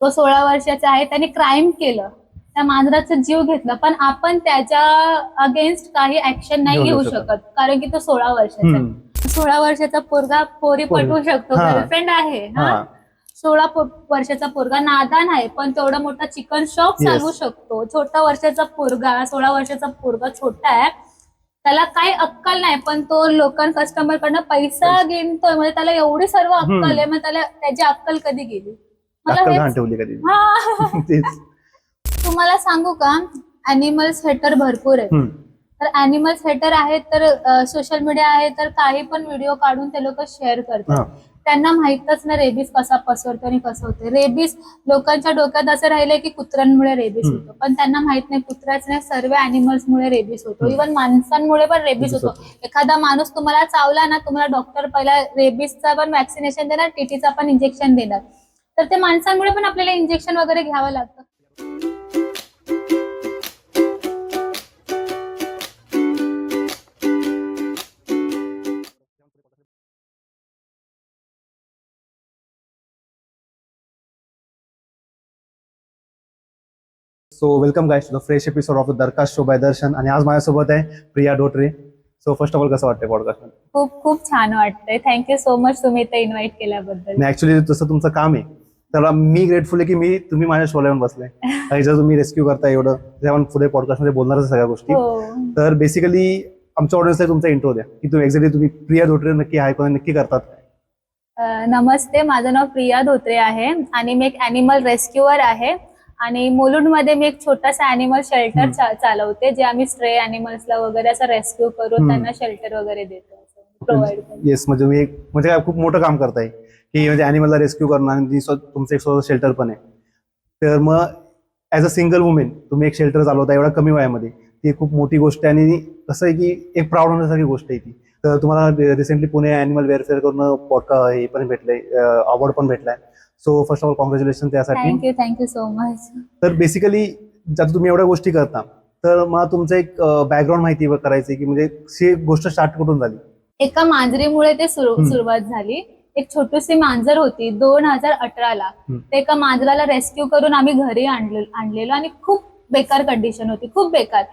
तो 16 वर्षाचा आहे, त्याने क्राईम केलं, त्या मांजराचा जीव घेतला, पण आपण त्याच्या अगेन्स्ट काही ऍक्शन नाही घेऊ शकत, कारण की तो 16 वर्षाचा आहे. 16 वर्षाचा पोरगा पोरी पटवू शकतो, गर्लफ्रेंड आहे हा. 16 वर्षाचा पोरगा नादान आहे, पण तेवढा मोठा चिकन शॉप चालवू शकतो. छोटा वर्षाचा पोरगा, 16 वर्षाचा पोरगा छोटा आहे, त्याला काही अक्कल नाही, पण तो कस्टमर कडनं पैसा घेतोय, म्हणजे त्याला एवढी सर्व अक्कल आहे, मग त्याला त्याची अक्कल कधी गेली? मला तुम्हाला सांगू का, अॅनिमल्स हेटर भरपूर आहेत. तर अॅनिमल्स हेटर आहेत, तर सोशल मीडिया आहे, तर काही पण व्हिडिओ काढून ते लोक शेअर करतात. त्यांना माहितच नाही रेबीज कसा पसरतो आणि कसं होतं. रेबीज लोकांच्या डोक्यात असं राहिलंय की कुत्र्यांमुळे रेबीज होतो, पण त्यांना माहित नाही कुत्र्याच नाही, सर्व अॅनिमल्समुळे रेबीज होतो. इव्हन माणसांमुळे पण रेबीज होतो. एखादा माणूस तुम्हाला चावला ना, तुम्हाला डॉक्टर पहिला रेबीजचा पण वॅक्सिनेशन देणार, टीटीचा पण इंजेक्शन देणार. तर ते माणसांमुळे पण आपल्याला इंजेक्शन वगैरे घ्यावं लागतं. So welcome guys to the fresh episode of the Darcast show by Darshan. आणि आज माझ्यासोबत आहे Priya Dhotre. So first of all कसं वाटतंय पॉडकास्ट? खूप खूप छान वाटतंय. थँक्यू सो मच तुम्ही इथे इन्व्हाइट केल्याबद्दल. ऍक्च्युली जसं तुमचं काम आहे तर मी ग्रेटफुल आहे की तुम्ही माझ्या शोला येऊन बसलाय. आणि जर तुम्ही रेस्क्यू करता एवढं, जेव्हा आपण पुढे पॉडकास्टमध्ये बोलणारच सगळ्या गोष्टी. तर बेसिकली आमच्या ऑडियन्सला तुमचा इंट्रो द्या की तुम्ही एक्झॅक्टली तुम्ही प्रिया ढोटरे नक्की आहे, कोण नक्की करतात काय? नमस्ते, माझं नाव प्रिया धोत्रे आहे आणि मी एक अॅनिमल रेस्क्युअर आहे. आणि मुलुंडमध्ये मी एक छोटासा अॅनिमल शेल्टर चालवते, जे आम्ही स्ट्रे अॅनिमल्सला वगैरे असं रेस्क्यू करून त्यांना शेल्टर वगैरे देतो, प्रोव्हाइड करतो. येस, म्हणजे म्हणजे खूप मोठं काम करताय की म्हणजे अॅनिमलला रेस्क्यू करणं, आणि तुमचं एक स्वतः शेल्टर पण आहे. तर मग ऍज अ सिंगल वुमेन तुम्ही एक शेल्टर चालवता एवढ्या कमी वयामध्ये, ती खूप मोठी गोष्ट आहे. आणि कसं आहे की एक प्राऊड होण्यासारखी गोष्ट आहे ती. तर तुम्हाला रिसेंटली पुणे अॅनिमल वेलफेअर करून हे पण भेटलंय, अवॉर्ड पण भेटलाय. So first of all congratulation त्यासाठी. Thank you so much. तर बेसिकली जर तुम्ही एवढ्या गोष्टी करता, तर मला तुमचं एक बॅकग्राऊंड माहिती करायची की म्हणजे ही गोष्ट स्टार्ट कुठून झाली? एका मांजरीमुळे ते सुरुवात झाली. एक छोटीशी मांजर होती 2018ला. ते एका मांजराला रेस्क्यू करून आम्ही घरी आणलेलं, आणि खूप बेकार कंडिशन होती, खूप बेकार.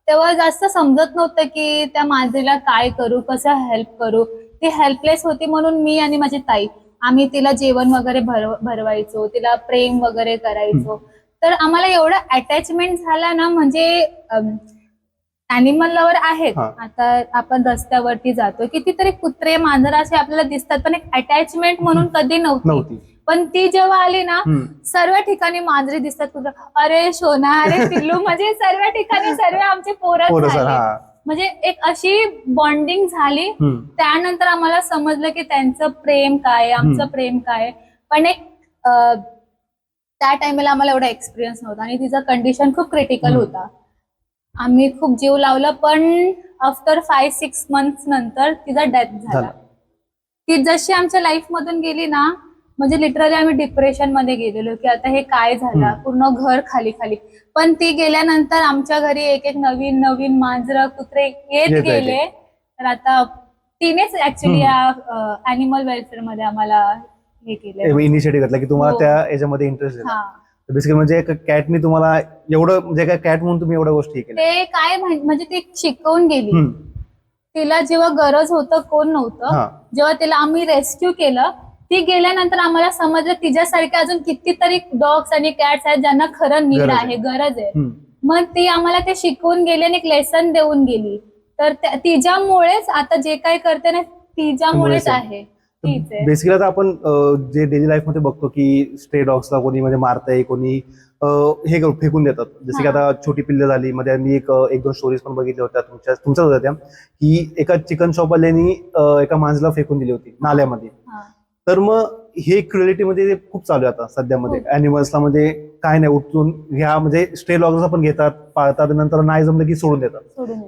तेव्हा जास्त समजत नव्हतं की त्या मांजरीला काय करू, कसं हेल्प करू. ती हेल्पलेस होती, म्हणून मी आणि माझी ताई आम्ही तिला जेवण वगैरे भरवायचो, तिला प्रेम वगैरे करायचो. तर आम्हाला एवढं अटॅचमेंट झाला ना, म्हणजे अॅनिमल लवर आहेत. आता आपण रस्त्यावरती जातो, कितीतरी कुत्रे मांजर असे आपल्याला दिसतात, पण एक अटॅचमेंट म्हणून कधी नव्हती. पण ती जेव्हा आली ना, सर्व ठिकाणी मांजरी दिसतात, कुत्रा, अरे सोना, अरे पिल्लू, म्हणजे सर्व ठिकाणी सर्व आमचे पोरं झाले. म्हणजे एक अशी बॉन्डिंग झाली. त्यानंतर आम्हाला समजलं की त्यांचं प्रेम काय, आमचं प्रेम काय. पण एक त्या टाइमला आम्हाला एवढा एक्सपिरियन्स नव्हता, आणि तिचा कंडिशन खूप क्रिटिकल होता. आम्ही खूप जीव लावला, पण आफ्टर 5-6 मंथ्स नंतर तिचा डेथ झाला. ती जशी आमच्या लाईफ मधून गेली ना, म्हणजे लिटरली आम्ही डिप्रेशन मध्ये गेलेलो की आता हे काय झालं, पूर्ण घर खाली खाली. पण ती गेल्यानंतर आमच्या घरी एक एक नवीन नवीन मांजरं कुत्रे येत गेले. तर आता तिनेच ऍक्च्युली अॅनिमल वेलफेअर मध्ये आम्हाला हे केलं, इनिशिएटिव्ह घेतला की तुम्हाला त्या याच्यामध्ये इंटरेस्ट आहे. बेसिकली म्हणजे कॅटनी तुम्हाला एवढं, म्हणजे काय कॅट म्हणून तुम्ही एवढ्या गोष्टी केल्या? ते काय म्हणजे ती शिकवून गेली. तिला जेव्हा गरज होतं कोण नव्हतं, जेव्हा तिला आम्ही रेस्क्यू केलं, ती गेल्यानंतर आम्हाला समजलं तिच्यासारखे अजून कितीतरी डॉग्स आणि कॅट्स आहेत ज्यांना खरं नीड आहे, गरज आहे. मग ती आम्हाला ते शिकवून गेली आणि एक लेसन देऊन गेली. तर तिच्यामुळेच आता जे काही करते ना, तिच्यामुळेच आहे. बेसिकली आता आपण जे डेली लाईफ मध्ये बघतो की स्ट्रे डॉग्सला कोणी म्हणजे मारतंय, कोणी हे फेकून देतात. जसे की आता छोटी पिल्लं झाली, मध्ये मी एक 2 स्टोरीज पण बघितल्या होत्या तुमच्याच होत्या त्या, की एका चिकन शॉपवाल्यांनी एका मांजरीला फेकून दिली होती नाल्यामध्ये. तर मग हे क्रुएलिटी मध्ये खूप चालू आहे आता सध्यामध्ये अॅनिमल्सला. म्हणजे काय नाही, उठून ह्या म्हणजे स्ट्रे डॉग्स पण घेतात, पाळतात, नंतर नाही जमलं की सोडून देतात.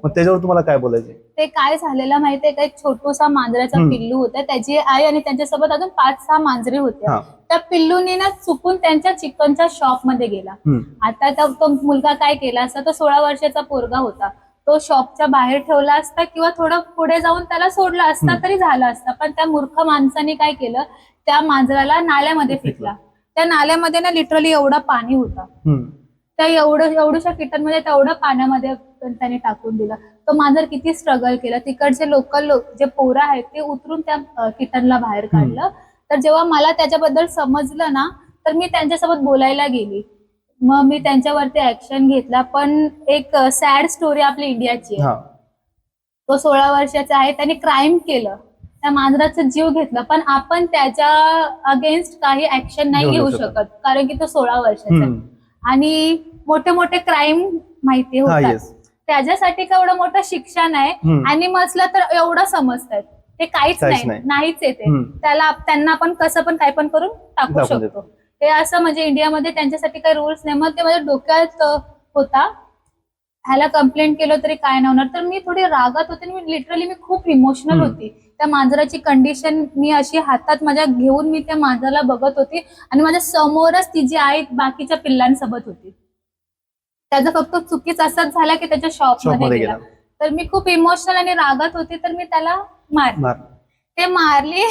मग त्याच्यावर तुम्हाला काय बोलायचं? ते काय झालेलं माहितीये का, एक छोटूसा मांजराचा पिल्लू होता, त्याची आई आणि त्यांच्यासोबत अजून 5-6 मांजरी होत्या. त्या पिल्लूने ना चुकून त्यांच्या चिकनच्या शॉप मध्ये गेला. आता तो मुलगा काय केला असता, तो 16 वर्षाचा पोरगा होता, तो शॉपच्या बाहेर ठेवला असता किंवा थोडं पुढे जाऊन त्याला सोडला असता तरी झालं असतं. पण त्या मूर्ख माणसाने काय केलं, त्या मांजराला नाल्यामध्ये फेकला. त्या नाल्यामध्ये ना लिटरली एवढा पाणी होता, त्या एवढ्याशा किटनमध्ये तेवढं पाण्यामध्ये त्यांनी टाकून दिलं. तो मांजर किती स्ट्रगल केला, तिकडचे लोकल जे पोरं आहेत ते उतरून त्या किटनला बाहेर काढलं. तर जेव्हा मला त्याच्याबद्दल समजलं ना, तर मी त्यांच्यासोबत बोलायला गेली. मग मी त्यांच्यावरती ऍक्शन घेतला. पण एक सॅड स्टोरी आपली इंडियाची आहे. तो 16 वर्षाचा आहे, त्याने क्राईम केलं, त्या मांजराचा जीव घेतला, पण आपण त्याच्या अगेन्स्ट काही ऍक्शन नाही घेऊ शकत, कारण की तो 16 वर्षाचा आहे. आणि मोठे मोठे क्राईम माहिती होतात, त्याच्यासाठी का एवढं मोठं शिक्षा नाही. आणि मसलं तर एवढं समजतात ते काहीच नाहीच येते, त्यांना आपण कसं पण काय पण करून टाकू शकतो. ते असं म्हणजे इंडियामध्ये त्यांच्यासाठी काही रूल्स नाही. मग ते माझ्या डोक्यात होता, ह्याला कंप्लेंट केलं तरी काय नाही होणार. तर मी थोडी रागात होते, मी खूप इमोशनल होती. त्या मांजराची कंडिशन मी अशी हातात माझ्या घेऊन मी त्या मांजराला बघत होती, आणि माझ्या समोरच तिची आई बाकीच्या पिल्लांसोबत होती. त्याचा फक्त चुकीच असंच झाला की त्याच्या शॉपमध्ये गेला. तर मी खूप इमोशनल आणि रागात होती, तर मी त्याला ते मारली.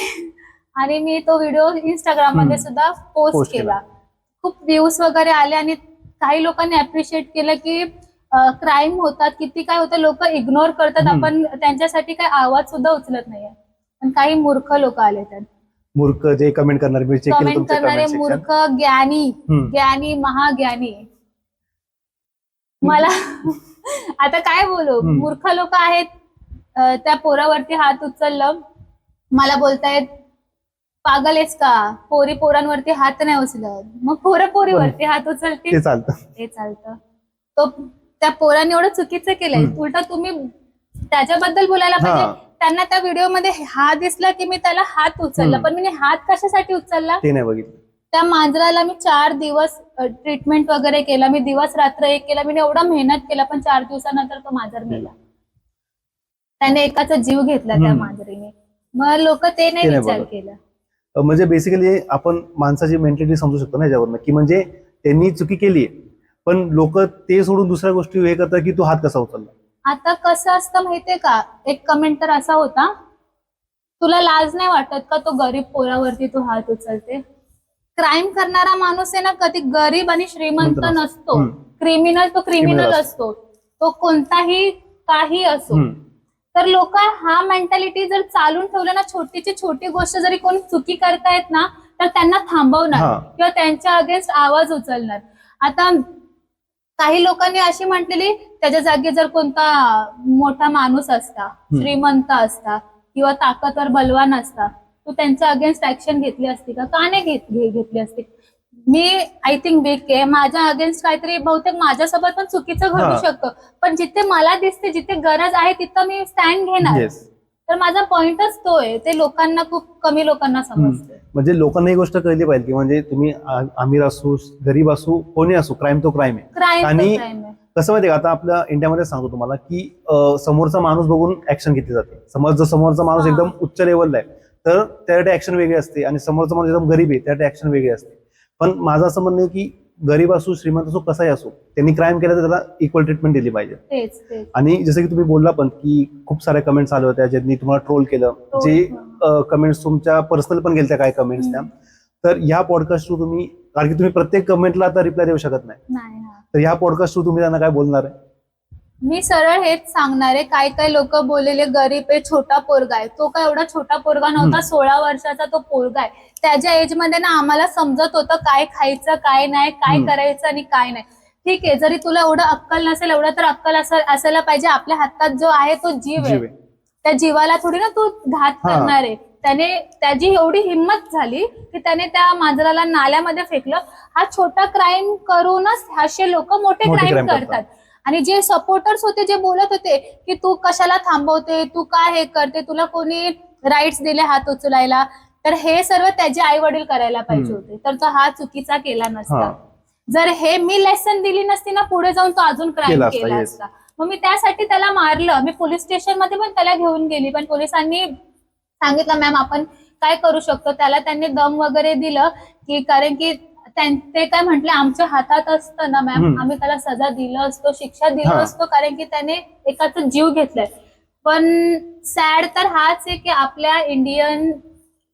आणि मी तो व्हिडिओ इंस्टाग्राम मध्ये सुद्धा पोस्ट केला. खूप व्ह्यूज वगैरे आले, आणि काही लोकांनी अप्रिशिएट केलं की क्राईम होतात, किती काय होतं, लोक इग्नोर करतात, आपण त्यांच्यासाठी काही आवाज सुद्धा उचलत नाहीये. पण काही मूर्ख लोक आले, त्यात मूर्ख जे कमेंट करणारे मूर्ख, ज्ञानी महाज्ञानी. मला आता काय बोलू, मूर्ख लोक आहेत. त्या पोरावरती हात उचललं, मला बोलतायत पागल आहेस का, पोरांवरती हात नाही उचलत, मग पोरीवरती हात उचलते, हे चालतं. तो त्या पोरांनी एवढं चुकीचं केलंय. उलटा तुम्ही त्याच्याबद्दल बोलायला पाहिजे. त्यांना त्या व्हिडिओमध्ये हा दिसला की मी त्याला हात उचलला, पण मी हात कशासाठी उचलला ते नाही बघितलं. त्या मांजराला मी 4 दिवस ट्रीटमेंट वगैरे केला, मी दिवस रात्र एक केला, मी एवढा मेहनत केला, पण 4 दिवसानंतर तो मांजर मेला. त्याने एकाचा जीव घेतला त्या मांजरीने. मग लोक ते नाही विचार केला. म्हणजे बेसिकली आपण माणसाची मेंटॅलिटी समजू शकतो ना याच्यावरनं, की म्हणजे त्यांनी चुकी केली, पण लोक ते सोडून दुसऱ्या गोष्टी हे करतात की तू हात कसा उचलला. आता कसं असतं माहितीये का, एक कमेंट तर असा होता, तुला लाज नाही वाटत का तो गरीब पोरावरती तू हात उचलते. क्राईम करणारा माणूस आहे ना, कधी गरीब आणि श्रीमंत नसतो. क्रिमिनल तो क्रिमिनल असतो, तो कोणताही काही असो. तर लोक हा मेंटॅलिटी जर चालून ठेवलं ना, छोटीची छोटी गोष्ट जरी कोणी चुकी करतायत ना, तर त्यांना थांबवणार किंवा त्यांच्या अगेन्स्ट आवाज उचलणार. आता काही लोकांनी अशी म्हटलेली, त्याच्या जागी जर कोणता मोठा माणूस असता, श्रीमंत असता किंवा ताकदवर बलवान असता, तो त्यांच्या अगेन्स्ट ऍक्शन घेतली असती का नाही घेतली असती. मी आय थिंक वीक आहे, माझ्या अगेन्स्ट काहीतरी बहुतेक माझ्यासोबत पण चुकीचं घडू शकतं, पण जिथे मला दिसते, जिथे गरज आहे तिथं मी स्टँड घेणार. तर माझा पॉइंटच तो आहे. ते लोकांना, खूप कमी लोकांना समजते. म्हणजे लोकांना ही गोष्ट कळली पाहिजे की म्हणजे तुम्ही अमीर असू, गरीब असू, कोणी असू, क्राईम तो क्राईम आहे. आणि कसं माहितीये का, आता आपल्या इंडियामध्ये सांगतो तुम्हाला की समोरचा माणूस बघून ऍक्शन घेतली जाते. समज जर समोरचा माणूस एकदम उच्च लेवलला आहे तर त्यासाठी ऍक्शन वेगळी असते, आणि समोरचा माणूस एकदम गरीब आहे त्यासाठी ऍक्शन वेगळी असते. पण माझं असं म्हणणं आहे की गरीब असू, श्रीमंत असू, कसाही असो, त्यांनी क्राईम केलं तर त्याला इक्वल ट्रीटमेंट दिली पाहिजे. आणि जसं की तुम्ही बोलला पण की खूप साऱ्या कमेंट्स आल्या होत्या ज्यांनी तुम्हाला ट्रोल केलं, जे कमेंट्स तुमच्या पर्सनल पण गेल्या काही कमेंट्स त्या. तर ह्या पॉडकास्ट थ्रू तुम्ही, कारण की तुम्ही प्रत्येक कमेंटला आता रिप्लाय देऊ शकत नाही, तर ह्या पॉडकास्ट थ्रू तुम्ही त्यांना काय बोलणार आहे. मी सरळ हेच सांगणार आहे, काही लोक बोललेले गरीब आहे, छोटा पोरगा आहे. तो काय एवढा छोटा पोरगा नव्हता, 16 वर्षाचा तो पोरगा आहे. त्याच्या एज मध्ये ना आम्हाला समजत होतं काय खायचं, काय नाही, काय करायचं आणि काय नाही. ठीक आहे, जरी तुला एवढं अक्कल नसेल, एवढं तर अक्कल असायला पाहिजे. आपल्या हातात जो आहे तो जीव आहे, त्या जीवाला थोडी ना तू घात करणार आहे. त्याची एवढी हिंमत झाली की त्याने त्या मांजराला नाल्यामध्ये फेकलं. हा छोटा क्राईम करूनच असे लोक मोठे क्राईम करतात. आणि जे सपोर्टर्स होते, जे बोलत होते की तू कशाला थांबवते, तू काय हे करते, तुला कोणी राईट्स दिले हात उचलायला, तर हे सर्व त्याचे आई वडील करायला पाहिजे होते. तर तो हा चुकीचा केला नसता. जर हे मी लेसन दिली नसती ना, पुढे जाऊन तो अजून क्राईम केला असता. मग मी त्यासाठी त्याला मारलं. मी पोलीस स्टेशन मध्ये पण त्याला घेऊन गेली, पण पोलिसांनी सांगितलं मॅम आपण काय करू शकतो. त्याला त्यांनी दम वगैरे दिलं की, कारण की ते काय म्हटले, आमच्या हातात असतं ना मॅम, आम्ही त्याला सजा दिलं असतो, शिक्षा दिलं असतो, कारण की त्याने एकाचा जीव घेतलाय. पण सॅड तर हाच आहे की आपल्या इंडियन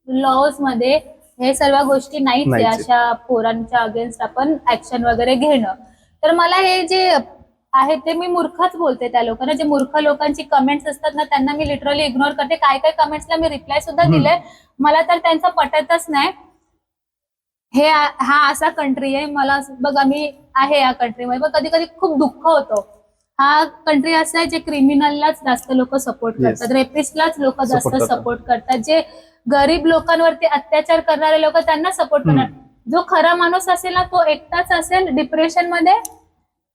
लॉज मध्ये हे सर्व गोष्टी नाहीच आहे नाहीच आहे. अशा पोरांच्या अगेन्स्ट आपण ऍक्शन वगैरे घेणं. तर मला हे जे आहे ते मी मूर्खच बोलते त्या लोकांना. जे मूर्ख लोकांची कमेंट्स असतात ना त्यांना मी लिटरली इग्नोर करते. काय काय कमेंट्सला मी रिप्लाय सुद्धा दिले. मला तर त्यांचं पटतच नाही. हा असा कंट्री आहे. मला बघा मी आहे या कंट्रीमध्ये पण कधी कधी खूप दुःख होतं. हा कंट्री असा आहे जे क्रिमिनललाच जास्त लोक सपोर्ट करतात, रेपिस्टलाच लोक जास्त सपोर्ट करतात, जे गरीब लोकांवरती अत्याचार करणारे लोक त्यांना सपोर्ट करणार. जो खरा माणूस असेल ना तो एकटाच असेल डिप्रेशन मध्ये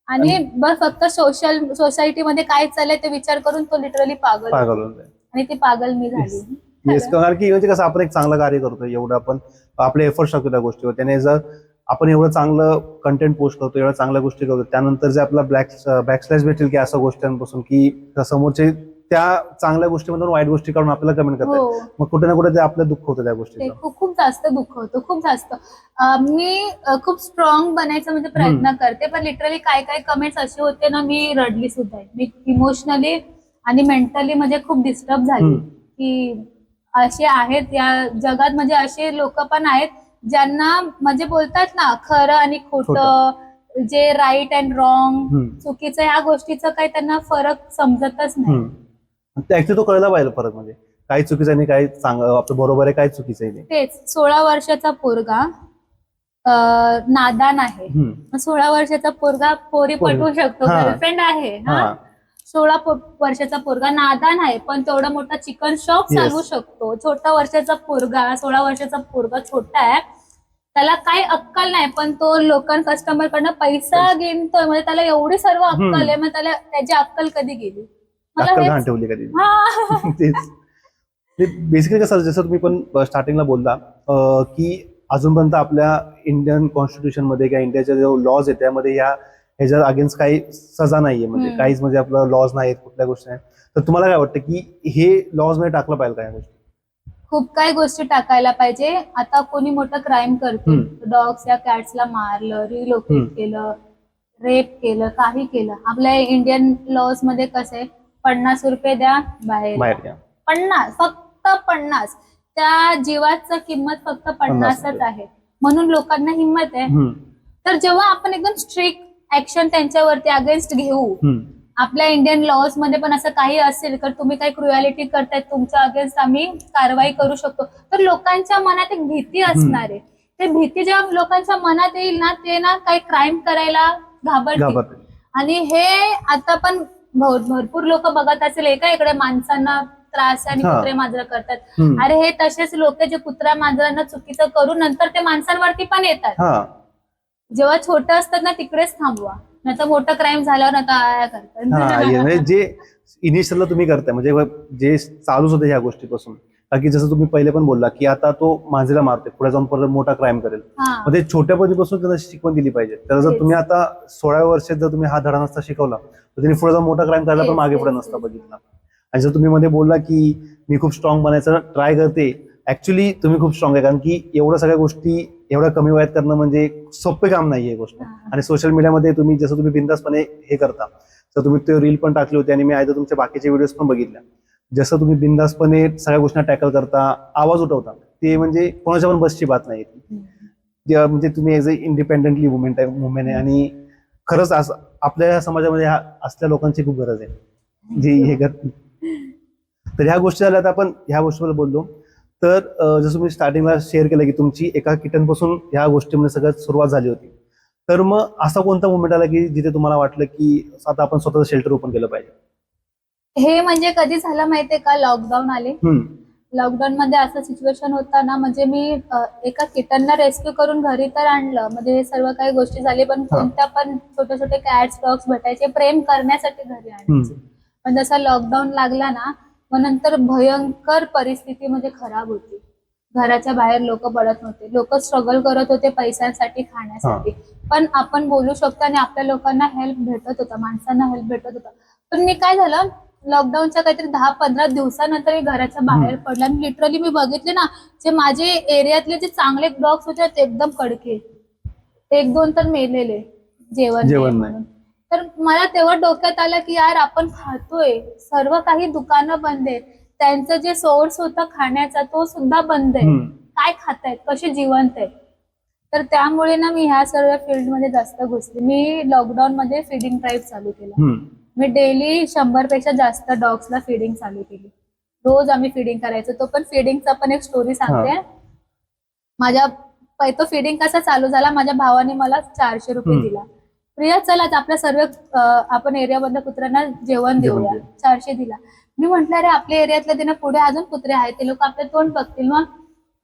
आणि बस फक्त सोसायटीमध्ये काय चाललंय ते विचार करून तो लिटरली पागल आणि ती पागल मी झाली. येस, कारण की म्हणजे कसं आपण एक चांगलं कार्य करतोय, एवढं आपण आपले एफर्ट्स टाकतो त्या गोष्टीवर. त्याने जर आपण एवढं चांगलं कंटेंट पोस्ट करतो, एवढ्या चांगल्या गोष्टी करतो, त्यानंतर जे आपला बॅकस्लॅश भेटेल की अशा गोष्टींपासून की समोरचे त्या चांगल्या गोष्टीमधून वाईट गोष्टी काढून आपल्याला कमेंट करतात, मग कुठे ना कुठे ते आपलं दुःख होतं त्या गोष्टीचं. खूप जास्त दुःख होतं, खूप जास्त. मी खूप स्ट्रॉंग बनायचा म्हणजे प्रयत्न करते, पण लिटरली काय काय कमेंट्स असे होते ना मी रडली सुद्धा. मी इमोशनली आणि मेंटली म्हणजे खूप डिस्टर्ब झाली की असे आहेत या जगात. म्हणजे असे लोक पण आहेत ज्यांना म्हणजे बोलतात ना खरं आणि खोटं, जे राईट अँड रॉंग, चुकीचं, ह्या गोष्टीचं काही त्यांना फरक समजतच नाही. ऍक्च्युली तो कळला पाहिजे फरक, म्हणजे काय चुकीचं आणि काय चांगलं, आपलं बरोबर आहे काय चुकीचं आहे. तेच 16 वर्षाचा पोरगा नादान आहे. 16 वर्षाचा पोरगा पोरी पटवू शकतो, गर्लफ्रेंड आहे. 16 वर्षाचा पोरगा नादान आहे पण तेवढा मोठा चिकन शॉप चालवू शकतो. छोटा वर्षाचा पोरगा, 16 वर्षाचा पोरगा छोटा आहे, त्याला काही अक्कल नाही पण तो कस्टमर कडनं पैसा घेतोय. म्हणजे त्याला एवढी सर्व अक्कल आहे, मग त्याला त्याची अक्कल कधी गेली? मला ठेवली कधी. बेसिकली कसं जसं तुम्ही पण स्टार्टिंगला बोलला की अजूनपर्यंत आपल्या इंडियन कॉन्स्टिट्यूशन मध्ये किंवा इंडियाच्या जो लॉज आहे त्यामध्ये ह्याच्या अगेन्स्ट काही सजा नाहीये, म्हणजे काहीच म्हणजे आपलं लॉज नाही कुठल्या गोष्टी नाही. तर तुम्हाला काय वाटतं की हे लॉज मध्ये टाकलं पाहिजे काय गोष्टी? खूप काही गोष्टी टाकायला पाहिजे. आता कोणी मोठं क्राईम करतील, डॉग्स या कॅट्सला मारलं, रिलोकेट केलं, रेप केलं, काही केलं, आपल्या इंडियन लॉज मध्ये कसं आहे 50 रुपये द्या बाहेर 50, फक्त 50. त्या जीवाचं किंमत फक्त 50च आहे म्हणून लोकांना हिंमत आहे. तर जेव्हा आपण एकदम स्ट्रिक्ट ऍक्शन त्यांच्यावरती अगेन्स्ट घेऊ, आपल्या इंडियन लॉज मध्ये पण असं काही असेल तर तुम्ही काही क्रुएलिटी करताय तुमच्या अगेन्स्ट आम्ही कारवाई करू शकतो, तर लोकांच्या मनात एक भीती असणार आहे. ते भीती जेव्हा लोकांच्या मनात येईल ना ते ना काही क्राईम करायला घाबरतील. आणि हे आता पण भरपूर लोक बघत असेल एका इकडे माणसांना त्रास आणि कुत्रे मांजरं करतात. अरे हे तसेच लोक जे कुत्र्या मांजरांना चुकीचं करून नंतर ते माणसांवरती पण येतात. जेव्हा छोटं असतात ना तिकडेच थांबवा, नाही तर मोठं क्राईम झाल्यावर ना काय करतात. म्हणजे जे इनिशियलला तुम्ही करताय म्हणजे जे चालूच होते ह्या गोष्टीपासून, कारण की जसं तुम्ही पहिले पण बोलला की आता तो मांजरीला मारतोय, पुढे जाऊन परत मोठा क्राईम करेल, म्हणजे छोट्यापणीपासून त्यांना शिकवण दिली पाहिजे. तर जर तुम्ही आता 16व्या वर्षात जर तुम्ही हा धडा नसता शिकवला तर त्यांनी पुढे जाऊन मोठा क्राईम करायला पण मागे पुढे नसता बघितला. आणि जर तुम्ही मध्ये बोलला की मी खूप स्ट्रॉंग बनायचं ट्राय करते, ऍक्च्युली तुम्ही खूप स्ट्रॉंग आहे, कारण की एवढ्या सगळ्या गोष्टी एवढ्या कमी वयात करणं म्हणजे सोपे काम नाही ही गोष्ट. आणि सोशल मीडियामध्ये तुम्ही जसं तुम्ही बिंदासपणे हे करता, तर तुम्ही ते रील पण टाकली होती आणि मी आयदा तुमच्या बाकीचे व्हिडिओज पण बघितल्या, जसं तुम्ही बिंदासपणे सगळ्या गोष्टी टॅकल करता, आवाज उठवता, ते म्हणजे कोणाच्या पण बसची बात नाही. म्हणजे तुम्ही एज अ इंडिपेंडेंटली वुमेन आहे आणि खरंच आपल्या समाजामध्ये असल्या लोकांची खूप गरज आहे जे हे करतात. तर ह्या गोष्टी झाल्या, आपण ह्या गोष्टीबद्दल बोललो. तर जसं तुम्ही स्टार्टिंगला शेअर केलं की तुमची एका किटनपासून ह्या गोष्टीमध्ये सगळ्यात सुरुवात झाली होती, तर मग असा कोणता मुवमेंट आला की जिथे तुम्हाला वाटलं की आता आपण स्वतःचं शेल्टर ओपन केलं पाहिजे? हे म्हणजे कधी झालं माहितीये का, लॉकडाऊन आले. लॉकडाऊन मध्ये असं सिच्युएशन होता ना, म्हणजे मी एका किटनला रेस्क्यू करून घरी तर आणलं, म्हणजे हे सर्व काही गोष्टी झाली, पण कोणत्या पण छोटे छोटे कॅट्स डॉग्स भेटायचे प्रेम करण्यासाठी घरी आणायचे. पण जसा लॉकडाऊन लागला ना मग नंतर भयंकर परिस्थिती म्हणजे खराब होती. घराच्या बाहेर लोक पडत नव्हते, लोक स्ट्रगल करत होते पैशांसाठी, खाण्यासाठी. पण आपण बोलू शकतो आणि आपल्या लोकांना हेल्प भेटत होता, माणसांना हेल्प भेटत होता. पण मी काय झालं, लॉकडाऊनच्या काहीतरी 10-15 दिवसानंतर मी घराच्या बाहेर पडला आणि लिटरली मी बघितले ना, जे माझे एरियातले जे चांगले डॉग्स होते ते एकदम कडके, 1-2 तर मेलेले जेवण म्हणून. तर मला तेव्हा डोक्यात आलं की यार आपण खातोय, सर्व काही दुकानं बंद आहे, त्यांचं जे सोर्स होता खाण्याचा तो सुद्धा बंद आहे, काय खातायत, कसे जिवंत आहेत. तर त्यामुळे ना मी ह्या सर्व फील्डमध्ये जास्त घुसले. मी लॉकडाऊन मध्ये फिडिंग ड्राईव्ह चालू केला. मी डेली 100 पेक्षा जास्त डॉग्सला फिडिंग चालू केली. रोज आम्ही फिडिंग करायचो. तो पण फिडिंगचा पण एक स्टोरी सांगते. माझ्या तो फिडिंग कसा चालू झाला, माझ्या भावाने मला 400 रुपये दिला. प्रिया चला आपल्या सर्व आपण एरियामधल्या कुत्र्यांना जेवण देऊया. 400 दिला. मी म्हटलं अरे आपल्या एरियातल्या त्यांना पुढे अजून कुत्रे आहेत, ते लोक आपले तोंड बघतील.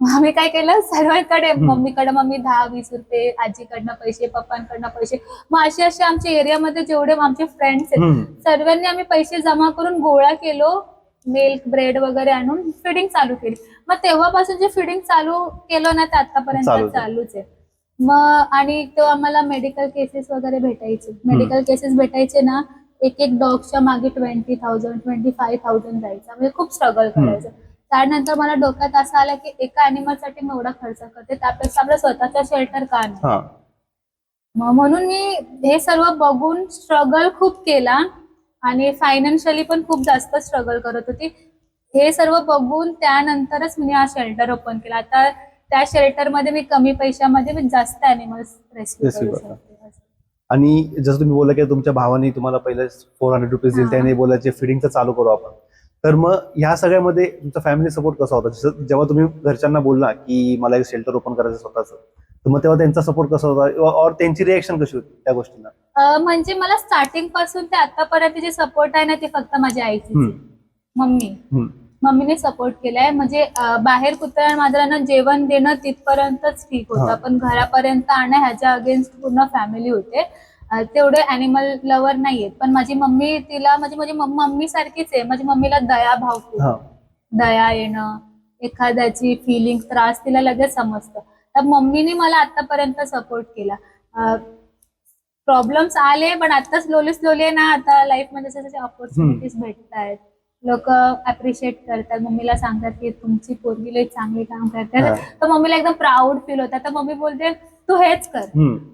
मग आम्ही काय केलं, सर्वांकडे मम्मीकडे मम्मी 10-20 रुपये, आजीकडनं पैसे, पप्पांकडनं पैसे. मग असे आमच्या एरियामध्ये जेवढे आमचे फ्रेंड्स आहेत सर्वांनी आम्ही पैसे जमा करून गोळा केलो, मिल्क ब्रेड वगैरे आणून फिडिंग चालू केली. मग तेव्हापासून जे फिडिंग चालू केलं ना ते आतापर्यंत चालूच आहे. मग आणि तेव्हा आम्हाला मेडिकल केसेस वगैरे भेटायचे. मेडिकल केसेस भेटायचे ना, एक डॉगच्या मागे 20,000 25,000 जायचं. म्हणजे खूप स्ट्रगल करायचं. त्यानंतर मला डोक्यात असं आलं की एका अॅनिमलसाठी मी एवढा खर्च करते, त्यापेक्षा आपलं स्वतःचा शेल्टर का नाही. म्हणून मी हे सर्व बघून स्ट्रगल खूप केला आणि फायनान्शियली पण खूप जास्त स्ट्रगल करत होती. हे सर्व बघून त्यानंतरच मी हा शेल्टर ओपन केला. आता त्या शेल्टरमध्ये मी कमी पैशामध्ये मी जास्त अॅनिमल्स रेस्क्यू करू शकते. आणि जसं तुम्ही बोलला की तुमच्या भावाने तुम्हाला पहिले 400 रुपीज दिले, त्याने बोलायचे फिडिंगचं चालू करू आपण. तर मग ह्या सगळ्यामध्ये तुमचा फॅमिली सपोर्ट कसा होता? जसं जेव्हा तुम्ही घरच्यांना बोलला की मला एक शेल्टर ओपन करायचं स्वतःचं, तर मग तेव्हा त्यांचा सपोर्ट कसा होता और त्यांची रिएक्शन कशी होती त्या गोष्टींना? म्हणजे मला स्टार्टिंग पासून ते आतापर्यंत जे सपोर्ट आहे ना ते फक्त माझ्या आईची, मम्मीने सपोर्ट केलाय. म्हणजे बाहेर कुत्र्या मांजरांना जेवण देणं तिथपर्यंतच ठीक होतं, पण घरापर्यंत आणणं ह्याच्या अगेन्स्ट पूर्ण फॅमिली होते. तेवढे अॅनिमल लवर नाहीयेत. पण माझी मम्मी तिला माझी मम्मी सारखीच आहे. माझ्या मम्मीला दया भाव खूप, दया येणं, एखाद्याची फिलिंग त्रास तिला लगेच समजतं. तर मम्मीने मला आतापर्यंत सपोर्ट केला. प्रॉब्लेम्स आले पण आता स्लोली ना, आता लाईफ मध्ये जसे ऑपॉर्च्युनिटीज भेटतायत, लोक अप्रिशिएट करतात. मम्मीला सांगतात की तुमची पोरगी लई चांगली काम करते, तर मम्मीला एकदम प्राऊड फील होतं. तर मम्मी बोलते तू हेच कर,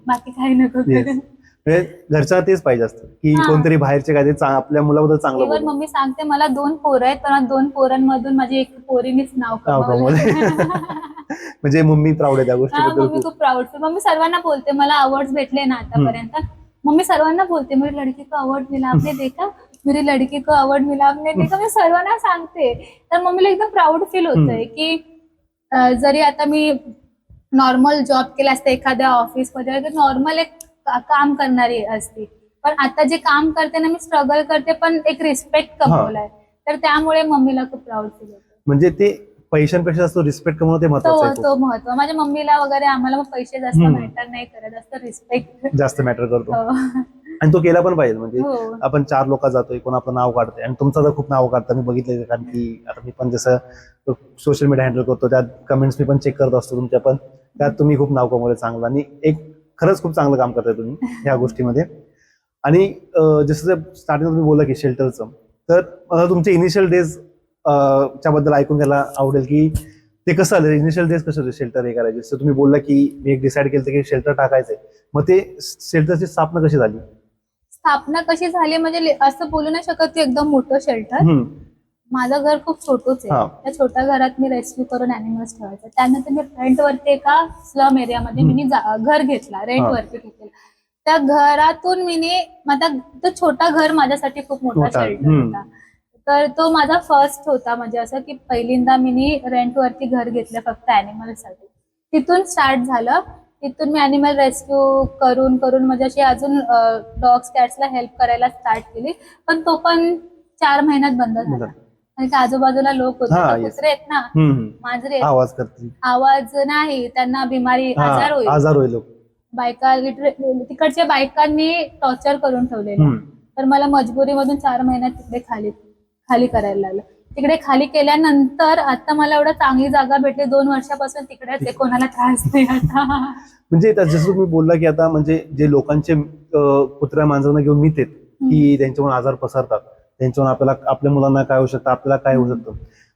बाकी काही नको कर. घरचा तेच पाहिजे असतं की कोणतरी बाहेरचे काहीतरी आपल्या मुलाबद्दल चांगलं बोलतं. मम्मी सांगते मला 2 पोरं आहेत, पण 2 पोरांमधून माझी एक पोरीनीच नाव कमावलं. म्हणजे मम्मी प्राऊड आहे त्या गोष्टीबद्दल. मम्मी खूप प्राऊड. मम्मी सर्वांना बोलते, मला अवॉर्ड भेटले ना आतापर्यंत, मम्मी सर्वांना बोलते मेरी लड़की को अवॉर्ड मिला आपने देखा, मेरी लड़की को अवॉर्ड मिला आपने देखा. मी सर्वांना सांगते. तर मम्मीला एकदम प्राऊड फील होतंय की जरी आता मी नॉर्मल जॉब केला असता एखाद्या ऑफिसमध्ये, नॉर्मल एक काम करणारी असते, पण आता जे काम करते ना मी स्ट्रगल करते पण एक रिस्पेक्ट कमवलाय. तर त्यामुळे मम्मीला खूप प्राऊड फील होतं. म्हणजे ते पैशांपेक्षा जास्त रिस्पेक्ट कमवणं ते महत्त्वाचं आहे. तो महत्व. माझ्या मम्मीला वगैरे आम्हाला पैसे जास्त मॅटर नाही करत, जास्त रिस्पेक्ट जास्त मॅटर करतो. आणि तो केला पण पाहिजे. म्हणजे आपण 4 लोक जातोय, कोण आपलं नाव काढतोय, आणि तुमचं तर खूप नाव काढतं मी बघितलंय. कारण की आता मी पण जसं सोशल मीडिया हँडल करतो, त्यात कमेंट्स मी पण चेक करत असतो तुमच्या, पण त्यात तुम्ही खूप नाव कमवलं चांगलं, आणि एक खरंच खूप चांगलं काम करताय तुम्ही ह्या गोष्टीमध्ये. आणि जसं स्टार्टिंग तुम्ही बोला की शेल्टरचं, तर मला तुमचे इनिशियल डेज च्याबद्दल ऐकून घ्यायला आवडेल की ते कसं आलं, इनिशियल डेज कसं होते शेल्टर हे करायचे. जसं तुम्ही बोलला की मी एक डिसाईड केलं की शेल्टर टाकायचंय, मग ते शेल्टरची स्थापना कशी झाली? स्थापना कशी झाली म्हणजे असं बोलू नाही शकत की एकदम मोठं शेल्टर. माझं घर खूप छोटंच आहे. त्या छोट्या घरात मी रेस्क्यू करून अॅनिमल्स ठेवायचे. त्यानंतर मी रेंटवरती एका स्लम एरियामध्ये मी घर घेतला, रेंटवरती घेतला. त्या घरातून तो छोटा घर माझ्यासाठी खूप मोठा शेल्टर होता. तर तो माझा फर्स्ट होता. म्हणजे असं की पहिल्यांदा मी रेंटवरती घर घेतलं फक्त अॅनिमल्ससाठी. तिथून स्टार्ट झालं. तिथून मी अॅनिमल रेस्क्यू करून म्हणजे अशी अजून डॉग्स कॅट्सला हेल्प करायला स्टार्ट केली. पण तो पण 4 महिन्यात बंद झाला. आणि आजूबाजूला लोक होते, कुत्रे आहेत ना, मांजरे आवाज करतील, आवाज नाही, त्यांना बिमारी आजार होईल. बायका तिकडच्या बायकांनी टॉर्चर करून ठेवलेलं. तर मला मजबुरीमधून 4 महिन्यात तिकडे खाली करायला लागलं. तिकडे खाली केल्यानंतर आता मला एवढं चांगली जागा भेटली. 2 वर्षापासून तिकडेच कोणाला त्रास नाही आता. म्हणजे जसं तुम्ही बोलला की आता म्हणजे जे लोकांचे कुत्र्या मांजरांना घेऊन मित आहेत की त्यांच्यामुळे आजार पसरतात, त्यांच्यावर आपल्याला आपल्या मुलांना काय होऊ शकतं, आपल्याला काय होऊ शकतं,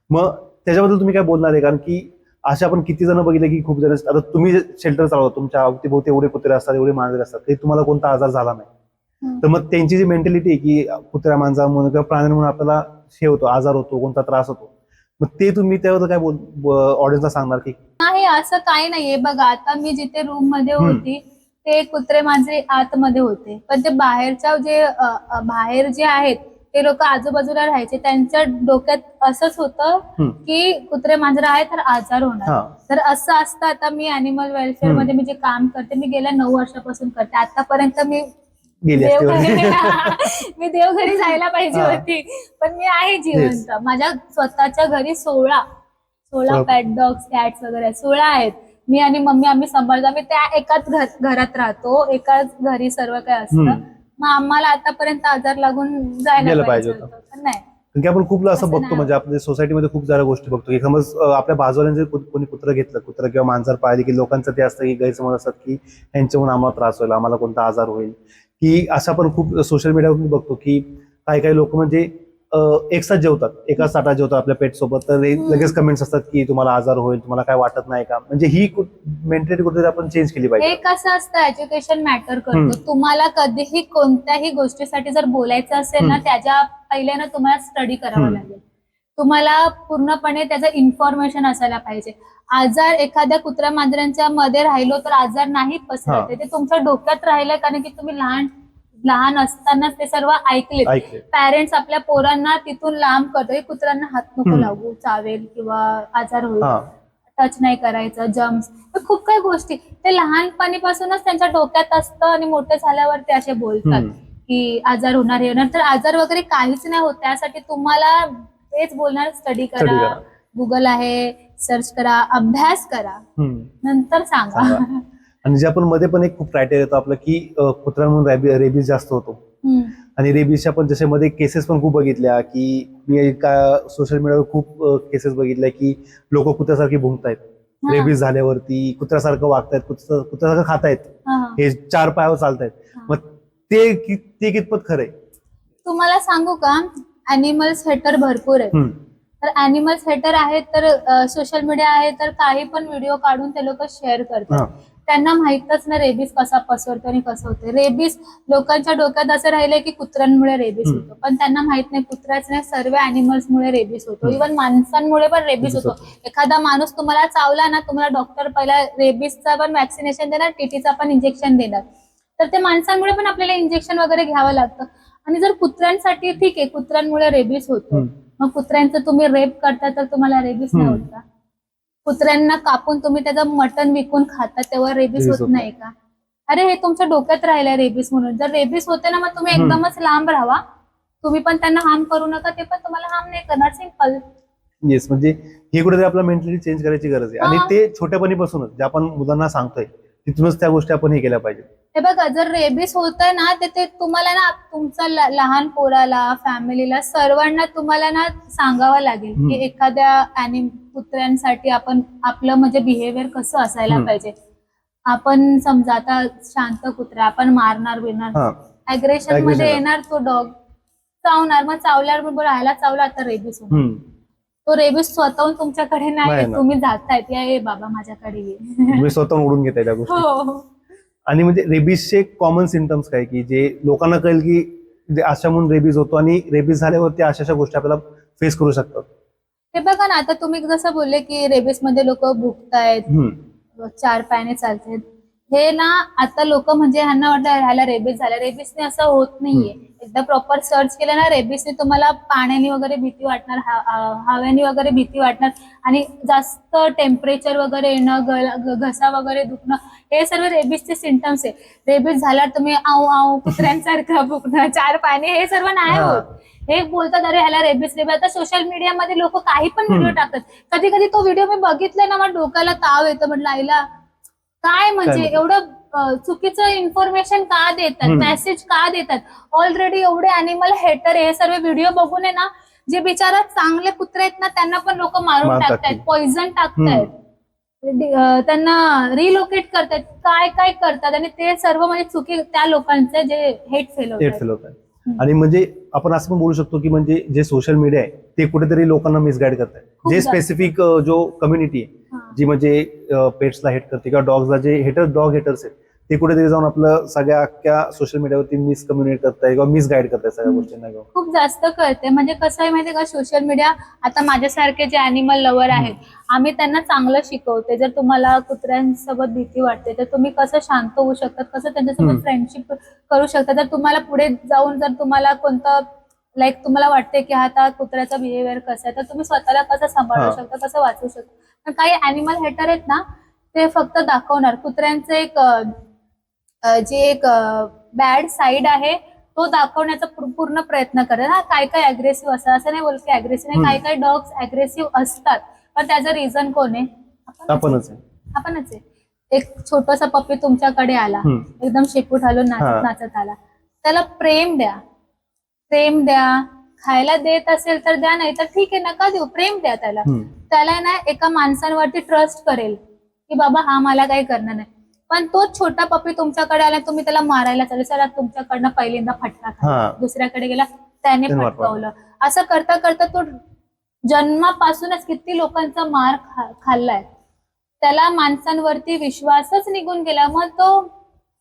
मग त्याच्याबद्दल तुम्ही काय बोलणार आहे? कारण की अशा आपण किती जण बघितले की खूप जण, आता तुम्ही शेल्टर चालवता, तुमच्या अवतीभोवती एवढे कुत्रे असतात, एवढे मांजरे असतात, ते तुम्हाला कोणता आजार झाला नाही, तर मग त्यांची जी मेंटॅलिटी आहे की कुत्र्या मांजरांमुळे किंवा प्राण्यांमुळे आपल्याला हे होतो, आजार होतो, कोणता त्रास होतो, मग ते तुम्ही त्यावर काय ऑडियन्सला सांगणार की नाही असं काही नाहीये बघा. आता मी जिथे रूम मध्ये होती ते कुत्रे माझे आतमध्ये होते, पण ते बाहेरच्या जे बाहेर जे आहेत ते लोक आजूबाजूला राहायचे, त्यांच्या डोक्यात असंच होतं की कुत्रे मांजर आहे तर आजार होणार. तर असं असतं. आता मी अॅनिमल वेलफेअर मध्ये मी जे काम करते, मी गेल्या 9 वर्षापासून करते. आतापर्यंत मी मी देवघरी जायला पाहिजे होती, पण मी आहे जिवंत. माझ्या स्वतःच्या घरी 16 पॅट डॉग्स कॅट्स वगैरे 16 आहेत. मी आणि मम्मी आम्ही सांभाळतो. आम्ही त्या एकाच घरात राहतो, एकाच घरी सर्व काही असतं. मग आम्हाला आतापर्यंत आजार लागून जायला पाहिजे होतं, पण नाही. कारण की आपण खूप असं बघतो, म्हणजे आपल्या सोसायटीमध्ये खूप साऱ्या गोष्टी बघतो की समज आपल्या बाजूला कोणी कुत्रं घेतलं, कुत्रं किंवा मांजर पाळली की लोकांचं ते असतं की गैरसमज असतात की यांच्याहून आम्हाला त्रास होईल, आम्हाला कोणता आजार होईल, की असं आपण खूप सोशल मीडियावर बघतो की काही लोक म्हणजे एकसाथ जेवतात, एकाच ताटात जेवतात आपल्या पेट सोबत, तर लगेच कमेंट्स असतात की तुम्हाला आजार होईल, तुम्हाला काय वाटत नाही का. म्हणजे ही मेंटॅलिटी कुठेतरी आपण चेंज केली पाहिजे. हे कसं असतं, एज्युकेशन मॅटर करतो. तुम्हाला कधीही कोणत्याही गोष्टीसाठी जर बोलायचं असेल ना, त्याच्या पहिल्यानं तुम्हाला स्टडी करावं लागेल. तुम्हाला पूर्णपणे त्याचं इन्फॉर्मेशन असायला पाहिजे. आजार एखाद्या कुत्र्या मांजरांच्या मध्ये राहिलो तर आजार नाही पसरत, ते तुमच्या डोक्यात राहिलं, कारण की तुम्ही लहान असतानाच ते सर्व ऐकले. पॅरेंट्स आपल्या पोरांना तिथून लांब करतो, कुत्र्यांना हात नको लावू, चावेल किंवा आजार होईल, टच नाही करायचं, जम्स, खूप काही गोष्टी ते लहानपणीपासूनच त्यांच्या डोक्यात असतं आणि मोठे झाल्यावर ते असे बोलतात की आजार होणार, हे होणार. तर आजार वगैरे काहीच नाही होत. त्यासाठी तुम्हाला तेच बोलणार, स्टडी करा, गुगल आहे, सर्च करा, अभ्यास करा, नंतर सांगा. आणि जे आपण मध्ये पण एक खूप क्रायटेरिया येतो आपलं की कुत्र्यांमधून रेबीज जास्त होतो, आणि रेबीजच्या पण जसे मध्ये केसेस पण खूप बघितल्या की मी एका सोशल मीडियावर खूप केसेस बघितल्या की लोक कुत्र्यासारखी भुंकतायत, रेबीज झाल्यावरती कुत्र्यासारखं वागतायत, कुत्र्यासारखं खातायत, हे 4 पायावर चालतायत. मग ते कितपत खरंय? तुम्हाला सांगू का, अॅनिमल्स हेटर भरपूर आहेत. तर अॅनिमल्स हेटर आहेत, तर सोशल मीडिया आहे, तर काही पण व्हिडिओ काढून ते लोक शेअर करतात. त्यांना माहितच नाही रेबीज कसा पसरतो आणि कसं होतं. रेबीज लोकांच्या डोक्यात असं राहिलंय की कुत्र्यांमुळे रेबीज होतो, पण त्यांना माहित नाही कुत्र्याच नाही, सर्व अॅनिमल्समुळे रेबीज होतो. इव्हन माणसांमुळे पण रेबीज होतो. एखादा माणूस तुम्हाला चावला ना, तुम्हाला डॉक्टर पहिला रेबीजचा पण वॅक्सिनेशन देणार, टीटीचा पण इंजेक्शन देणार. तर ते माणसांमुळे पण आपल्याला इंजेक्शन वगैरे घ्यावं लागतं. आणि जर कुत्र्यांसाठी ठीक आहे, कुत्र्यांमुळे रेबीज होतो, मग कुत्र्यांचं तुम्ही रेप करता तर तुम्हाला रेबीज नाही होत का? कुत्र्यांना कापून तुम्ही त्याचं मटण विकून खाता तेव्हा रेबीज होत नाही का? अरे हे तुमच्या डोक्यात राहिलंय रेबीज म्हणून. जर रेबीज होते ना, मग तुम्ही एकदमच लांब राहावा, तुम्ही पण त्यांना हार्म करू नका, ते पण तुम्हाला हार्म नाही करणार. सिंपल. येस, म्हणजे हे कुठेतरी आपला मेंटॅलिटी चेंज करायची गरज आहे. आणि ते छोट्यापणीपासूनच जे आपण मुलांना सांगतोय तिथूनच त्या गोष्टी आपण हे केल्या पाहिजे. हे बघा, जर रेबीज होतंय ना, ते तुम्हाला ना, तुमच्या लहान पोराला, फॅमिलीला, सर्वांना तुम्हाला ना सांगावं लागेल की एखाद्या कुत्र्यांसाठी आपण आपलं म्हणजे बिहेवियर कसं असायला पाहिजे. आपण समजा आता शांत कुत्रा, आपण मारणार बिरणार, अग्रेशन मध्ये येणार तो डॉग, चावणार, मग चावल्यावर मग राहायला चावला, आता रेबीज होणार. तो रेबीज स्वतःहून तुमच्याकडे नाही, तुम्ही जातायत, या ये बाबा माझ्याकडे ये, तुम्ही स्वतःहून उडून घेताय त्या गोष्टी. आणि म्हणजे रेबीजचे कॉमन सिम्पटम्स काय की जे लोकांना कळेल की अशा म्हणून रेबीज होतो, आणि रेबीज झाल्यावरती अशा गोष्टी आपल्याला फेस करू शकतात. हे बघा ना, आता तुम्ही जसं बोलले की रेबीज मध्ये लोक भुकतायत, 4 पायाने चालतायत, हे ना आता लोक म्हणजे ह्यांना वाटतं ह्याला रेबीज झाला. रेबीजने असं होत नाहीये. एकदा प्रॉपर सर्च केलं ना, रेबीजने तुम्हाला पाण्याने वगैरे भीती वाटणार, हव्याने वगैरे भीती वाटणार, आणि जास्त टेम्परेचर वगैरे येणं, घसा वगैरे दुखणं, हे सर्व रेबीजचे सिम्पटम्स आहे. रेबीज झाल्यावर तुम्ही आऊ आऊ कुत्र्यांसारखं भुकणं, 4 पायाने, हे सर्व नाही होत. हे बोलतात अरे ह्याला रेबीज. आता सोशल मीडियामध्ये लोक काही पण व्हिडिओ टाकतात. कधी कधी तो व्हिडिओ मी बघितलाय ना, मग डोक्याला ताव येतं. म्हटलं आईला काय म्हणजे एवढं चुकीचं इन्फॉर्मेशन का देतात, मेसेज का देतात. ऑलरेडी एवढे अॅनिमल हेटर हे सर्व व्हिडिओ बघून आहे ना, जे बिचारा चांगले कुत्रे आहेत ना, त्यांना पण लोक मारून टाकतायत, पॉइझन टाकतायत, त्यांना रिलोकेट करतात, काय काय करतात. आणि ते सर्व म्हणजे चुकी त्या लोकांचे जे हेट फेल होतात. आणि म्हणजे आपण असं पण बोलू शकतो की म्हणजे जे सोशल मीडिया आहे ते कुठेतरी लोकांना मिसगाईड करतात. जे स्पेसिफिक जो कम्युनिटी आहे जी म्हणजे पेट्सला हेट करते किंवा डॉग्सला, जे डॉग हेटर्स आहेत ते कुठेतरी जाऊन आपलं सगळ्या अख्ख्या सोशल मीडियावरती मिसकम्युनिकेट करताय किंवा मिसगाईड करताय सगळ्या गोष्टींना घेऊन. खूप जास्त करते. म्हणजे कसं आहे माहितीये का, सोशल मीडिया आता माझ्यासारखे जे अॅनिमल लवर आहेत, आम्ही त्यांना चांगलं शिकवते. जर तुम्हाला कुत्र्यांसोबत भीती वाटते तर तुम्ही कसं शांत होऊ शकतात, कसं त्यांच्यासोबत फ्रेंडशिप करू शकता. तर तुम्हाला पुढे जाऊन जर तुम्हाला कोणतं तुम्हाला वाटते की आता कुत्र्याचा बिहेवियर कसा आहे, तर तुम्ही स्वतःला कसं सांभाळू शकता, कसं वाचवू शकता. पण काही अॅनिमल हेटर आहेत ना, ते फक्त दाखवणार कुत्र्यांचं जे एक बॅड साईड आहे तो दाखवण्याचा पूर्ण प्रयत्न करतात. हा काय काय अग्रेसिव्ह असं नाही बोलत की अग्रेसिव्ह नाही, काही काही डॉग्स अग्रेसिव्ह असतात, पण त्याचं रिझन कोण आहे? आपणच आहे. एक छोटासा पप्पी तुमच्याकडे आला, एकदम शेपूट हलून नाचत नाचत आला, त्याला प्रेम द्या. खायला देत असेल तर द्या, नाही तर ठीक आहे नका देऊ, प्रेम द्या त्याला ना एका माणसांवरती ट्रस्ट करेल की बाबा हा मला काही करणार नाही. पण तो छोटा पप्पी तुमच्याकडे आला, तुम्ही त्याला मारायला चालू, चला तुमच्याकडनं पहिल्यांदा फटका खाल्ला, दुसऱ्याकडे गेला त्याने फटकावलं, असं करता करता तो जन्मापासूनच किती लोकांचा मार खाल्लाय. त्याला माणसांवरती विश्वासच निघून गेला. मग तो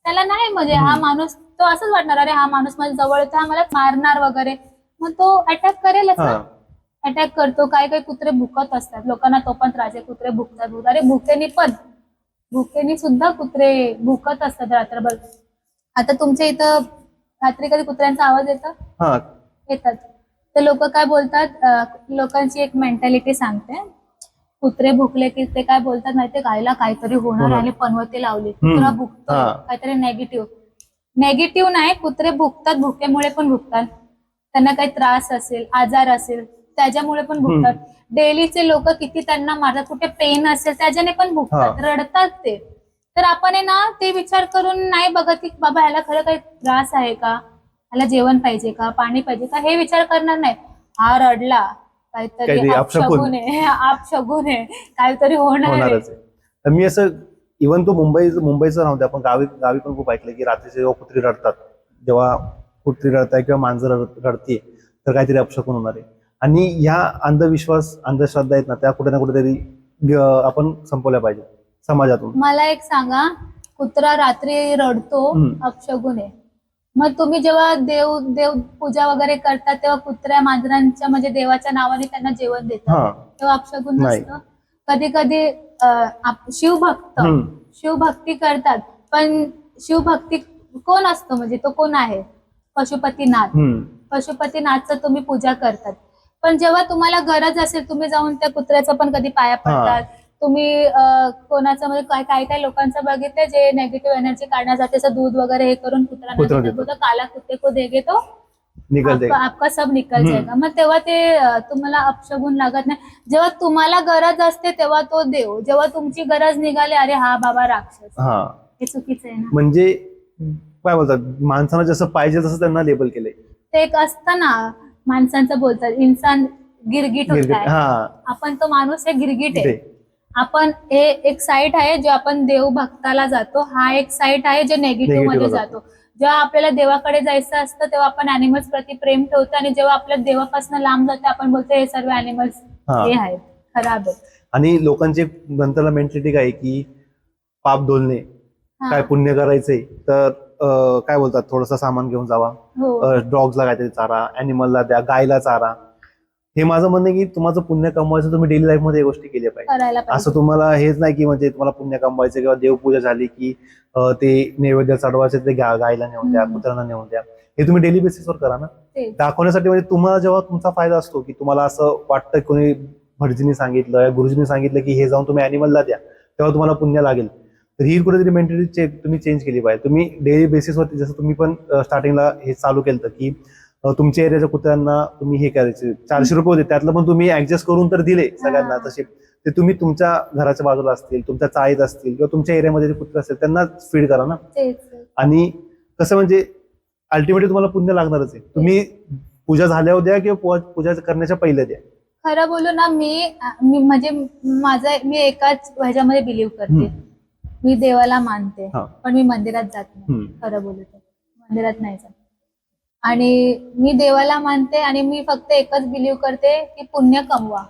त्याला नाही, म्हणजे हा माणूस, तो असंच वाटणार अरे हा माणूस माझ्या जवळ येतो, हा मला मारणार वगैरे, मग तो अटॅक करेलच ना. अटॅक करतो. काही कुत्रे भुकत असतात, लोकांना तो पण त्रास आहे, कुत्रे भुकतात. अरे भुकेनी सुद्धा कुत्रे भुकत असतात रात्रभर. आता तुमच्या इथं रात्री कधी कुत्र्यांचा आवाज येतात, तर लोक काय बोलतात, लोकांची एक मेंटॅलिटी सांगते, कुत्रे भुकले की ते काय बोलतात माहितीये, गायला काहीतरी होणार आहे, पनवती लावली, कुत्रा भुकतोय, काहीतरी नेगेटिव्ह नाही. कुत्रे भुकतात, भुकेमुळे पण भुकतात. त्यांना काही त्रास असेल, आजार असेल त्याच्यामुळे पण भुकतात. डेलीचे लोक किती त्यांना मारतात, कुठे पेन असेल त्याच्याने पण भुकतात, रडतात ते. तर आपण आहे ना ते विचार करून नाही बघत की बाबा ह्याला खरं काही त्रास आहे का, ह्याला जेवण पाहिजे का, पाणी पाहिजे का, हे विचार करणार नाही. हा रडला, काहीतरी अपशगुन आहे, काहीतरी होणार आहे. तर मी असं इव्हन तो मुंबईचं राहते, आपण गावी पण खूप ऐकलं की रात्रीचे जेव्हा कुत्री रडतात, जेव्हा कुत्री रडताय किंवा मांजर रडते तर काहीतरी अपशकुन होणार आहे. आणि ह्या अंधश्रद्धा आहेत ना, त्या कुठे ना कुठेतरी आपण संपवल्या पाहिजे समाजातून. मला एक सांगा, कुत्रा रात्री रडतो, अपशगुन आहे. मग तुम्ही जेव्हा देव पूजा वगैरे करतात तेव्हा कुत्र्या मांजरांच्या म्हणजे देवाच्या नावाने त्यांना जेवण देतात, तेव्हा अपशगुन नसतं. कधी कधी शिवभक्ती करतात, पण शिवभक्ती कोण असतो, म्हणजे तो कोण आहे? पशुपतीनाथचं तुम्ही पूजा करतात. पण जेव्हा तुम्हाला गरज असेल तुम्ही जाऊन त्या कुत्र्याचं पण कधी पाया पडतात. तुम्ही कोणाचं म्हणजे काही लोकांचं बघितलं जे नेगेटिव्ह एनर्जी काढण्यासाठी असं दूध वगैरे हे करून कुत्र्यांना काला कुत्ते को देगे तो आपका सब निकल जाएगा. मग तेव्हा ते तुम्हाला अपशगुन लागत नाही. जेव्हा तुम्हाला गरज असते तेव्हा तो देव, जेव्हा तुमची गरज निघाली अरे हा बाबा राक्षस, हे चुकीचं आहे ना. म्हणजे काय बोलतात, माणसाला जसं पाहिजे तसं त्यांना लेबल केलंय. ते एक असतं ना, माणसांचं बोलतात इन्सान गिरगिट होत आहे, आपण तो माणूस हे गिरगिट आहे. आपण हे एक साईट आहे जे आपण देव भक्ताला जातो, हा एक साईट आहे जे नेगेटिव्ह मध्ये जातो. जेव्हा आपल्याला देवाकडे जायचं असतं तेव्हा आपण अॅनिमल्स प्रति प्रेम ठेवतो, आणि जेव्हा आपल्या देवापासून लांब जातो आपण बोलतो हे सर्व अॅनिमल्स हे आहेत, खराब आहेत. आणि लोकांची नंतरला मेंटॅलिटी काय की पाप धुलणे, काय पुण्य करायचंय तर काय बोलतात, थोडंसं सामान घेऊन जावा, डॉग्सला काहीतरी चारा, अॅनिमलला द्या, गायला चारा. हे माझं म्हणणं की तुम्हाला पुण्य कमवायचं तुम्ही डेली लाईफ मध्ये गोष्टी केल्या पाहिजे. असं तुम्हाला हेच नाही की म्हणजे तुम्हाला पुण्य कमवायचं किंवा देवपूजा झाली की ते नैवेद्य चढवायचे ते गायला नेऊन द्या, कुत्र्यांना नेऊन द्या. हे तुम्ही डेली बेसिसवर करा ना, दाखवण्यासाठी. म्हणजे तुम्हाला जेव्हा तुमचा फायदा असतो की तुम्हाला असं वाटतं कोणी भटजीने सांगितलं, गुरुजीने सांगितलं की हे जाऊन तुम्ही अॅनिमलला द्या, तेव्हा तुम्हाला पुण्य लागेल. तर ही कुठेतरी मेंटॅलिटी तुम्ही चेंज केली पाहिजे. तुम्ही डेली बेसिसवरती, जसं तुम्ही पण स्टार्टिंगला हे चालू केलं की तुमच्या एरियाच्या कुत्र्यांना तुम्ही हे करायचे, 400 रुपये होते त्यातलं पण तुम्ही ऍडजस्ट करून तर दिले सगळ्यांना, तसे ते तुम्ही तुमच्या घराच्या बाजूला असतील, तुमच्या चाळीत असतील किंवा तुमच्या एरियामध्ये जे कुत्रे असतील त्यांना फीड करा ना. आणि कसं म्हणजे अल्टिमेटली तुम्हाला पुण्य लागणारच आहे. तुम्ही पूजा झाल्यावर द्या किंवा पूजा करण्याच्या पहिले द्या. खरं बोलू ना, मी म्हणजे मी एकाच ह्याच्यामध्ये बिलीव्ह करते. मी देवाला मानते पण मी मंदिरात जात नाही. खरं बोलू तर मंदिरात नाही जात. आणि मी देवाला मानते आणि मी फक्त एकच बिलीव्ह करते की पुण्य कमवा.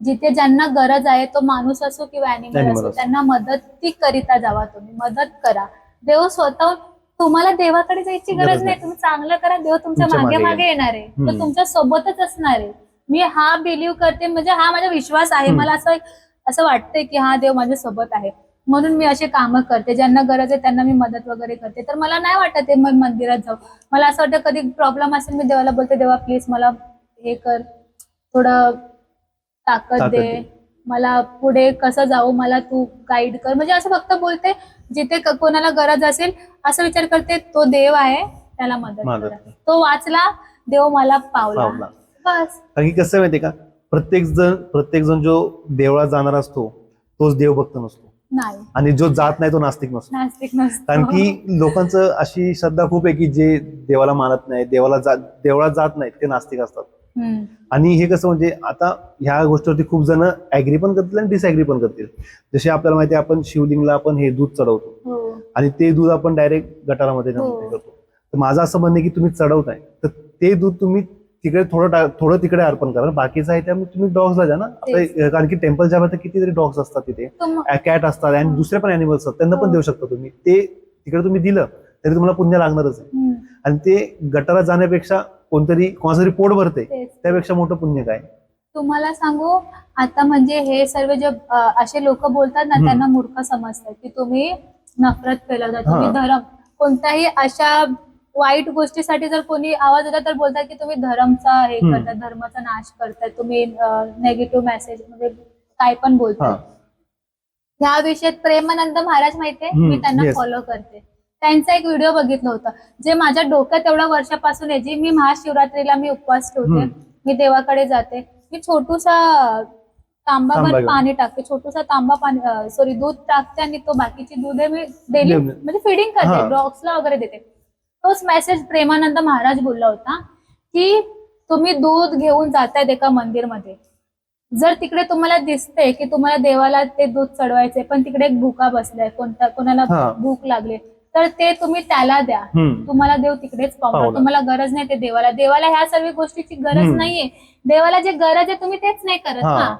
जिथे ज्यांना गरज आहे, तो माणूस असो किंवा अॅनिमल Animal असो, असो. त्यांना मदती करिता जावा, तुम्ही मदत करा. देव स्वतः, तुम्हाला देवाकडे जायची गरज गरज नाही, नाही. तुम्ही चांगलं करा, देव तुमच्या तुमच्या मागे मागे मागे येणार आहे, तो हम्म. तुमच्या सोबतच असणार आहे. मी हा बिलीव्ह करते, म्हणजे हा माझा विश्वास आहे. मला असं वाटतंय की हा देव माझ्या सोबत आहे, म्हणून मी असे कामं करते. ज्यांना गरज आहे त्यांना मी मदत वगैरे करते. तर मला नाही वाटत मग मंदिरात जाऊ. मला असं वाटतं कधी प्रॉब्लेम असेल, मी देवाला बोलते, देवा प्लीज मला हे कर, थोडं ताकद ताकद दे, दे. मला पुढे कसं जाऊ, मला तू गाईड कर. म्हणजे असं फक्त बोलते. जिथे कोणाला गरज असेल असं विचार करते, तो देव आहे, त्याला मदत करा. तो वाचला, देव मला पावला, बस. कारण की कसं माहितीये का, प्रत्येक जण जो देवळात जाणार असतो तोच देवभक्त नसतो, नाही, आणि जो जात नाही तो नास्तिक नसतो. नास्तिक नसतो. कारण की लोकांचं अशी श्रद्धा खूप आहे की जे देवाला मानत नाही, देवळात जात नाहीत, ते नास्तिक असतात. आणि हे कसं, म्हणजे आता ह्या गोष्टीवरती खूप जण ऍग्री पण करतील आणि डिसऍग्री पण करतील. जसे आपल्याला माहिती आहे, आपण शिवलिंगला आपण हे दूध चढवतो आणि ते दूध आपण डायरेक्ट गटारामध्ये करतो. तर माझं असं म्हणणं आहे की तुम्ही चढवताय तर ते दूध तुम्ही तिकडे थोडं तिकडे अर्पण करा, बाकीचं आहे त्यामुळे तुम्ही डॉग्सला द्या ना. आता कारण की टेम्पलच्या मध्ये कितीतरी डॉग्स असतात, तिथे कॅट असतात आणि दुसरे पण अॅनिमल्स असतात, त्यांना पण देऊ शकता तुम्ही. ते तिकडे तुम्ही दिलं तरी तुम्हाला पुण्य लागणारच आहे. आणि ते गटारात जाण्यापेक्षा कोणातरी पोट भरते, त्यापेक्षा मोठं पुण्य काय. तुम्हाला सांगू, आता म्हणजे हे सर्व जे असे लोक बोलतात ना, त्यांना मूर्ख समजतात की तुम्ही नफरत फैलवता, तुम्ही धर्म, कोणत्याही अशा वाईट गोष्टीसाठी जर कोणी आवाज होता तर बोलतात की तुम्ही धर्मचा हे करताय, धर्माचा नाश करताय, तुम्ही नेगेटिव्ह मेसेज म्हणजे काय पण बोलताय. ह्या विषयात प्रेमानंद महाराज माहितीये, मी त्यांना फॉलो करते. त्यांचा एक व्हिडिओ बघितलं होतं, जे माझ्या डोक्यात एवढ्या वर्षापासून आहे. जी मी महाशिवरात्रीला मी उपवास ठेवते, मी देवाकडे जाते, मी छोटूसा तांबाभर पाणी टाकते, छोटूसा दूध टाकते, आणि तो बाकीची दूध आहे मी डेली म्हणजे फिडिंग करते, डॉग्सला वगैरे देते. तोच मेसेज प्रेमानंद महाराज बोलला होता की तुम्ही दूध घेऊन जातायत एका मंदिरमध्ये, जर तिकडे तुम्हाला दिसते की तुम्हाला देवाला ते दूध चढवायचे, पण तिकडे एक भुका बसलाय, कोणाला भूक लागली, तर ते तुम्ही त्याला द्या, तुम्हाला देव तिकडेच पावणार. तुम्हाला गरज नाही ते देवाला ह्या सर्व गोष्टीची गरज नाहीये. देवाला जे गरज आहे तुम्ही तेच नाही करत ना,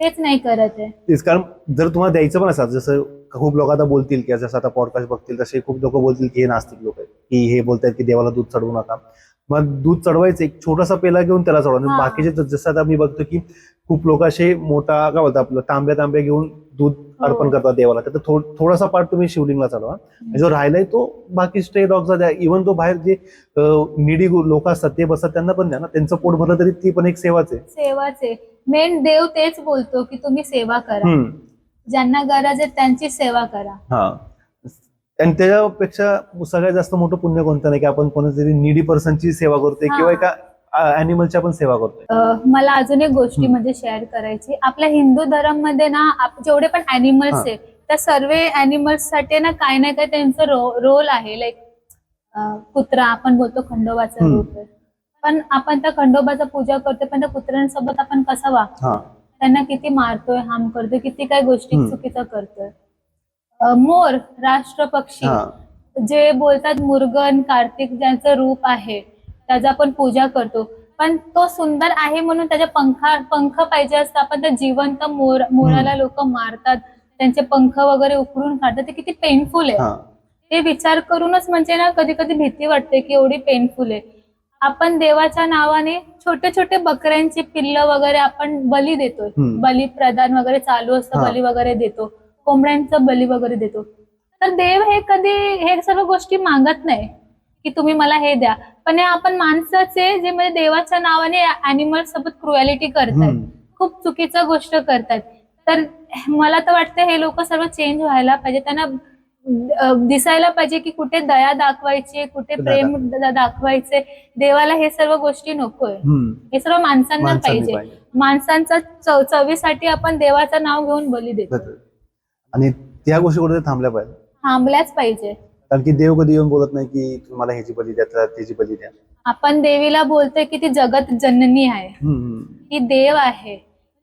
तेच नाही करत आहे. तेच, कारण जर तुम्हाला द्यायचं पण असं, जसं खूप लोक आता बोलतील की जसं आता पॉडकास्ट बघतील तसे खूप लोक बोलतील की हे नास्तिक लोक आहेत, की हे बोलतात की देवाला दूध चढवू नका. मग दूध चढवायचं एक छोटासा पेला घेऊन त्याला चढवा. बाकीचे जसं आता मी बघतो की खूप लोक असे मोठा काय बोलतात आपलं तांब्या घेऊन दूध अर्पण करतात देवाला, तर थोडासा पार्ट तुम्ही शिवलिंगला चढवा, जो राहिलाय तो बाकी स्ट्रे डॉग्सला द्या. इव्हन तो बाहेर जे निडी लोक असतात ते बसतात त्यांना पण द्या ना, त्यांचं पोट भरलं तरी ती पण एक सेवाच आहे. मेन देव तेच बोलतो की तुम्ही सेवा करा, ज्यांना गरज आहे त्यांची सेवा करा. आणि त्याच्यापेक्षा सगळ्यात जास्त मोठं पुण्य कोणतं नाही की आपण कोणत्यातरी निडी पर्सनची सेवा करतोय किंवा एका अॅनिमलच्या पण सेवा करतोय. मला अजून एक गोष्टी म्हणजे शेअर करायची. आपल्या हिंदू धर्म मध्ये ना जेवढे पण अॅनिमल्स आहे त्या सर्व अॅनिमल्स साठी ना काही ना काही त्यांचं रोल आहे. लाईक कुत्रा आपण बोलतो खंडोबाचं रूप आहे, पण आपण त्या खंडोबाचा पूजा करतोय, पण त्या कुत्र्यांसोबत आपण कसं वागतो, त्यांना किती मारतोय, हार्म करतोय, किती काही गोष्टी चुकीचं करतोय. मोर राष्ट्र पक्षी जे बोलतात, मुर्गन कार्तिक ज्यांचं रूप आहे त्याचा आपण पूजा करतो, पण तो सुंदर आहे म्हणून त्याचे पंख पाहिजे असतं. आपण त्या जिवंत मोराला लोक मारतात, त्यांचे पंख वगैरे उकळून काढतात, ते किती पेनफुल आहे. ते विचार करूनच म्हणजे ना कधी कधी भीती वाटते की एवढी पेनफुल आहे. आपण देवाच्या नावाने छोटे छोटे बकऱ्यांची पिल्ल वगैरे आपण बली देतोय, बली प्रदान वगैरे चालू असतं, बली वगैरे देतो, कोंबड्यांचं बली वगैरे देतो. तर देव हे कधी हे सर्व गोष्टी मागत नाही की तुम्ही मला हे द्या, पण हे आपण माणसाचे जे म्हणजे देवाच्या नावाने अॅनिमल सोबत क्रुएलिटी करतात, खूप चुकीचं गोष्ट करतात. तर मला तर वाटतं हे लोक सर्व चेंज व्हायला पाहिजे. त्यांना दिसायला पाहिजे की कुठे दया दाखवायची, कुठे प्रेम दाखवायचे. देवाला हे सर्व गोष्टी नकोय, हे सर्व माणसांना पाहिजे. माणसांचा चवीसाठी आपण देवाचं नाव घेऊन बली देतो, आणि त्या गोष्टी कुठे थांबल्याच पाहिजे. कारण की देव कधी येऊन बोलत नाही की तुम्हाला ह्याची बली द्या, त्याची बली द्या. आपण देवीला बोलतोय की ती जगत जननी आहे, ती देव आहे,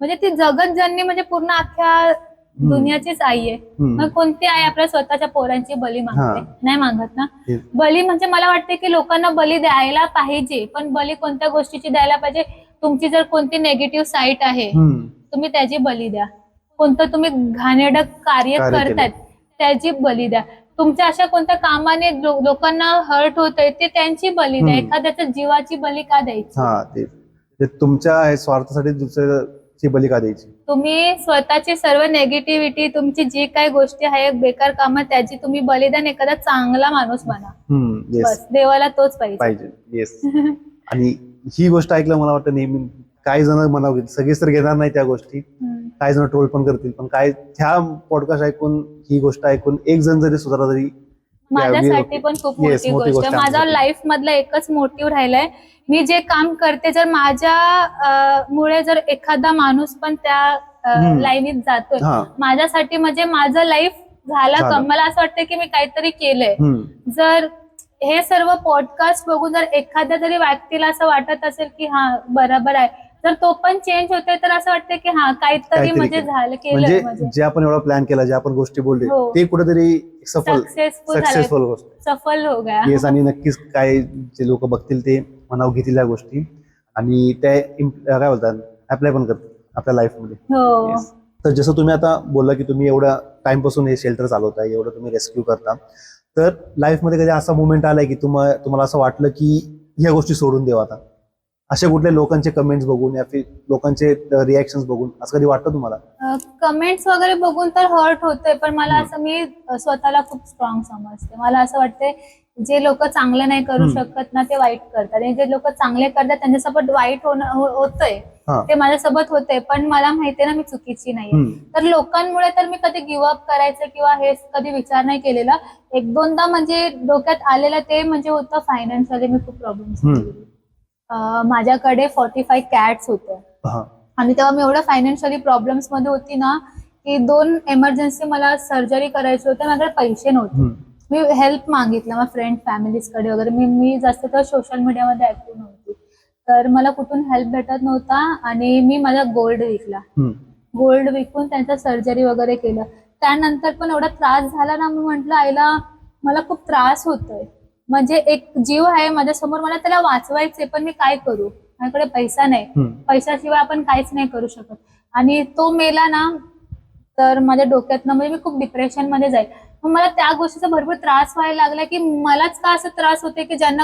म्हणजे ती जगत जननी म्हणजे पूर्ण अख्ख्या दुनियाचीच आई आहे. मग कोणती आई आपल्या स्वतःच्या पोरांची बली मागते? नाही मागत ना. बली म्हणजे मला वाटते की लोकांना बली द्यायला पाहिजे, पण बली कोणत्या गोष्टीची द्यायला पाहिजे? तुमची जर कोणती नेगेटिव्ह साईट आहे तुम्ही त्याची बली द्या. कोणतं तुम्ही घाणेरडं कार्य करतायत त्याची बली द्या. तुमच्या अशा कोणत्या कामाने लोकांना हर्ट होतंय ते त्यांची बली द्या. एखाद्याच्या जीवाची बली का द्यायची? हा, ते तुमच्या स्वार्थासाठी दुसऱ्याची बली का द्यायची? तुम्ही स्वतःची सर्व नेगेटिव्हिटी, तुमची जी काही गोष्टी आहे बेकार कामं, त्याची तुम्ही बलिदान एखादा चांगला माणूस बना. बस देवाला तोच पाहिजे. येस. आणि ही गोष्ट ऐकलं मला वाटतं नेहमी काही जण मनावर घेतील, सगळेच तर घेणार नाही त्या गोष्टी, काही जण ट्रोल पण करतील, पण काय ह्या पॉडकास्ट ऐकून, ही गोष्ट ऐकून एक जण जरी सुधारला तरी माझ्यासाठी पण खूप मोठी गोष्ट आहे. माझा लाईफ मधला एकच मोटिव्ह राहिलाय, मी जे काम करते जर माझ्या मुळे जर एखादा माणूस पण त्या लाईनीत जातोय माझ्यासाठी, म्हणजे माझं लाईफ झालं कम. मला असं वाटतं की मी काहीतरी केलंय. जर हे सर्व पॉडकास्ट बघून जर एखाद्या जरी व्यक्तीला असं वाटत असेल की हा बरोबर आहे, जर तो पण चेंज होतोय, तर असं वाटतं की हा काहीतरी म्हणजे झालं, केलं. म्हणजे जे आपण एवढा प्लॅन केला, जे आपण गोष्टी बोलले ते कुठेतरी सफल हो गया. येस. आणि नक्कीच काय जे लोक बघतील ते मनावर घेतील या गोष्टी आणि ते काय बोलतात अप्लाय पण करतील आपल्या लाईफमध्ये. तर जसं तुम्ही आता बोलला की तुम्ही एवढ्या टाइम पासून हे शेल्टर चालवताय, एवढं तुम्ही रेस्क्यू करता, तर लाईफमध्ये कधी असा मुवमेंट आलाय की तुम्हाला असं वाटलं की ह्या गोष्टी सोडून देऊ आता? अशा कुठल्या लोकांचे कमेंट्स बघून या लोकांचे रिॲक्शन बघून असं कधी वाटतं तुम्हाला? कमेंट्स वगैरे बघून तर हर्ट होतंय, पण मला असं, मी स्वतःला खूप स्ट्रॉंग समजते. मला असं वाटतंय जे लोक चांगले नाही करू शकत ना ते वाईट करतात, आणि जे लोक चांगले करतात त्यांच्यासोबत वाईट होतंय ते माझ्यासोबत होते, पण मला माहितीये ना मी चुकीची नाहीये. तर लोकांमुळे तर मी कधी गिव्हअप करायचं किंवा हे कधी विचार नाही केलेला. एक दोनदा म्हणजे डोक्यात आलेलं ते म्हणजे होतं फायनान्शियली मी खूप प्रॉब्लेम्स. माझ्याकडे 45 कॅट्स होते आणि तेव्हा मी एवढ्या फायनान्शियली प्रॉब्लेम्स मध्ये होती ना की 2 एमर्जन्सी मला सर्जरी करायची होती, माझ्याकडे पैसे नव्हते. मी हेल्प मागितलं मग फ्रेंड फॅमिलीजकडे वगैरे. मी जास्त तर सोशल मीडियामध्ये ऍक्टिव्ह नव्हती, तर मला कुठून हेल्प भेटत नव्हता आणि मी माझा गोल्ड विकला. गोल्ड विकून त्यांचा सर्जरी वगैरे केलं. त्यानंतर पण एवढा त्रास झाला ना, मी म्हंटल आईला मला खूप त्रास होतोय, म्हणजे एक जीव आहे माझ्यासमोर, मला त्याला वाचवायचंय, पण मी काय करू, माझ्याकडे पैसा नाही, पैशाशिवाय आपण काहीच नाही करू शकत. आणि तो मेला ना तर माझ्या डोक्यातनं म्हणजे मी खूप डिप्रेशन मध्ये जाईल. मग मला त्या गोष्टीचा भरपूर त्रास व्हायला लागला की मलाच का असं त्रास होते की ज्यांना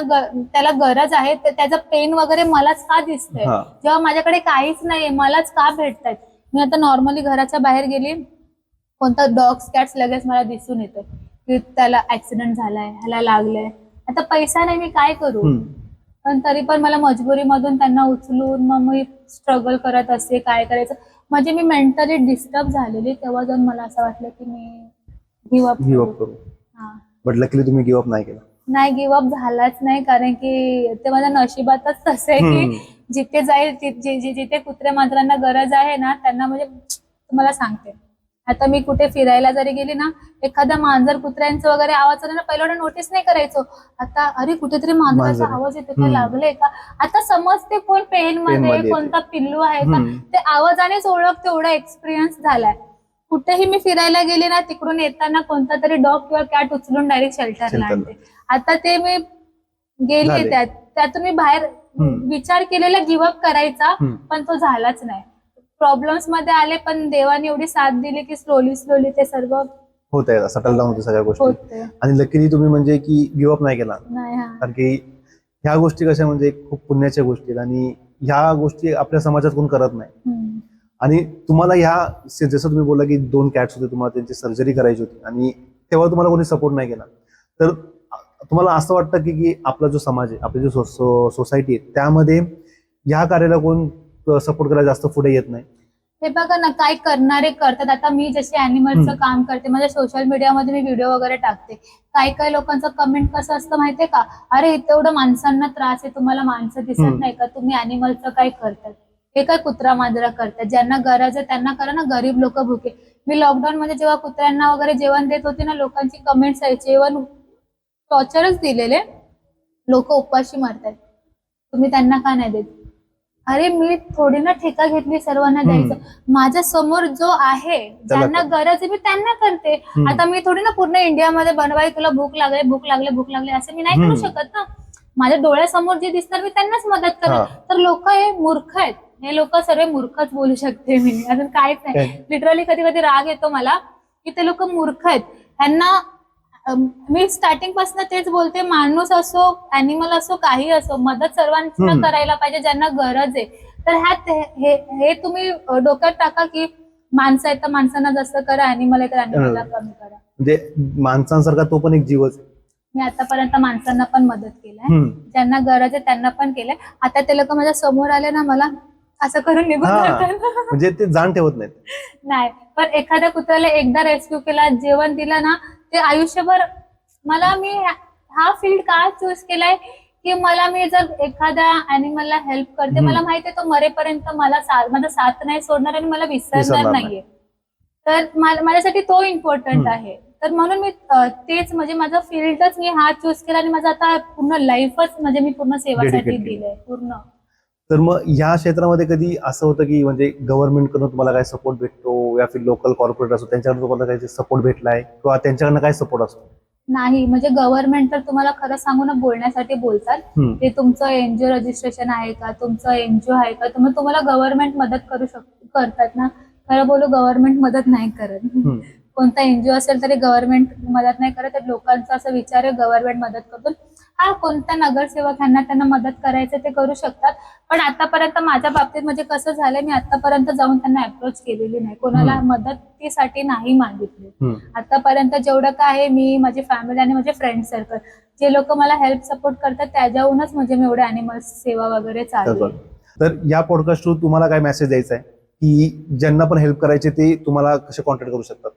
त्याला गरज आहे त्याचं पेन वगैरे मलाच का दिसतंय, जेव्हा माझ्याकडे काहीच नाहीये मलाच का भेटतायत. मी आता नॉर्मली घराच्या बाहेर गेली, कोणता डॉग्स कॅट्स लगेच मला दिसून येतं की त्याला ऍक्सिडेंट झालाय, ह्याला लागलंय. आता पैसा नाही, मी काय करू, पण तरी पण मला मजबुरीमधून त्यांना उचलून मग मी स्ट्रगल करत असते काय करायचं. म्हणजे मी मेंटली डिस्टर्ब झालेली, तेव्हा जाऊन मला असं वाटलं की मी गिव्हअप करू. बट लकीली तुम्ही गिव्हअप नाही केला. नाही, गिव्हअप झालाच नाही, कारण की ते माझ्या नशिबातच तसं आहे की जिथे जाईल जिथे कुत्र्या मांजरांना गरज आहे ना त्यांना, म्हणजे तुम्हाला सांगते आता मी कुठे फिरायला जरी गेली ना, एखादा मांजर कुत्र्यांचं वगैरे आवाज आला ना पहिल्यांदा नोटीस नाही करायचो. आता अरे कुठेतरी मांजराचा आवाज येतो, काय लागलंय का, आता समजते कोण पेन मध्ये कोणता पिल्लू आहे का, ते आवाजानेच ओळखते. एवढा एक्सपिरियन्स झालाय. कुठेही मी फिरायला गेले ना तिकडून येताना कोणता तरी डॉग किंवा कॅट उचलून डायरेक्ट शेल्टरला आणते. आता ते मी गेली त्यातून मी बाहेर विचार केलेला गिव्हअप करायचा, पण तो झालाच नाही. प्रॉब्लेम्स मध्ये आले पण देवाने एवढी साथ दिली की स्लोली ते सर्व होत आहे, सटल डाऊन होते सगळ्या गोष्टी. आणि लकीली तुम्ही म्हणजे की गिव्हअप नाही केला, कारण की ह्या गोष्टी कशा म्हणजे खूप पुण्याच्या गोष्टी आहेत आणि ह्या गोष्टी आपल्या समाजात कोण करत नाही. आणि तुम्हाला ह्या जसं तुम्ही बोलला की 2 कॅट्स होते, तुम्हाला त्यांची सर्जरी करायची होती आणि तेव्हा तुम्हाला कोणी सपोर्ट नाही केला, तर तुम्हाला असं वाटतं की आपला जो समाज आहे, आपली जो सोसायटी आहे, त्यामध्ये ह्या कार्याला कोण सपोर्ट करायला जास्त पुढे येत नाही? हे बघा ना, काय करणारे करतात. आता मी जसे अॅनिमल्सचं काम करते, माझ्या सोशल मीडियामध्ये मी व्हिडिओ वगैरे टाकते, काही लोकांचं कमेंट कसं असतं माहितीये का, अरे तेवढं माणसांना त्रास आहे, तुम्हाला माणसं दिसत नाही का, तुम्ही अॅनिमलचं काय करतात, हे काय कुत्रा मांजरा करतात, ज्यांना गरज आहे त्यांना करा ना, गरीब लोक भुके. मी लॉकडाऊन मध्ये जेव्हा कुत्र्यांना वगैरे जेवण देत होते ना, लोकांची कमेंट्स यायची, जेवण टॉर्चरच दिलेले, लोक उपाशी मारतात, तुम्ही त्यांना का नाही देत. अरे मी थोडी ना ठेका घेतली सर्वांना द्यायचं, माझ्या समोर जो आहे ज्यांना गरज आहे मी त्यांना करते. आता मी थोडी ना पूर्ण इंडियामध्ये बनवाय तुला भूक लागले असं मी नाही करू शकत ना. माझ्या डोळ्यासमोर जे दिसणार मी त्यांनाच मदत करेन. तर लोक हे मूर्ख आहेत, हे लोक सर्व मूर्खच बोलू शकते मी, अजून काहीच नाही. लिटरली कधी कधी राग येतो मला की ते लोक मूर्ख आहेत. ह्यांना मी स्टार्टिंग पासून तेच बोलते, माणूस असो अॅनिमल असो काही असो, मदत सर्वांना करायला पाहिजे ज्यांना गरज आहे. तर ह्यात हे तुम्ही डोक्यात टाका की माणसं आहेत तर माणसांना जास्त करा, अॅनिमल आहे तर अॅनिमलला कमी करा. म्हणजे माणसांसारखा तो पण एक जीवच. मी आतापर्यंत माणसांना पण मदत केलंय, ज्यांना गरज आहे त्यांना पण केलंय. आता ते लोक माझ्या समोर आले ना, मला असं करून निघून जातात. म्हणजे ते जाण ठेवत नाहीत. नाही, पण एखाद्या कुत्र्याला एकदा रेस्क्यू केला, जेवण दिलं ना, ते आयुष्यभर. मला मी हा फील्ड का चूज केलाय की मला मी जर एखाद्या अॅनिमलला हेल्प करते, मला माहिती आहे तो मरेपर्यंत मला माझा साथ नाही सोडणार आणि मला विसरणार नाहीये. तर माझ्यासाठी तो इम्पॉर्टंट आहे. तर म्हणून मी तेच म्हणजे माझा फील्डच मी हा चूज केला आणि माझा आता पूर्ण लाईफच म्हणजे मी पूर्ण सेवासाठी दिलंय पूर्ण. तर मग या क्षेत्रामध्ये कधी असं होतं की म्हणजे गव्हर्नमेंट कडून तुम्हाला काय सपोर्ट भेटतो, या फिर लोकल कॉर्पोरेट असतो त्यांच्याकडून तुम्हाला काही सपोर्ट भेटलाय किंवा त्यांच्याकडनं काय सपोर्ट असतो? नाही, म्हणजे गव्हर्नमेंट तर तुम्हाला खरं सांगू ना बोलण्यासाठी बोलतात. ते तुमचं एनजीओ रजिस्ट्रेशन आहे का, तुमचं एनजीओ आहे का, तुम्हाला गव्हर्नमेंट मदत करतात ना. खरं बोलू, गव्हर्नमेंट मदत नाही करत. कोणता एनजीओ असेल तरी गव्हर्नमेंट मदत नाही करत. तर लोकांचा असं विचार आहे गव्हर्नमेंट मदत करतो. हा, कोणता नगरसेवक त्यांना मदत करायचं ते करू शकतात. पण आतापर्यंत माझ्या बाबतीत म्हणजे कसं झालंय, मी आतापर्यंत जाऊन त्यांना अप्रोच केलेली नाही, कोणाला मदतीसाठी नाही मागितली. आतापर्यंत जेवढं काय आहे, मी, माझी फॅमिली आणि माझे फ्रेंड सर्कल जे लोक मला हेल्प सपोर्ट करतात त्याच्याहूनच म्हणजे मी एवढे अॅनिमल सेवा वगैरे चालू. तर या पॉडकास्ट थ्रू तुम्हाला काय मेसेज द्यायचा आहे की ज्यांना पण हेल्प करायचे ते तुम्हाला कसे कॉन्टॅक्ट करू शकतात?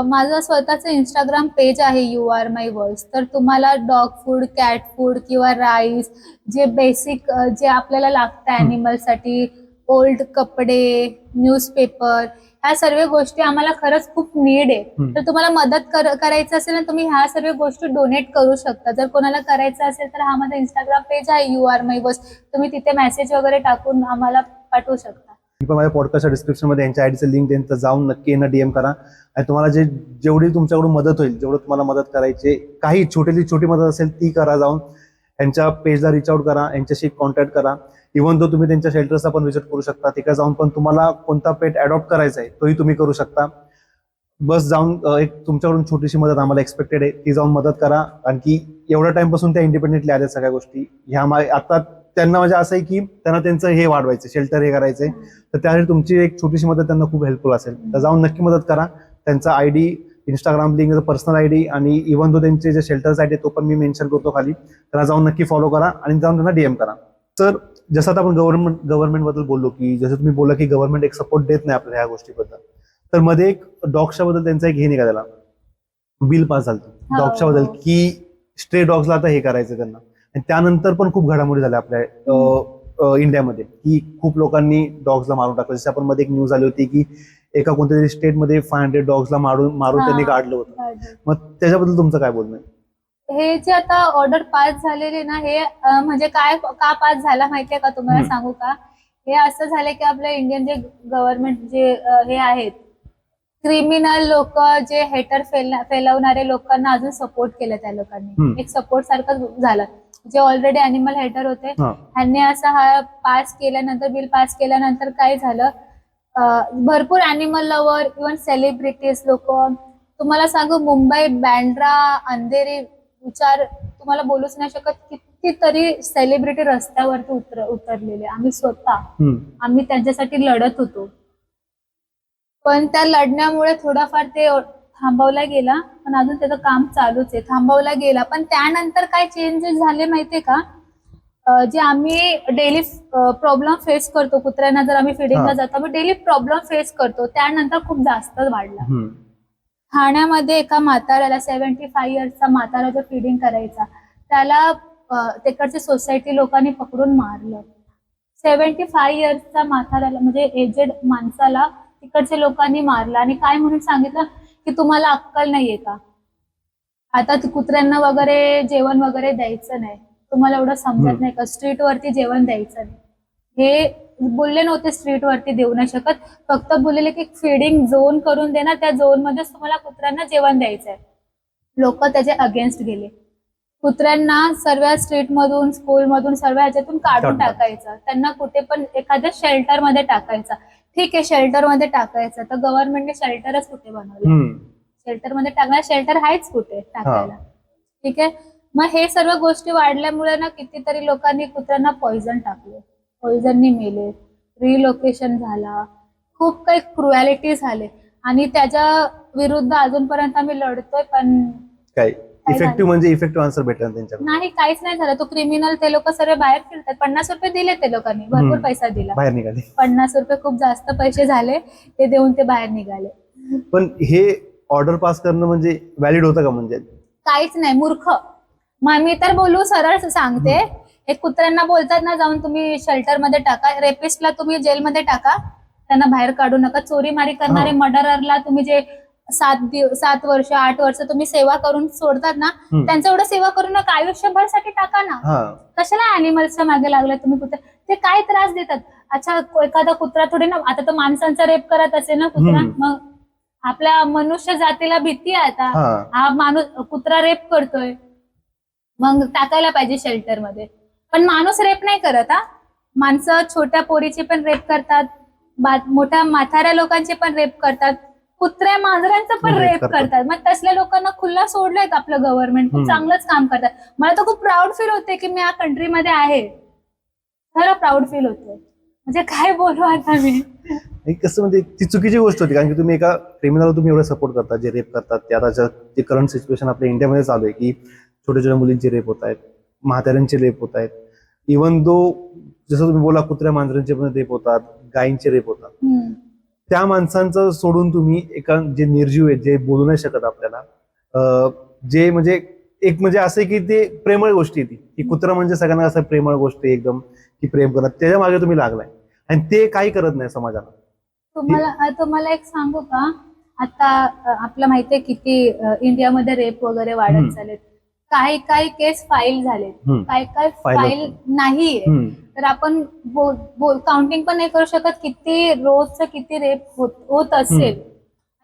माझं स्वतःचं इंस्टाग्राम पेज आहे यू आर माय वर्ड्स. तर तुम्हाला डॉग फूड, कॅट फूड किंवा राईस, जे बेसिक जे आपल्याला लागतं अॅनिमलसाठी, ओल्ड कपडे, न्यूजपेपर, ह्या सर्व गोष्टी आम्हाला खरंच खूप नीड आहे. तर तुम्हाला मदत करायचं असेल ना, तुम्ही ह्या सर्व गोष्टी डोनेट करू शकता. जर कोणाला करायचं असेल तर हा माझा इंस्टाग्राम पेज आहे यू आर माय वर्ड्स, तुम्ही तिथे मेसेज वगैरे टाकून आम्हाला पाठवू शकता. मी पण माझ्या पॉडकास्टच्या डिस्क्रिप्शन मध्ये यांच्या आयडीचं लिंक त्यांचं जाऊन नक्की यांना डीएम करा आणि तुम्हाला जेवढी तुमच्याकडून मदत होईल, जेवढं तुम्हाला मदत करायची, काही छोटी मदत असेल ती करा. जाऊन यांच्या पेजला रिच आउट करा, यांच्याशी कॉन्टॅक्ट करा. इव्हन तो तुम्ही त्यांच्या शेल्टर्सला पण व्हिजिट करू शकता. तिकडे जाऊन पण तुम्हाला कोणता पेट अडॉप्ट करायचा आहे तोही तुम्ही करू शकता. बस जाऊन एक तुमच्याकडून छोटीशी मदत आम्हाला एक्सपेक्टेड आहे, ती जाऊन मदत करा. कारण की एवढ्या टाइम पासून त्या इंडिपेंडेंटली आल्या सगळ्या गोष्टी ह्या. आता त्यांना म्हणजे असं आहे की त्यांना त्यांचं हे वाढवायचं, शेल्टर हे करायचंय, तर त्यासाठी तुमची एक छोटीशी मदत त्यांना खूप हेल्पफुल असेल. तर जाऊन नक्की मदत करा. त्यांचा ID, Instagram link, personal ID आणि इव्हन तो त्यांचे जे शेल्टर्स आयडी तो पण मी मेन्शन करतो खाली. त्यांना जाऊन नक्की फॉलो करा आणि जाऊन त्यांना डीएम करा. तर जसं आता आपण गव्हर्नमेंट बद्दल बोललो की जसं तुम्ही बोला की गव्हर्नमेंट एक सपोर्ट देत नाही आपल्याला ह्या गोष्टीबद्दल, तर मध्ये एक डॉग्सच्या बद्दल त्यांचा एक हे निघालेला, बिल पास झालं डॉग्सच्या बद्दल की स्ट्रे डॉग्सला आता हे करायचं त्यांना. आणि त्यानंतर पण खूप घडामोडी झाल्या आपल्या इंडियामध्ये की खूप लोकांनी डॉग्सला मारून टाकलं. जसं आपण मध्ये एक न्यूज आली होती की एका कोणत्या तरी स्टेटमध्ये 500 डॉग्सला मारून त्यांनी काढलं होतं. मग त्याच्याबद्दल तुमचं काय बोलणं आहे? हे जे आता ऑर्डर पास झालेली ना, हे म्हणजे काय का पास झाला माहितीये का तुम्हाला सांगू का? हे असं झालं की आपलं इंडियन जे गव्हर्नमेंट जे हे आहेत क्रिमिनल लोक, जे हेटर फैलावणारे लोकांना अजून सपोर्ट केलं त्या लोकांनी. एक सपोर्ट सारखं झालं. जे ऑलरेडी अॅनिमल हेटर होते त्यांनी असं हा पास केल्यानंतर, बिल पास केल्यानंतर काय झालं, भरपूर अॅनिमल लवर, इव्हन सेलिब्रिटीज लोक, तुम्हाला सांगू मुंबई, बँड्रा, अंधेरी, विचार तुम्हाला बोलूच नाही शकत, कितीतरी सेलिब्रिटी रस्त्यावरती उतरलेले. आम्ही स्वतः आम्ही त्यांच्यासाठी लढत होतो. पण त्या लढण्यामुळे थोडाफार ते थांबवला गेला, पण अजून त्याचं काम चालूच आहे. थांबवला गेला, पण त्यानंतर काय चेंजेस झाले माहितीये का? जे आम्ही डेली प्रॉब्लेम फेस करतो कुत्र्यांना, जर आम्ही फिडिंगला जातो आम्ही डेली प्रॉब्लेम फेस करतो, त्यानंतर खूप जास्त वाढला. ठाण्यामध्ये एका म्हाताऱ्याला, 75 इयर्सचा म्हातारा जो फिडिंग करायचा, त्याला तिकडच्या सोसायटी लोकांनी पकडून मारलं. 75 इयर्सचा म्हाताऱ्याला म्हणजे एजेड माणसाला तिकडच्या लोकांनी मारलं आणि काय म्हणून सांगितलं की तुम्हाला अक्कल नाहीये का? आता कुत्र्यांना वगैरे जेवण वगैरे द्यायचं नाही, तुम्हाला एवढं समजत नाही का? स्ट्रीट वरती जेवण द्यायचं नाही, हे बोलले नव्हते. स्ट्रीट वरती देऊ नाही शकत, फक्त बोललेले की फीडिंग झोन करून देणार, त्या झोन मध्येच तुम्हाला कुत्र्यांना जेवण द्यायचंय. लोक त्याचे अगेन्स्ट गेले. कुत्र्यांना सर्व स्ट्रीट मधून, स्कूल मधून, सर्व ह्याच्यातून काढून टाकायचं. त्यांना कुठे पण एखाद्या शेल्टर मध्ये टाकायचं. ठीक आहे, शेल्टर मध्ये टाकायचं तर गव्हर्नमेंटने शेल्टरच कुठे बनवलं? शेल्टर मध्ये टाकणार, शेल्टर आहेच कुठे टाकायला? ठीक आहे. मग हे सर्व गोष्टी वाढल्यामुळे ना कितीतरी लोकांनी कुत्र्यांना पॉइझन टाकले, पॉइझननी मेले, रिलोकेशन झाला, खूप काही क्रुएलिटी झाले आणि त्याच्या विरुद्ध अजूनपर्यंत आम्ही लढतोय. पण काय इफेक्टिव्ह आन्सर भेटला त्यांच्याकडे नाही, काहीच नाही झालं. तो क्रिमिनल, ते लोक सर्व बाहेर फिरतात. 50 रुपये दिले ते लोकांनी, भरपूर पैसा दिला, बाहेर निघाले. 50 रुपये खूप जास्त पैसे झाले, ते देऊन ते बाहेर निघाले. पण हे ऑर्डर पास करणं म्हणजे व्हॅलिड होतं का? म्हणजे काहीच नाही, मूर्ख. मग मी तर बोलू, सरळ सांगते, हे कुत्र्यांना बोलतात ना जाऊन तुम्ही शेल्टर मध्ये टाका, रेपिस्टला तुम्ही जेलमध्ये टाका, त्यांना बाहेर काढू नका. चोरीमारी करणारे मर्डररला तुम्ही जे 7 वर्ष 8 वर्ष तुम्ही सेवा करून सोडतात ना, त्यांचं एवढं सेवा करू नका, आयुष्यभरसाठी टाका ना. कशाला अॅनिमल्सच्या मागे लागले तुम्ही? कुत्रे ते काय त्रास देतात? अच्छा, एखादा कुत्रा थोडी ना, आता तो माणसांचा रेप करत असेल ना कुत्रा, मग आपल्या मनुष्य जातीला भीती आहे आता, हा माणूस कुत्रा रेप करतोय, मग टाकायला पाहिजे शेल्टर मध्ये. पण माणूस रेप नाही करत. माणसं छोट्या पोरीचे पण रेप करतात, मोठ्या म्हाताऱ्या लोकांचे पण रेप करतात, कुत्र्या मांजरांचं पण रेप करतात. मग तसल्या लोकांना खुल्ला सोडलाय आपलं गव्हर्नमेंट, खूप चांगलंच काम करतात. मला तर खूप प्राऊड फील होते की मी या कंट्रीमध्ये आहे, खरं प्राऊड फील होते. म्हणजे काय बोलू आता मी. कसं म्हणजे ती चुकीची गोष्ट होती, कारण की तुम्ही एका क्रिमिनलला तुम्ही एवढं सपोर्ट करता जे रेप करतात. ते आता जे करंट सिच्युएशन आपल्या इंडियामध्ये चालू आहे की छोट्या छोट्या मुलींचे रेप होत आहेत, म्हाताऱ्यांचे रेप होत आहेत. इव्हन दो जसं तुम्ही बोला कुत्र्या मांजरांचे पण रेप होतात, गायींचे रेप होतात. त्या माणसांचं सोडून तुम्ही एका जे निर्जीव आहेत, जे बोलू नाही शकत आपल्याला, जे म्हणजे एक म्हणजे असं की ते प्रेमळ गोष्टी येते की कुत्रा म्हणजे सगळ्यांना असं प्रेमळ गोष्ट आहे एकदम, की प्रेम करत, त्याच्या मागे तुम्ही लागलाय आणि ते काही करत नाही समाजाला. तुम्हाला एक सांगू का? आता आपलं माहितीये किती इंडियामध्ये रेप वगैरे वाढत चालेत. काही केस फाईल झालेत, काही फाईल नाहीये. तर आपण काउंटिंग पण नाही करू शकत किती रोजचं किती रेप होत असेल.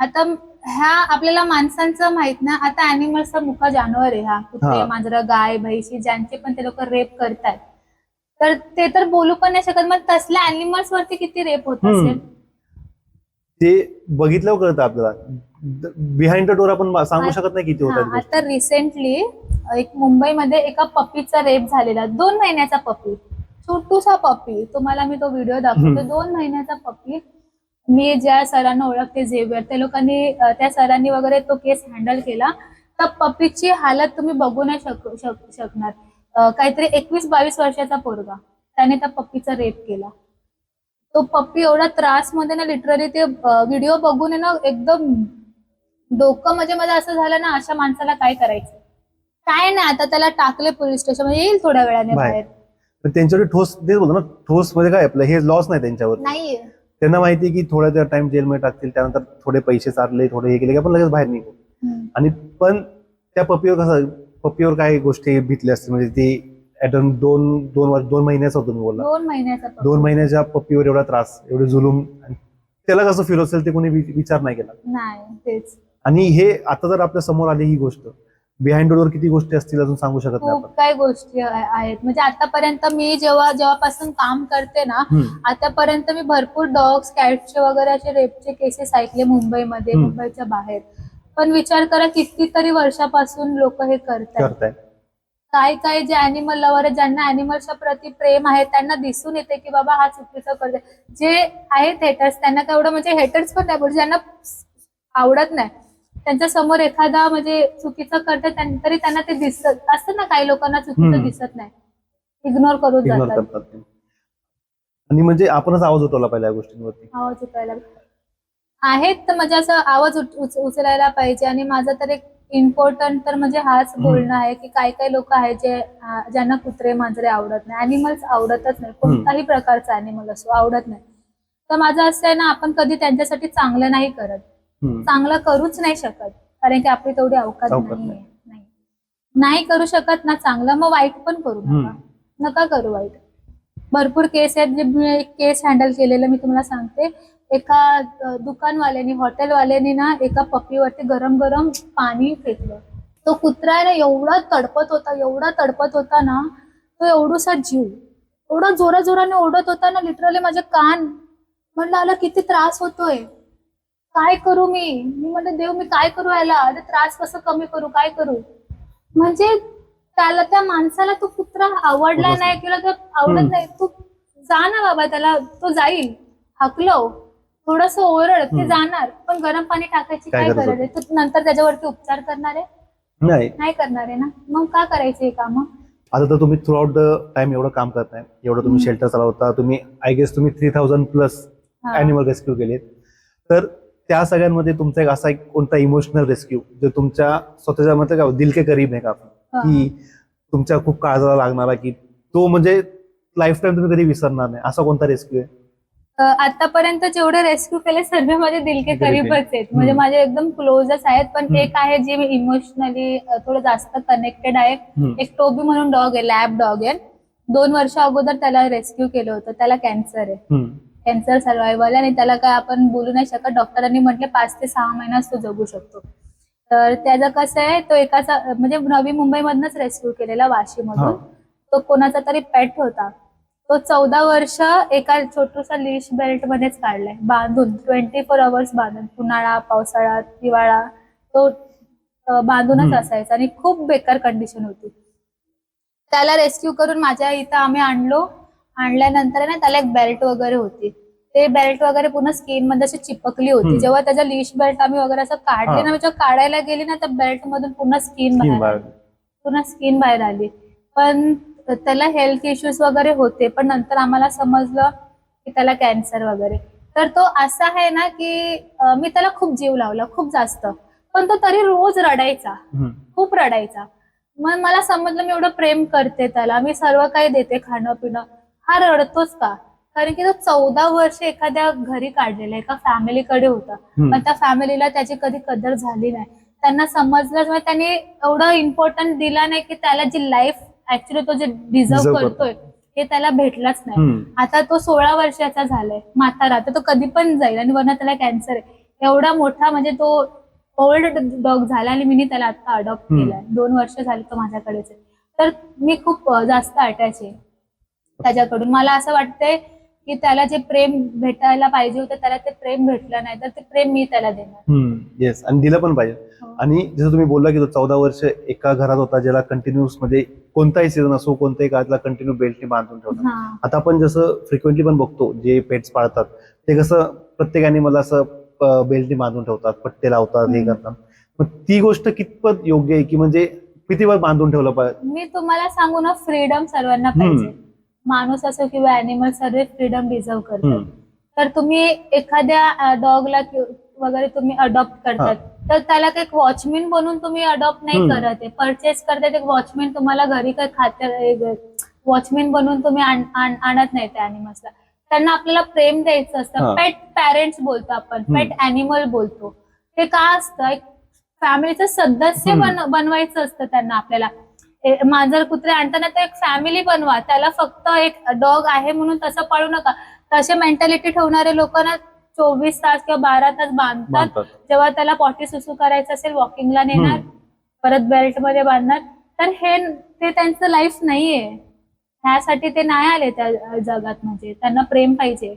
आता ह्या आपल्याला माणसांचं माहित ना, आता अॅनिमल्सचा मुका जानवर आहे हा, कुत्रे मांजरं गाय म्हैशी, ज्यांचे पण ते लोक रेप करतात, तर ते तर बोलू पण नाही शकत. मग तसल्या अॅनिमल्स वरती किती रेप होत असेल ते बघितलं कळतं आपल्याला. बिहाइंड द डोर आपण सांगू शकत नाही किती होतात. आता रिसेंटली एक मुंबईमध्ये एका पप्पीचा रेप झालेला, 2 महिन्याचा पप्पी, छोटूसा पप्पी. तुम्हाला मी तो व्हिडिओ दाखवतो. 2 महिन्याचा पप्पी. मी ज्या सरांना ओळखते, झेवियर, त्या लोकांनी, त्या सरांनी वगैरे तो केस हँडल केला. तर पप्पीची हालत तुम्ही बघू नाही शकणार. काहीतरी 21-22 वर्षाचा पोरगा, त्याने त्या पप्पीचा रेप केला. तो पप्पी एवढा त्रास मध्ये ना, लिटरली ते व्हिडिओ बघून ना एकदम डोकं म्हणजे मला असं झालं ना, अशा माणसाला काय करायचं? काय नाही, आता त्याला टाकले पोलीस स्टेशन, येईल थोड्या वेळाने बाहेर. पण त्यांच्यावर ठोस तेच बोलतो ना, ठोस म्हणजे काय आपलं हे लॉस नाही त्यांच्यावर. नाहीये. त्यांना माहिती की थोड्या टाइम जेलमध्ये टाकतील, त्यानंतर थोडे पैसे चालले, थोडे हे केले की आपण लगेच बाहेर निघू. आणि पण त्या पप्पीवर काय गोष्टी भीतल्या असतील, म्हणजे ती दोन महिन्याचा होतो मी बोलला, 2 महिन्याच्या पप्पीवर एवढा त्रास, एवढे जुलूम, त्याला कसं फील असेल ते कोणी विचार नाही केला. नाही तेच. आणि हे आता जर आपल्या समोर आली ही गोष्ट, बिहाइंड डोर किती गोष्टी असतील अजून सांगू शकत नाही आपण. खूप काही गोष्टी आहेत. म्हणजे आतापर्यंत मी जेव्हापासून काम करते ना, आतापर्यंत मी भरपूर डॉग्स, कॅट्सचे वगैरे असे रेपचे केसेस ऐकले मुंबईमध्ये, मुंबईच्या बाहेर. पण विचार करा कितीतरी वर्षापासून लोक हे करतायत. काय जे अॅनिमल लवर आहे, ज्यांना अॅनिमल्सच्या प्रति प्रेम आहे, त्यांना दिसून येते की बाबा हा चुकीचं करतोय. जे आहेत हेटर्स, त्यांना तेवढं म्हणजे हेटर्स पण नाही, ज्यांना आवडत नाही त्यांच्या समोर एखादा म्हणजे चुकीचं करते, तरी त्यांना ते दिसत असतं ना. काही लोकांना चुकीचं दिसत नाही, इग्नोर करून जातात. आणि म्हणजे आपणच आवाज उठवला पाहिजे या गोष्टींवरती. आवाज उठवायला आहेत तर म्हणजे असं आवाज उचलायला पाहिजे. आणि माझं तर एक इम्पॉर्टंट तर म्हणजे हाच बोलणं आहे की काही लोक आहेत ज्यांना कुत्रे मांजरे आवडत नाही, अॅनिमल्स आवडतच नाही, कोणताही प्रकारचा अॅनिमल असो आवडत नाही. तर माझं असं आहे ना, आपण कधी त्यांच्यासाठी चांगलं नाही करत, चांगलं करूच नाही शकत, कारण की आपली तेवढी अवकात नाही करू शकत ना चांगलं. मग वाईट पण करू नका करू वाईट. भरपूर केस आहेत जे मी केस हँडल केलेलं मी तुम्हाला सांगते. एका दुकानवाल्याने, हॉटेलवाल्याने ना एका पप्पीवरती गरम गरम पाणी फेकलं. तो कुत्रा आहे ना एवढा तडपत होता ना, तो एवढूसा जीव एवढा जोराने ओढत होता ना, लिटरली माझे कान म्हणलं आला किती त्रास होतोय, काय करू मी म्हणलं देव मी काय करू याला, त्रास कसं कमी करू, काय करू. म्हणजे त्याला त्या माणसाला तो कुत्रा आवडला नाही किंवा तो आवडत नाही, तू जा ना बाबा, त्याला तो जाईल, हाकलव, थोडस ओरड, ते जाणार, पण गरम पाणी टाकायची काय गरज आहे. तू नंतर त्याच्यावरती उपचार करणार आहे? नाही करणार आहे ना, मग का करायचे हे काम. आता तर तुम्ही थ्रू आउट द टाइम एवढं काम करताय, एवढं तुम्ही शेल्टर चालवता, तुम्ही आय गेस तुम्ही 3000+ अॅनिमल रेस्क्यू केलेत. तर त्या सगळ्यांमध्ये तुमचा एक असा एक कोणता इमोशनल रेस्क्यू जो तुमच्या स्वतःच्या मध्ये का दिल के करीब आहे का, की तुमच्या खूप काळजाला लागणारा, की तो म्हणजे लाईफ टाइम तुम्ही कधी विसरणार नाही, असा कोणता रेस्क्यू आहे? आतापर्यंत जेवढे रेस्क्यू केले सर्व माझे दिल के करीबच आहेत, म्हणजे माझे एकदम क्लोजच आहेत. पण एक आहे जे मी इमोशनली थोडं जास्त कनेक्टेड आहे. एक टोबी म्हणून डॉग आहे, लॅब डॉग आहे. 2 वर्ष अगोदर त्याला रेस्क्यू केलं होतं. त्याला कॅन्सर आहे, कॅन्सर सर्वायवल आहे, आणि त्याला काय आपण बोलू नाही शकत. डॉक्टरांनी म्हटले 5 ते 6 महिन्यात तो जगू शकतो. तर त्याचं कसं आहे, तो एकाचा म्हणजे नवी मुंबईमधनच रेस्क्यू केलेला, वाशीमधून. तो कोणाचा तरी पेट होता. तो 14 वर्ष एका छोटूसा लिश बेल्ट मध्येच काढलाय, बांधून 24 अवर्स बांधून, उन्हाळा, पावसाळा, हिवाळा तो बांधूनच असायचा, आणि खूप बेकार कंडिशन होती. त्याला रेस्क्यू करून माझ्या इथं आम्ही आणल्यानंतर ना त्याला एक बेल्ट वगैरे होती, ते बेल्ट वगैरे पूर्ण स्किन मध्ये अशी चिपकली होती. जेव्हा त्याचा लिश बेल्ट आम्ही वगैरे असं काढले ना, जेव्हा काढायला गेली ना, त्या बेल्ट मधून पूर्ण स्किन बाहेर आली. पण त्याला हेल्थ इश्यूज वगैरे होते, पण नंतर आम्हाला समजलं की त्याला कॅन्सर वगैरे. तर तो असा आहे ना की मी त्याला खूप जीव लावला, खूप जास्त, पण तो तरी रोज रडायचा, खूप रडायचा. मग मला समजलं मी एवढं प्रेम करते त्याला, मी सर्व काही देते, खाणं पिणं, हा रडतोच का? कारण की तो 14 वर्ष एखाद्या घरी काढलेला, एका फॅमिलीकडे होता, पण त्या फॅमिलीला त्याची कधी कदर झाली नाही. त्यांना समजलं, त्यांनी एवढं इम्पॉर्टंट दिला नाही की त्याला जी लाईफ ऍक्च्युली तो जे डिझर्व करतोय हे त्याला भेटलाच नाही. आता तो 16 वर्षाचा झालाय, म्हातारा, तर तो कधी पण जाईल, आणि वरनं त्याला कॅन्सर आहे. एवढा मोठा म्हणजे तो ओल्ड डॉग झाला, आणि मी त्याला आता अडॉप्ट केलाय. 2 वर्ष झाली तो माझ्याकडेच आहे. तर मी खूप जास्त अटॅच आहे त्याच्याकडून. मला असं वाटतंय की त्याला जे प्रेम भेटायला पाहिजे होतं त्याला ते प्रेम भेटलं नाही, तर ते प्रेम मी त्याला देणार. येस, आणि दिलं पण पाहिजे. आणि जसं तुम्ही बोलला की तो 14 वर्ष एका घरात होता, ज्याला कंटिन्यूस म्हणजे कोणताही सीझन असो, कोणत्याही काळातला कंटिन्यू बेल्टने बांधून ठेवतात. आता आपण जसं फ्रिक्वेंटली पण बघतो जे पेट्स पाळतात, ते कसं प्रत्येकाने मला असं बेल्टने बांधून ठेवतात, पट्टे लावतात, हे करतात. मग ती गोष्ट कितपत योग्य आहे, की म्हणजे किती वेळ बांधून ठेवलं पाहिजे? मी तुम्हाला सांगू ना, फ्रीडम सर्वांना पाहिजे. माणूस असो किंवा अॅनिमल, सर्व फ्रीडम डिझर्व करतात. तर तुम्ही एखाद्या डॉगला वगैरे तुम्ही अडॉप्ट करतात, तर त्याला काही वॉचमॅन बनून तुम्ही अडॉप्ट नाही करत आहे, परचेस करतात. एक वॉचमॅन तुम्हाला घरी काही खाते, वॉचमॅन बनून तुम्ही आणत नाही त्या अॅनिमल्सला. त्यांना आपल्याला प्रेम द्यायचं असतं. पेट पॅरेंट्स बोलतो आपण, पेट अॅनिमल बोलतो. ते का असतं, एक फॅमिलीचं सदस्य बनवायचं असतं त्यांना आपल्याला. मांजर कुत्रे आणताना तर एक फॅमिली बनवा, त्याला फक्त एक डॉग आहे म्हणून तसं पाळू नका. तसे मेंटॅलिटी ठेवणारे लोक ना 24 तास किंवा 12 तास बांधतात. जेव्हा त्याला पॉटी सुसू करायचं असेल, वॉकिंगला नेणार, परत बेल्ट मध्ये बांधणार. तर ते त्यांचं लाईफ नाहीये, ह्यासाठी ते नाही आले त्या जगात. म्हणजे त्यांना प्रेम पाहिजे.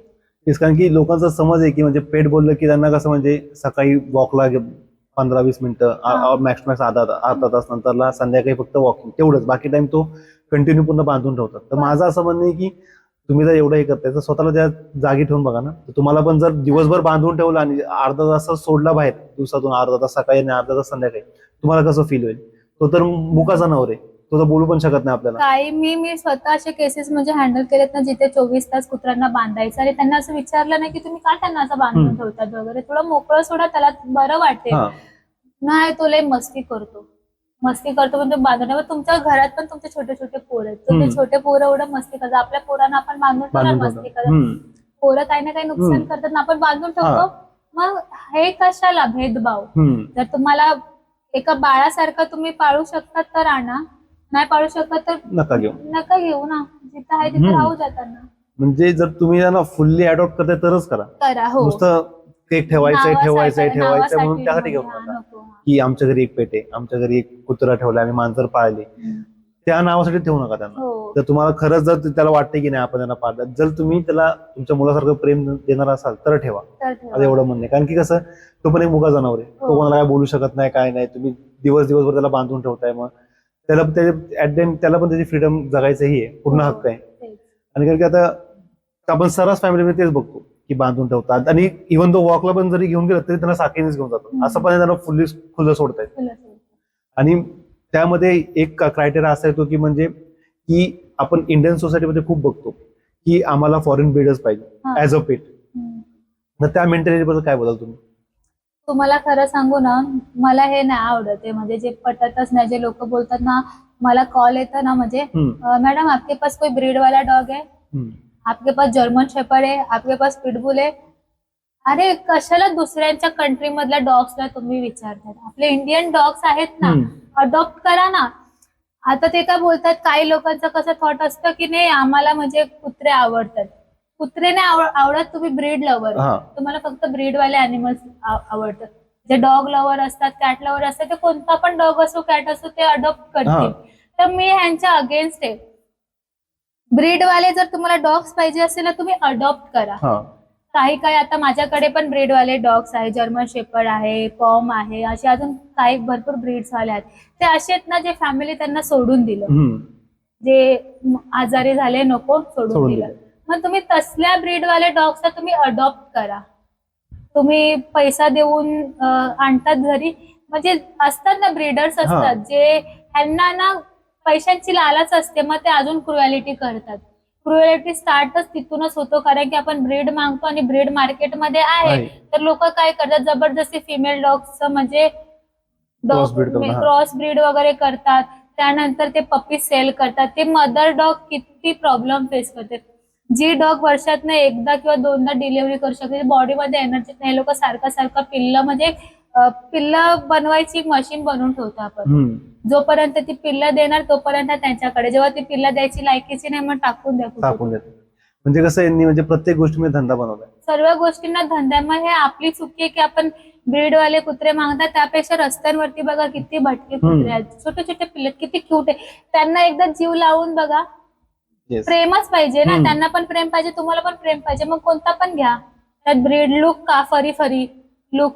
कारण की लोकांचा समज आहे की म्हणजे पेट बोललं की त्यांना कसं म्हणजे सकाळी वॉकला 15-20 मिनिटं, मॅक्स अर्धा तास, नंतरला संध्याकाळी फक्त वॉकिंग, तेवढंच. बाकी टाइम तो कंटिन्यू पूर्ण बांधून ठेवतात. तर माझं असं म्हणणं आहे की तुम्ही जर एवढं हे करताय तर स्वतःला त्या जागी ठेवून बघा ना. तुम्हाला पण जर दिवसभर बांधून ठेवलं आणि अर्धा तास सोडला बाहेर, दिवसातून अर्धा तास सकाळी आणि अर्धा तास संध्याकाळी, तुम्हाला कसं फील होईल? तो तर मुका जनावर आहे, तो तर बोलू पण शकत नाही आपल्याला. काही मी स्वतः असे केसेस म्हणजे हँडल केलेत ना, जिथे 24 तास कुत्र्यांना बांधायचं, आणि त्यांना असं विचारलं नाही की तुम्ही का त्यांना असं बांधून ठेवतात वगैरे, थोडं मोकळं सोडा, त्याला बरं वाटते. नाही, तो लय मस्ती करतो पण तो बांधून. तुमच्या घरात पण तुमचे छोटे छोटे पोरं आहेत, तुमचे छोटे पोरं एवढं मस्ती करतात. आपल्या पोरांना आपण बांधून ठेवणार, मस्ती करतात. पोरं काही ना काही नुकसान करतात ना, आपण बांधून ठेवतो. मग हे कशाला भेदभाव? जर तुम्हाला एका बाळासारखं तुम्ही पाळू शकतात तर आणा, नाही पाळू शकत तर नका घेऊ ना. जिथं आहे तिथे राहू जाताना. म्हणजे जर तुम्ही त्यांना फुल्ली अडॉप्ट करताय तरच करा. हो, नुसतं केक ठेवायचंय म्हणून त्यासाठी घेऊ नका, की आमच्या घरी एक पेट आहे, आमच्या घरी एक कुत्रा ठेवला, आम्ही मांजर पाळले, त्या नावासाठी ठेवू नका त्यांना. हो. जर तुम्हाला खरंच जर त्याला वाटते की नाही आपण त्यांना पाळलं, जर तुम्ही त्याला तुमच्या मुलासारखं प्रेम देणार असाल तर ठेवा. आता एवढं म्हणणे, कारण की कसं तो पण एक मुका जनावर आहे, तो कोणाला काय बोलू शकत नाही, काय नाही. तुम्ही दिवसभर त्याला बांधून ठेवताय, मग त्याला ऍट द एंड त्याला पण त्याची फ्रीडम जगायचंही आहे, पूर्ण हक्क आहे. आणि कारण की आता आपण सर्वच फॅमिलीमध्ये तेच बघतो की बांधून ठेवतात, आणि इव्हन तो वॉकला पण जरी घेऊन गेलं तरी त्यांना साखळीनेच घेऊन जातो, असं पण त्यांना खुलं सोडतायत. आणि त्यामध्ये एक क्रायटेरिया असा येतो की म्हणजे की आपण इंडियन सोसायटीमध्ये खूप बघतो की आम्हाला फॉरेन ब्रीडर्स पाहिजे ऍज अ पेट. तर त्या मेंटॅलिटी बद्दल काय बोलाल तुम्ही? तुम्हाला खरं सांगू ना, मला हे नाही आवडत आहे, म्हणजे जे पटतच नाही, जे लोक बोलतात ना, मला कॉल येतं ना, म्हणजे मॅडम आपके पास कोई ब्रीड वाला डॉग है, आपके पास जर्मन शेपर्ड है, आपके पास पिटबुल है. अरे कशाला दुसऱ्यांच्या कंट्री मधल्या डॉग्सला तुम्ही विचारतात? आपले इंडियन डॉग्स आहेत ना, अडॉप्ट करा ना. आता ते काय बोलतात, काही लोकांचं कसं थॉट असतं की नाही आम्हाला म्हणजे कुत्रे आवडतात. कुत्रे नाही आवडत, तुम्ही ब्रीड लवर, तुम्हाला फक्त ब्रीड वाले अॅनिमल्स आवडतात. जे डॉग लवर असतात, कॅट लवर असतात, ते कोणता पण डॉग असो कॅट असो ते अडॉप्ट करतील. तर मी ह्यांच्या अगेन्स्ट आहे. ब्रीड वाले जर तुम्हाला डॉग्स पाहिजे असेल ना, तुम्ही अडॉप्ट करा. काही आता माझ्याकडे पण ब्रीड वाले डॉग्स आहे, जर्मन शेपर्ड आहे, पॉम आहे, असे अजून काही भरपूर ब्रीड्स वाले आहेत. ते असे आहेत ना जे फॅमिली त्यांना सोडून दिलं, जे आजारी झाले नको सोडून दिलं. मग तुम्ही तसल्या ब्रीड वाले डॉग्सला तुम्ही अडॉप्ट करा. तुम्ही पैसा देऊन आणतात घरी, म्हणजे असतात ना ब्रीडर्स असतात जे ह्यांना ना पैशांची लालच असते, मग ते अजून क्रुएलिटी करतात. क्रुएलिटी स्टार्टच तिथूनच होतो, कारण की आपण ब्रीड मागतो आणि ब्रीड मार्केटमध्ये आहे, तर लोक काय करतात, जबरदस्ती फिमेल डॉग्सचं म्हणजे क्रॉस ब्रीड वगैरे करतात. त्यानंतर ते पप्पी सेल करतात. ते मदर डॉग किती प्रॉब्लेम फेस करते. जी डॉग वर्षातनं एकदा किंवा दोनदा डिलिव्हरी करू शकते, बॉडीमध्ये एनर्जी नाही, लोक सारखं पिल्ल म्हणजे पिल्ल बनवायची मशीन बनवून ठेवतो आपण. जोपर्यंत ती पिल्ल देणार तोपर्यंत त्यांच्याकडे, जेव्हा ती पिल्ल द्यायची लायकीची नाही मग टाकून देतो. म्हणजे कसं यांनी म्हणजे प्रत्येक गोष्टीमध्ये धंदा बनवलाय, सर्व गोष्टींना धंदा. मग हे आपली चुकी आहे की आपण ब्रीडवाले कुत्रे मागतात. त्यापेक्षा रस्त्यांवरती बघा किती भटके कुत्रे आहेत, छोटे छोटे पिल्ले किती क्यूट आहे. त्यांना एकदा जीव लावून बघा. प्रेमच पाहिजे ना, त्यांना पण प्रेम पाहिजे, तुम्हाला पण प्रेम पाहिजे, मग कोणता पण घ्या. त्यात ब्रीड लुक का फरी लुक.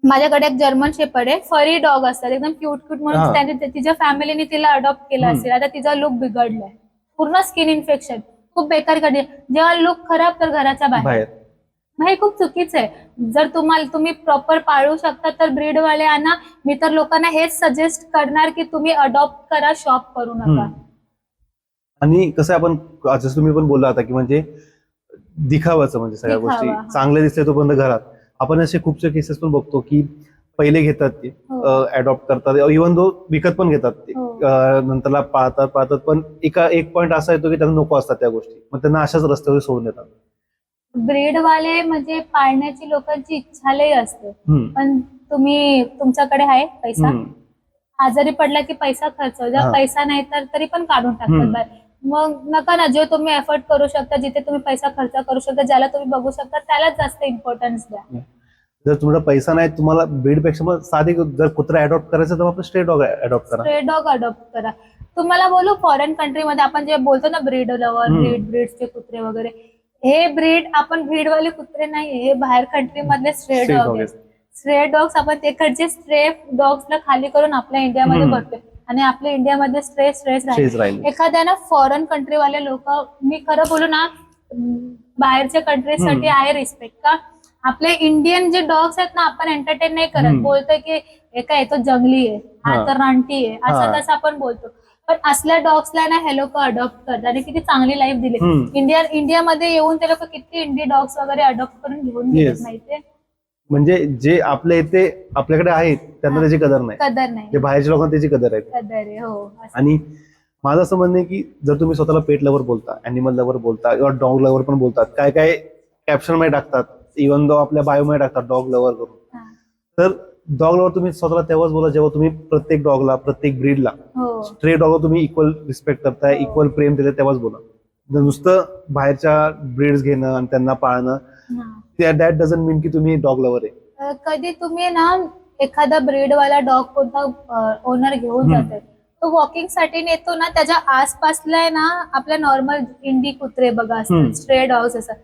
माझ्याकडे एक जर्मन शेपर्ड आहे, फरी डॉग असतात एकदम क्यूट म्हणून त्यांनी तिच्या फॅमिलीने तिला अडॉप्ट केलं असेल. आता तिचा लुक बिघडलाय, पूर्ण स्किन इन्फेक्शन, खूप बेकार करते. जेव्हा लुक खराब तर घराच्या बाहेर, मग हे खूप चुकीचं आहे. जर तुम्ही प्रॉपर पाळू शकता तर ब्रीडवाले आणा. मी तर लोकांना हेच सजेस्ट करणार की तुम्ही अडॉप्ट करा, शॉप करू नका. आणि कसं आपण जसं तुम्ही पण बोलला आता की म्हणजे दिखावाचं, म्हणजे सगळ्या गोष्टी चांगले दिसते तोपर्यंत घरात. आपण असे खूपसे केसेस पण बघतो की पहिले घेतात ते अडॉप्ट करतात, इव्हन दो विकत पण घेतात ते, नंतरला पाळतात पण एक पॉईंट असा येतो की त्यांना नको असतात त्या गोष्टी, मग त्यांना अशाच रस्त्यावर सोडून देतात. ब्रीडवाले म्हणजे पाळण्याची लोकांची इच्छालही असते, पण तुमच्याकडे आहे पैसा, आजारी पडला की पैसा खर्च, जर पैसा नाही तर तरी पण काढून टाकतात. मग नका ना, जे तुम्ही एफर्ट करू शकता, जिथे तुम्ही पैसा खर्च करू शकता, ज्याला तुम्ही बघू शकता त्यालाच जास्त इम्पॉर्टन्स द्या. जर तुम्हाला पैसा नाही, तुम्हाला ब्रीड पेक्षा मग साधी जर कुत्रा अडॉप्ट करायचं तर आपण स्ट्रे डॉग अडॉप्ट करा. स्ट्रे डॉग अडॉप्ट करा. तुम्हाला बोलू, फॉरेन कंट्रीमध्ये आपण जे बोलतो ना ब्रीड लवर, ब्रीड्सचे कुत्रे वगैरे, हे ब्रीड आपण ब्रीडवाले कुत्रे नाही, हे बाहेर कंट्री मधले स्ट्रे डॉग आहेत. स्ट्रे डॉग्स आपण तिकडचे स्ट्रे डॉग्सला खाली करून आपल्या इंडियामध्ये भरतोय, आणि आपल्या इंडियामध्ये स्ट्रेस राहील. एखाद्यानं फॉरेन कंट्रीवाले लोक, मी खरं बोलू ना, बाहेरच्या कंट्रीजसाठी आहे रिस्पेक्ट, का आपले इंडियन जे डॉग्स आहेत ना आपण एंटरटेन नाही करत, बोलतोय की एका तो जंगली आहे, हा तर रानटी आहे, असं तसं आपण बोलतो. पण असल्या डॉग्सला ना हे लोक अडॉप्ट करतात आणि किती चांगली लाईफ दिली. इंडियामध्ये येऊन ते लोक किती इंडी डॉग्स वगैरे अडॉप्ट करून घेऊन गेले माहितीये. म्हणजे जे आपल्या इथे आपल्याकडे आहेत त्यांना त्याची कदर नाही, जे बाहेरच्या लोकांना त्याची कदर आहे. आणि माझं असं म्हणणं आहे की जर तुम्ही स्वतःला पेट लवर बोलता, अॅनिमल लवर बोलता, किंवा डॉग लवर पण बोलतात, काय काय कॅप्शन मध्ये टाकतात, इव्हन दो आपल्या बायो मध्ये टाकतात डॉग लवर करून, तर डॉग लवर तुम्ही स्वतःला तेव्हाच बोला जेव्हा तुम्ही प्रत्येक डॉगला, प्रत्येक ब्रीडला, स्ट्रे डॉगला तुम्ही इक्वल रिस्पेक्ट करताय, इक्वल प्रेम देताय, तेव्हाच बोला. नुसतं बाहेरच्या ब्रीड्स घेणं आणि त्यांना पाळणं, दॅट डझंट मीन की तुम्ही डॉग लवर आहे. कधी तुम्ही ना एखादा ब्रीडवाला डॉग कोणता ओनर घेऊन हम्म. जाते, तो वॉकिंग साठी नेतो ना, त्याच्या आसपासला आहे ना आपल्या नॉर्मल इंडी कुत्रे बघा हम्म. असतात, स्ट्रे डॉग्स असतात,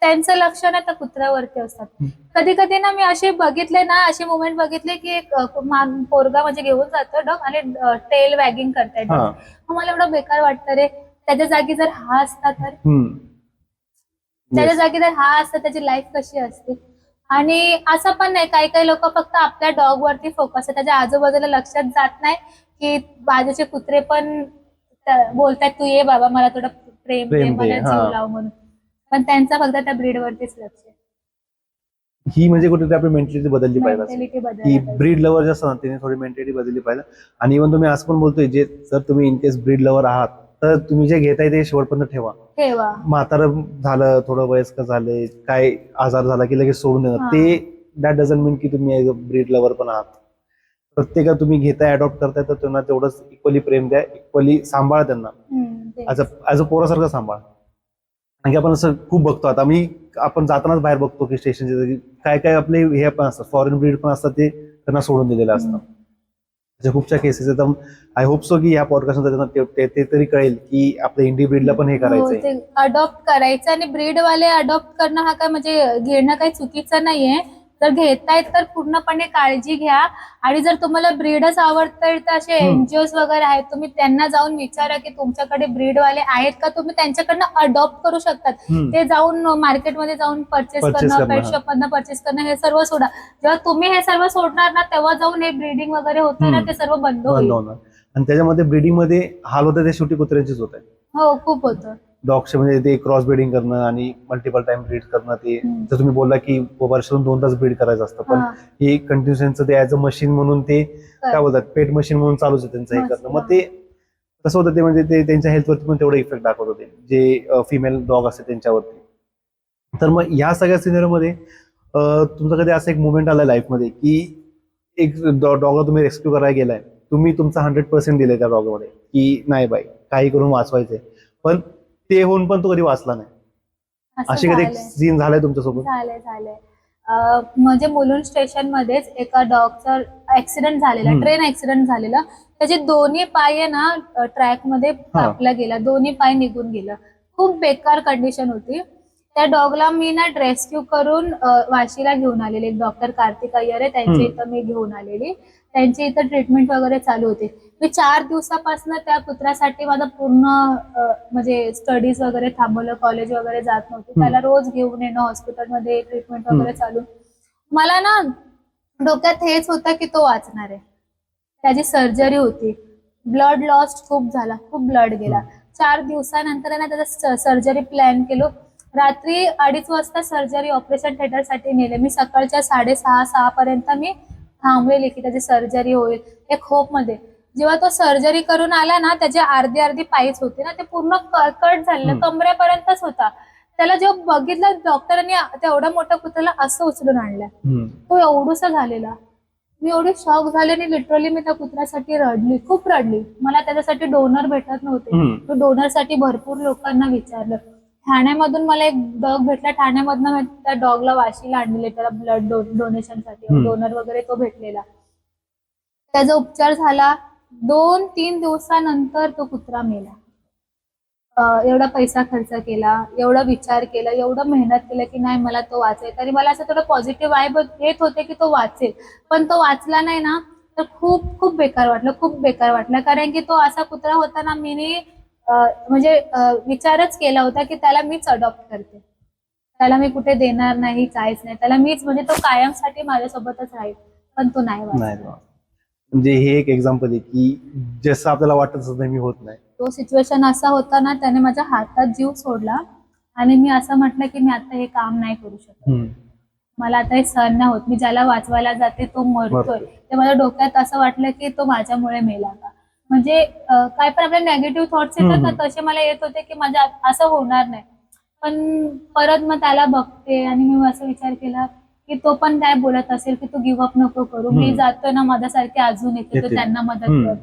त्यांचं लक्ष ना त्या कुत्र्यावरती असतात. हम्म. कधी कधी ना मी असे बघितले ना, असे मुवमेंट बघितले की एक पोरगा म्हणजे घेऊन जातो डॉग आणि टेल वॅगिंग करताय हा. डॉग. मला एवढं बेकार वाटतं रे, त्याच्या जागी जर हा असता तर, हम्म. त्याच्या Yes. जागी जर हा असता त्याची लाईफ कशी असते. आणि असं पण नाही, काही काही लोक फक्त आपल्या डॉग वरती फोकस आहे, त्याच्या आजूबाजूला लक्षात जात नाही की बाजूचे कुत्रे पण बोलतात तू ये बाबा मला थोडं प्रेम दे, प्रेम दे, मला जीव हा. लाव म्हणून, पण त्यांचा फक्त त्या ब्रीड वरतीच लक्ष आहे. ही म्हणजे कुठेतरी आपली मेंटॅलिटी बदलली पाहिजे असेल. मेंटॅलिटी की बदलायला पाहिजे. ब्रीड लवर जे असतात ना, त्याने थोडी मेंटॅलिटी बदलली पाहिजे. आणि इव्हन तुम्ही असं पण बोलतोय, जे जर तुम्ही इन केस ब्रीड लवर आहात तर तुम्ही जे घेताय ते शेवटपर्यंत ठेवा. ठेवा. म्हातारं झालं, थोडं वयस्कर झाले, काय आजार झाला की लगेच सोडून देणं, हा. ते दॅट डझंट मीन की तुम्ही ऍज अ ब्रीड लवर पण आहात. प्रत्येका तुम्ही घेताय, अडॉप्ट करताय तर त्यांना तेवढंच इक्वली प्रेम द्या, इक्वली सांभाळा त्यांना, तेच. ऍज अ पोरासारखं सांभाळा. कारण की आपण असं खूप बघतो आता, आपण जातानाच बाहेर बघतो की स्टेशनच्या जागी काय काय आपले हे पण असतात, फॉरेन ब्रीड पण असतात, ते त्यांना सोडून दिलेलं असतं. अशा खूपशा केसेस आहेत. आय होप सो की या पॉडकास्ट त्यांना ते तरी कळेल की आपल्या इंडी ब्रीडला पण हे हो, करायचंय. ते अडॉप्ट करायचं. आणि ब्रीड वाले अडॉप्ट करणं हा काय म्हणजे घेणं काही चुकीचं नाहीये. जर घेतायत तर पूर्णपणे काळजी घ्या. आणि जर तुम्हाला ब्रीडच आवडतंय तर असे एनजीओ वगैरे आहेत, तुम्ही त्यांना जाऊन विचारा की तुमच्याकडे ब्रीड वाले आहेत का, तुम्ही त्यांच्याकडनं अडॉप्ट करू शकतात. ते जाऊन मार्केटमध्ये जाऊन परचेस करणं, पेट शॉप मधनं परचेस करणं हे सर्व सोडा. जेव्हा तुम्ही हे सर्व सोडणार ना, तेव्हा जाऊन हे ब्रीडिंग वगैरे होतं ना, ते सर्व बंद होईल. होणार. आणि त्याच्यामध्ये ब्रीडिंग मध्ये हाल होते ते शेवटी कुत्र्यांचेच होत आहे. हो, खूप होतं. डॉगचे म्हणजे ते क्रॉस ब्रीडिंग करणं आणि मल्टिपल टाइम ब्रीड करणं, ते जर तुम्ही बोलला की वर्षातून 2 तास ब्रीड करायचं असतं, पण हे कंटिन्युअस ते ऍज अ मशीन म्हणून ते काय बोलतात, पेट मशीन म्हणून चालूच आहे त्यांचं हे करणं. मग ते कसं होतं, ते म्हणजे ते त्यांच्या हेल्थवरती पण तेवढा इफेक्ट दाखवत होते, जे फिमेल डॉग असते त्यांच्यावरती. तर मग या सगळ्या सिनेरीमध्ये तुमचा कधी असा एक मुवमेंट आला लाईफमध्ये की एक डॉगला तुम्ही रेस्क्यू करायला गेलाय, तुम्ही तुमचा 100% दिलाय त्या डॉगमध्ये की नाही बाई काही करून वाचवायचंय, पण ते होऊन पण तो कधी वाचला नाही, अशी कधी सीन झालाय तुमच्यासोबत? झालंय. म्हणजे मुलुंड स्टेशन मध्येच एका डॉगचा ऍक्सिडेंट झालेला, ट्रेन ऍक्सिडेंट झालेला. त्याचे दोन्ही पाय ना ट्रॅक मध्ये कापला गेला, दोन्ही पाय निघून गेलं. खूप बेकार कंडिशन होती. त्या डॉगला मी ना रेस्क्यू करून वाशीला घेऊन आलेले. डॉक्टर कार्तिक अय्यर आहे, त्यांच्या इथं मी घेऊन आलेली. त्यांची इथं ट्रीटमेंट वगैरे चालू होती. मी 4 दिवसापासून त्या कुत्र्यासाठी माझा पूर्ण म्हणजे स्टडीज वगैरे थांबवलं, कॉलेज वगैरे जात नव्हती. त्याला रोज घेऊन येणं, हॉस्पिटलमध्ये ट्रीटमेंट वगैरे चालू. मला ना डोक्यात हेच होतं की तो वाचणार आहे. त्याची सर्जरी होती, ब्लड लॉस खूप झाला, खूप ब्लड गेला. 4 दिवसानंतर ना त्याचा सर्जरी प्लॅन केलो. रात्री 2:30 वाजता सर्जरी ऑपरेशन थिएटर साठी नेले. मी सकाळच्या 6:30 पर्यंत मी थांबलेली की त्याची सर्जरी होईल एक होप मध्ये. जेव्हा तो सर्जरी करून आला ना, त्याचे अर्धी पायच होते ना, ते पूर्ण कट झालेलं, कमरेपर्यंतच होता. त्याला जेव्हा बघितलं डॉक्टरांनी, तेवढा मोठा कुत्र्याला असं उचलून आणलं, तो एवढूसा झालेला. मी एवढी शॉक झाले आणि लिटरली मी त्या कुत्र्यासाठी रडली, खूप रडली. मला त्याच्यासाठी डोनर भेटत नव्हते. तो डोनरसाठी भरपूर लोकांना विचारलं. ठाण्यामधून मला एक डॉग भेटला, ठाण्यामधनं त्या डॉगला वाशीला आणले, त्याला ब्लड डोनेशनसाठी डोनर वगैरे तो भेटलेला. त्याचा उपचार झाला. 2-3 दिवसानंतर तो कुत्रा मेला. एवढा पैसा खर्च केला, एवढा विचार केला, एवढं मेहनत केलं की नाही मला तो वाचेल. तरी मला असं थोडं पॉझिटिव्ह वाईब येत होते की तो वाचेल, पण तो वाचला नाही ना, तर खूप बेकार वाटलं. कारण की तो असा कुत्रा होता ना, मी म्हणजे विचारच केला होता की त्याला मीच अडॉप्ट करते, त्याला मी कुठे देणार नाही, काहीच नाही, त्याला मीच, म्हणजे तो कायमसाठी माझ्यासोबतच राहील. पण तो नाही वाचला. म्हणजे हे एक एक्झाम्पल आहे की जसं आपल्याला वाटत तसं नेहमी होत नाही. तो सिच्युएशन असा होता ना, त्याने माझ्या हातात जीव सोडला आणि मी असं म्हटलं की मी आता हे काम नाही करू शकत, मला आता हे सहन नाही होत. मी ज्याला वाचवायला जाते तो मरतोय. ते माझ्या डोक्यात असं वाटलं की तो माझ्यामुळे मेला का. म्हणजे काय पण आपले नेगेटिव्ह थॉट्स येतात ना, तसे मला येत होते की माझ्या असं होणार नाही. पण परत मग त्याला बघते आणि मी असं विचार केला की तो पण काय बोलत असेल की तू गिव्ह अप नको करू, मी जातोय ना, माझ्यासारखे अजून येते, तर त्यांना मदत कर.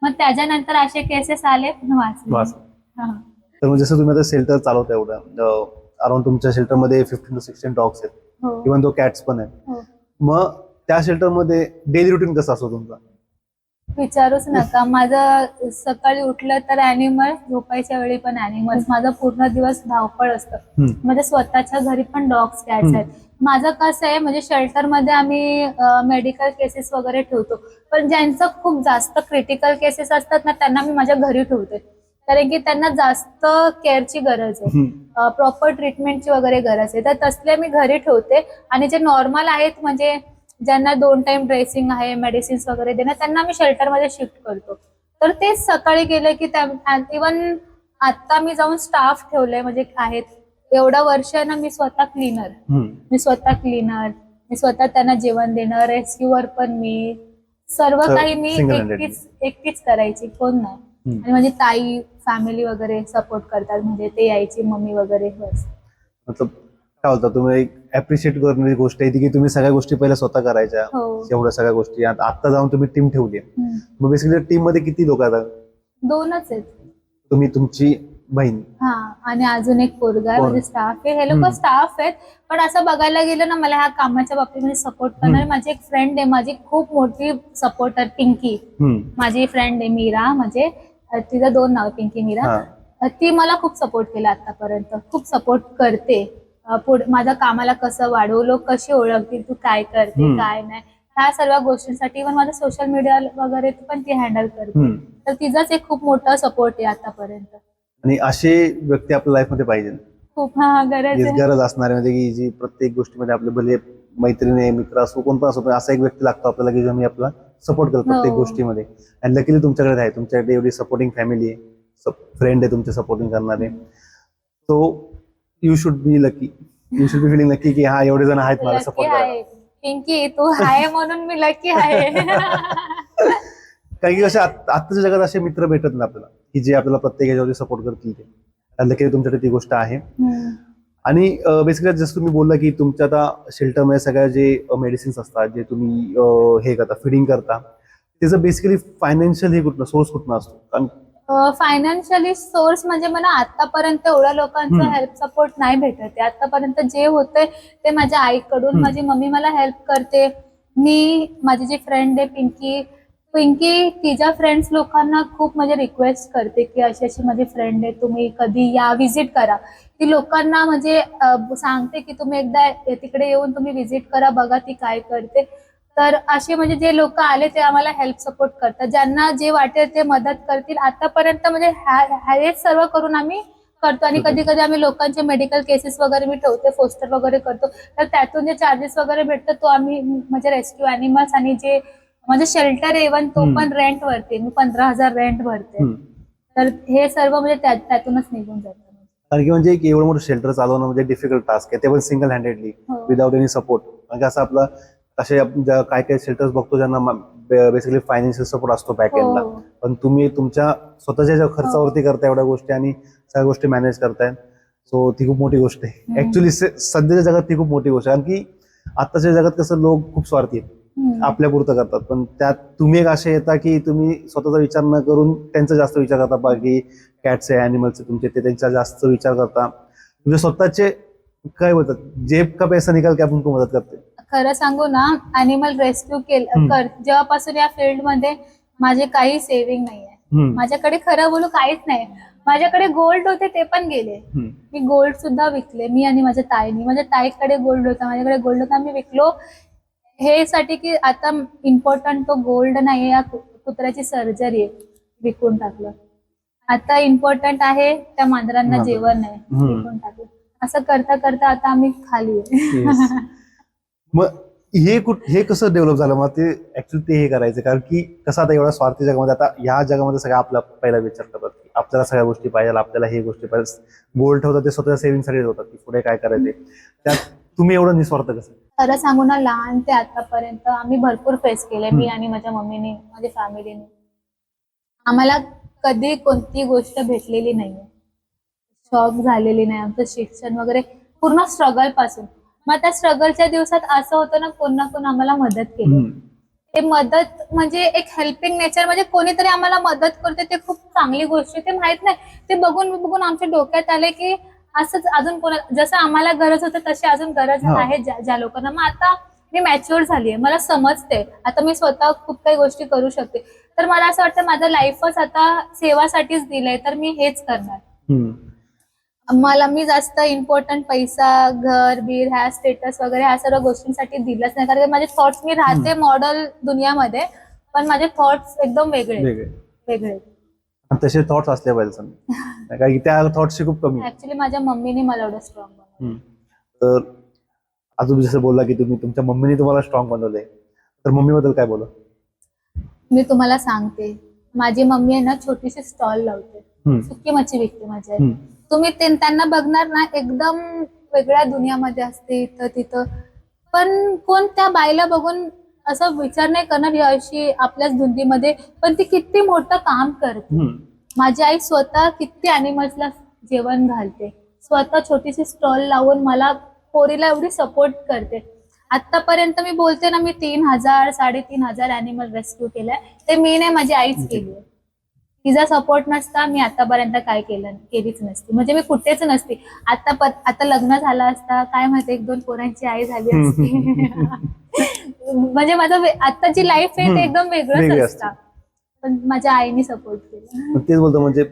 मग त्याच्यानंतर असे केसेस आले, वाचले. तर मग जसं तुम्ही आता शेल्टर चालवता, एवढं अराउंड तुमच्या शेल्टरमध्ये 15 to 16 डॉग्स आहेत, इव्हन तो कॅट्स पण आहेत. मग त्या शेल्टरमध्ये डेली रुटीन कसं असतो तुमचा? विचारूच नका. माझं सकाळी उठलं तर ॲनिमल, झोपायच्या वेळी पण ॲनिमल्स. माझा पूर्ण दिवस धावपळ असतं. माझ्या स्वतःच्या घरी पण डॉग्स, कॅट्स आहेत. माझं कसं आहे म्हणजे शेल्टरमध्ये आम्ही मेडिकल केसेस वगैरे ठेवतो, पण ज्यांचं खूप जास्त क्रिटिकल केसेस असतात ना त्यांना मी माझ्या घरी ठेवते, कारण की त्यांना जास्त केअरची गरज आहे, प्रॉपर ट्रीटमेंटची वगैरे गरज आहे. तर तसले मी घरी ठेवते. आणि जे नॉर्मल आहेत म्हणजे ज्यांना 2 टाइम ड्रेसिंग आहे, मेडिसिन्स वगैरे देणं, त्यांना मी शेल्टरमध्ये शिफ्ट करतो. तर तेच सकाळी गेले की इव्हन आता मी जाऊन स्टाफ ठेवलंय म्हणजे आहेत. एवढं वर्ष ना मी स्वतः क्लीनर, मी स्वतः त्यांना जेवण देणं, रेस्क्यूवर पण मी, सर्व काही मी एकटीच करायची, कोण नाही. आणि म्हणजे ताई, फॅमिली वगैरे सपोर्ट करतात, म्हणजे ते यायची, मम्मी वगैरे. बस मतलब काय होतं, तुम्ही एक अप्रिशिएट करणारी गोष्ट आहे ती की तुम्ही सगळ्या गोष्टी पहिल्या स्वतः करायच्या. एवढ्या सगळ्या गोष्टी आता जाऊन तुम्ही टीम ठेवली. मग बेसिकली टीम मध्ये किती लोक आहेत? 2च आहेत. तुम्ही, तुमची बहीण, हा, आणि अजून एक पोरगा आहे, म्हणजे स्टाफ आहे. हे लोक स्टाफ आहेत. पण असं बघायला गेलं ना, मला ह्या कामाच्या बाबतीत सपोर्ट करणारी माझी एक फ्रेंड आहे, माझी खूप मोठी सपोर्टर, पिंकी. माझी फ्रेंड आहे मीरा, म्हणजे तिचं 2 नाव, पिंकी मीरा. ती मला खूप सपोर्ट केला आतापर्यंत, खूप सपोर्ट करते. माझ्या कामाला कसं वाढवू, लोक कशी ओळखतील, तू काय करते काय नाही, ह्या सर्व गोष्टींसाठी. पण माझं सोशल मीडिया वगैरे पण ती हँडल करते. तर तिचाच एक खूप मोठा सपोर्ट आहे आतापर्यंत. आणि असे व्यक्ती आपल्या लाईफ मध्ये पाहिजे, खूप गरज असणारे, म्हणजे की जी प्रत्येक गोष्टीमध्ये आपले भले मैत्रिणी, मित्र असो, कोण पण असो, पण असा एक व्यक्ती लागतो आपल्याला की जो मी आपला सपोर्ट करतो प्रत्येक गोष्टीमध्ये. आणि लकीली तुमच्याकडे आहे, तुमच्याकडे एवढी सपोर्टिंग फॅमिली आहे, फ्रेंड आहे तुमचे सपोर्टिंग करणारे. So you should be lucky, you should be feeling lucky की हा एवढे जण आहेत मला सपोर्ट करायला. पिंकी, तू आहे म्हणून मी लकी आहे. कारण की असे आत्ताच्या जगात असे मित्र भेटत नाही आपल्याला की जे आपल्याला प्रत्येक ह्याच्यावरती सपोर्ट करतील. लकीली तुमच्याकडे ती गोष्ट आहे. आणि बेसिकली जसं तुम्ही बोलला की तुमच्या आता शेल्टरमध्ये सगळ्या जे मेडिसिन्स असतात, जे तुम्ही हे करता, फिडिंग करता, त्याचं बेसिकली फायनान्शियल हे कुठलं सोर्स कुठला असतो? कारण फायनान्शियली सोर्स म्हणजे मला आतापर्यंत एवढ्या लोकांचा हेल्प सपोर्ट नाही भेटत आहे. आतापर्यंत जे होते ते माझ्या आईकडून. माझी मम्मी मला हेल्प करते. मी, माझी जी फ्रेंड आहे पिंकी तिच्या फ्रेंड्स लोकांना खूप म्हणजे रिक्वेस्ट करते की अशी अशी माझी फ्रेंड आहे, तुम्ही कधी या, व्हिजिट करा. ती लोकांना म्हणजे सांगते की तुम्ही एकदा तिकडे येऊन तुम्ही व्हिजिट करा, बघा ती काय करते. तर असे म्हणजे जे लोक आले ते आम्हाला हेल्प सपोर्ट करतात, ज्यांना जे वाटेल ते मदत करतील. आतापर्यंत म्हणजे हेच सर्व करून आम्ही करतो. आणि कधी कधी आम्ही लोकांचे मेडिकल केसेस वगैरे मी ठेवते, पोस्टर वगैरे करतो, तर त्यातून जे चार्जेस वगैरे भेटतात तो आम्ही म्हणजे रेस्क्यू अॅनिमल्स आणि जे म्हणजे शेल्टर इव्हन तो पण रेंट वरती, मी 15,000 रेंट भरते. तर हे सर्व म्हणजे त्यातूनच निघून जातं. कारण की म्हणजे एवढं मोठं शेल्टर चालवणं म्हणजे डिफिकल्ट टास्क आहे, ते पण single handedly, without any support. म्हणजे असं आपलं असे काय काय शेल्टर्स बघतो ज्यांना बेसिकली फायनान्शियल सपोर्ट असतो बॅक एंडला, पण तुम्ही तुमच्या स्वतःच्या खर्चावरती करताय एवढ्या गोष्टी आणि सगळ्या गोष्टी मॅनेज करताय. सो ती खूप मोठी गोष्ट आहे ऍक्च्युली. सध्याच्या जगात ती खूप मोठी गोष्ट आहे, कारण की आताच्या जगात कसं लोक खूप स्वार्थी आहेत, आपल्या पुरतं करतात. पण त्यात तुम्ही एक असे येता की तुम्ही स्वतःचा विचार न करून त्यांचा जास्त विचार करता. बाकी कॅट्स आहे, अॅनिमल्स आहे तुमचे, ते त्यांचा जास्त विचार करता. म्हणजे स्वतःचे काय बोलतात, जेब का पैसा निकाल के आपण मदत करते. खरं सांगू ना, अॅनिमल रेस्क्यू जेव्हापासून या फील्ड मध्ये माझे काही सेव्हिंग नाहीये. माझ्याकडे खरं बोलू काहीच नाही. माझ्याकडे गोल्ड होते ते पण गेले. मी गोल्ड सुद्धा विकले, मी आणि माझ्या ताईनी. माझ्या ताईकडे गोल्ड होता, माझ्याकडे गोल्ड होता, मी विकलो. हे साठी की आता इम्पॉर्टंट तो गोल्ड नाही, या कुत्र्याची सर्जरी आहे, विकून टाकलं. आता इम्पॉर्टंट आहे त्या मांजरांना जेवण आहे, विकून टाकलं. असं करता करता आता आम्ही खाली आहे. मग हे कसं डेव्हलप झालं? मग ते ऍक्च्युली ते हे करायचं, कारण की कसं आता एवढ्या स्वार्थी जगामध्ये, आता या जगामध्ये सगळं आपला पहिला विचार करतात की आपल्याला सगळ्या गोष्टी पाहिजे, आपल्याला हे गोष्टी पाहिजे. गोल्ड ठेवतात ते स्वतःच्या सेव्हिंगसाठी होतात की पुढे काय करायचे. त्यात तुम्ही एवढं निस्वार्थ कसं? खरं सांगू ना, लहान ते आतापर्यंत आम्ही भरपूर फेस केले, मी आणि माझ्या मम्मीने, माझ्या फॅमिलीने. आम्हाला कधी कोणती गोष्ट भेटलेली नाहीये, शॉक झालेली नाही. आमचं शिक्षण वगैरे पूर्ण स्ट्रगल पासून. मग त्या स्ट्रगलच्या दिवसात असं होतं ना, कोण ना कोण आम्हाला मदत केली. ते मदत म्हणजे एक हेल्पिंग नेचर, म्हणजे कोणीतरी आम्हाला मदत करते, ते खूप चांगली गोष्ट आहे. ते माहित नाही, ते बघून आमच्या डोक्यात आले की असंच अजून कोणा, जसं आम्हाला गरज होतं तशी अजून गरज आहे ज्या लोकांना. मग आता मी मॅच्युअर झालीये, मला समजते आता, मी स्वतः खूप काही गोष्टी करू शकते. तर मला असं वाटतं माझं लाईफच आता सेवासाठीच दिलंय, तर मी हेच करणार. मी जास्त इम्पॉर्टंट पैसा, घर बीर, ह्या स्टेटस वगैरे ह्या सर्व गोष्टींसाठी दिलंच नाही. कारण माझे थॉट्स, मी राहते मॉडल दुनियामध्ये, पण माझे थॉट्स एकदम वेगळे. तसे थॉट्स असले पाहिजे कारण की त्या थॉट्सची खूप कमी. ऍक्च्युली माझ्या मम्मीने मला एवढं स्ट्रॉंग बनवलं. तर अजून जसं बोलला की तुमच्या मम्मीने तुम्हाला स्ट्रॉंग बनवलंय, तर मम्मीबद्दल काय बोला? मी तुम्हाला सांगते, माझी मम्मी आहे ना छोटीशी स्टॉल लावते, सुकी मच्छी विकते माझी आई. तुम्ही त्यांना बघणार ना एकदम वेगळ्या दुनियामध्ये असते इथं तिथं, पण कोण त्या बाईला बघून असं विचार नाही करणार ही अशी आपल्याच धुंदीमध्ये, पण ती किती मोठं काम करते. माझी आई स्वतः किती अॅनिमल्सला जेवण घालते, स्वतः छोटीशी स्टॉल लावून मला पोरीला एवढी सपोर्ट करते. आतापर्यंत मी बोलते ना, मी 3,000 3,500 अॅनिमल रेस्क्यू केलंय, ते मी नाही, माझी आईच केली. तिचा सपोर्ट नसता मी आतापर्यंत काय केलीच नसती, म्हणजे मी कुठेच नसती. आता लग्न झालं असता, काय माहिती 1-2 पोरांची आई झाली असती. म्हणजे माझं आताची लाईफ आहे ते एकदम वेगळंच असतं, पण माझ्या आईने सपोर्ट केला. तेच बोलतो, म्हणजे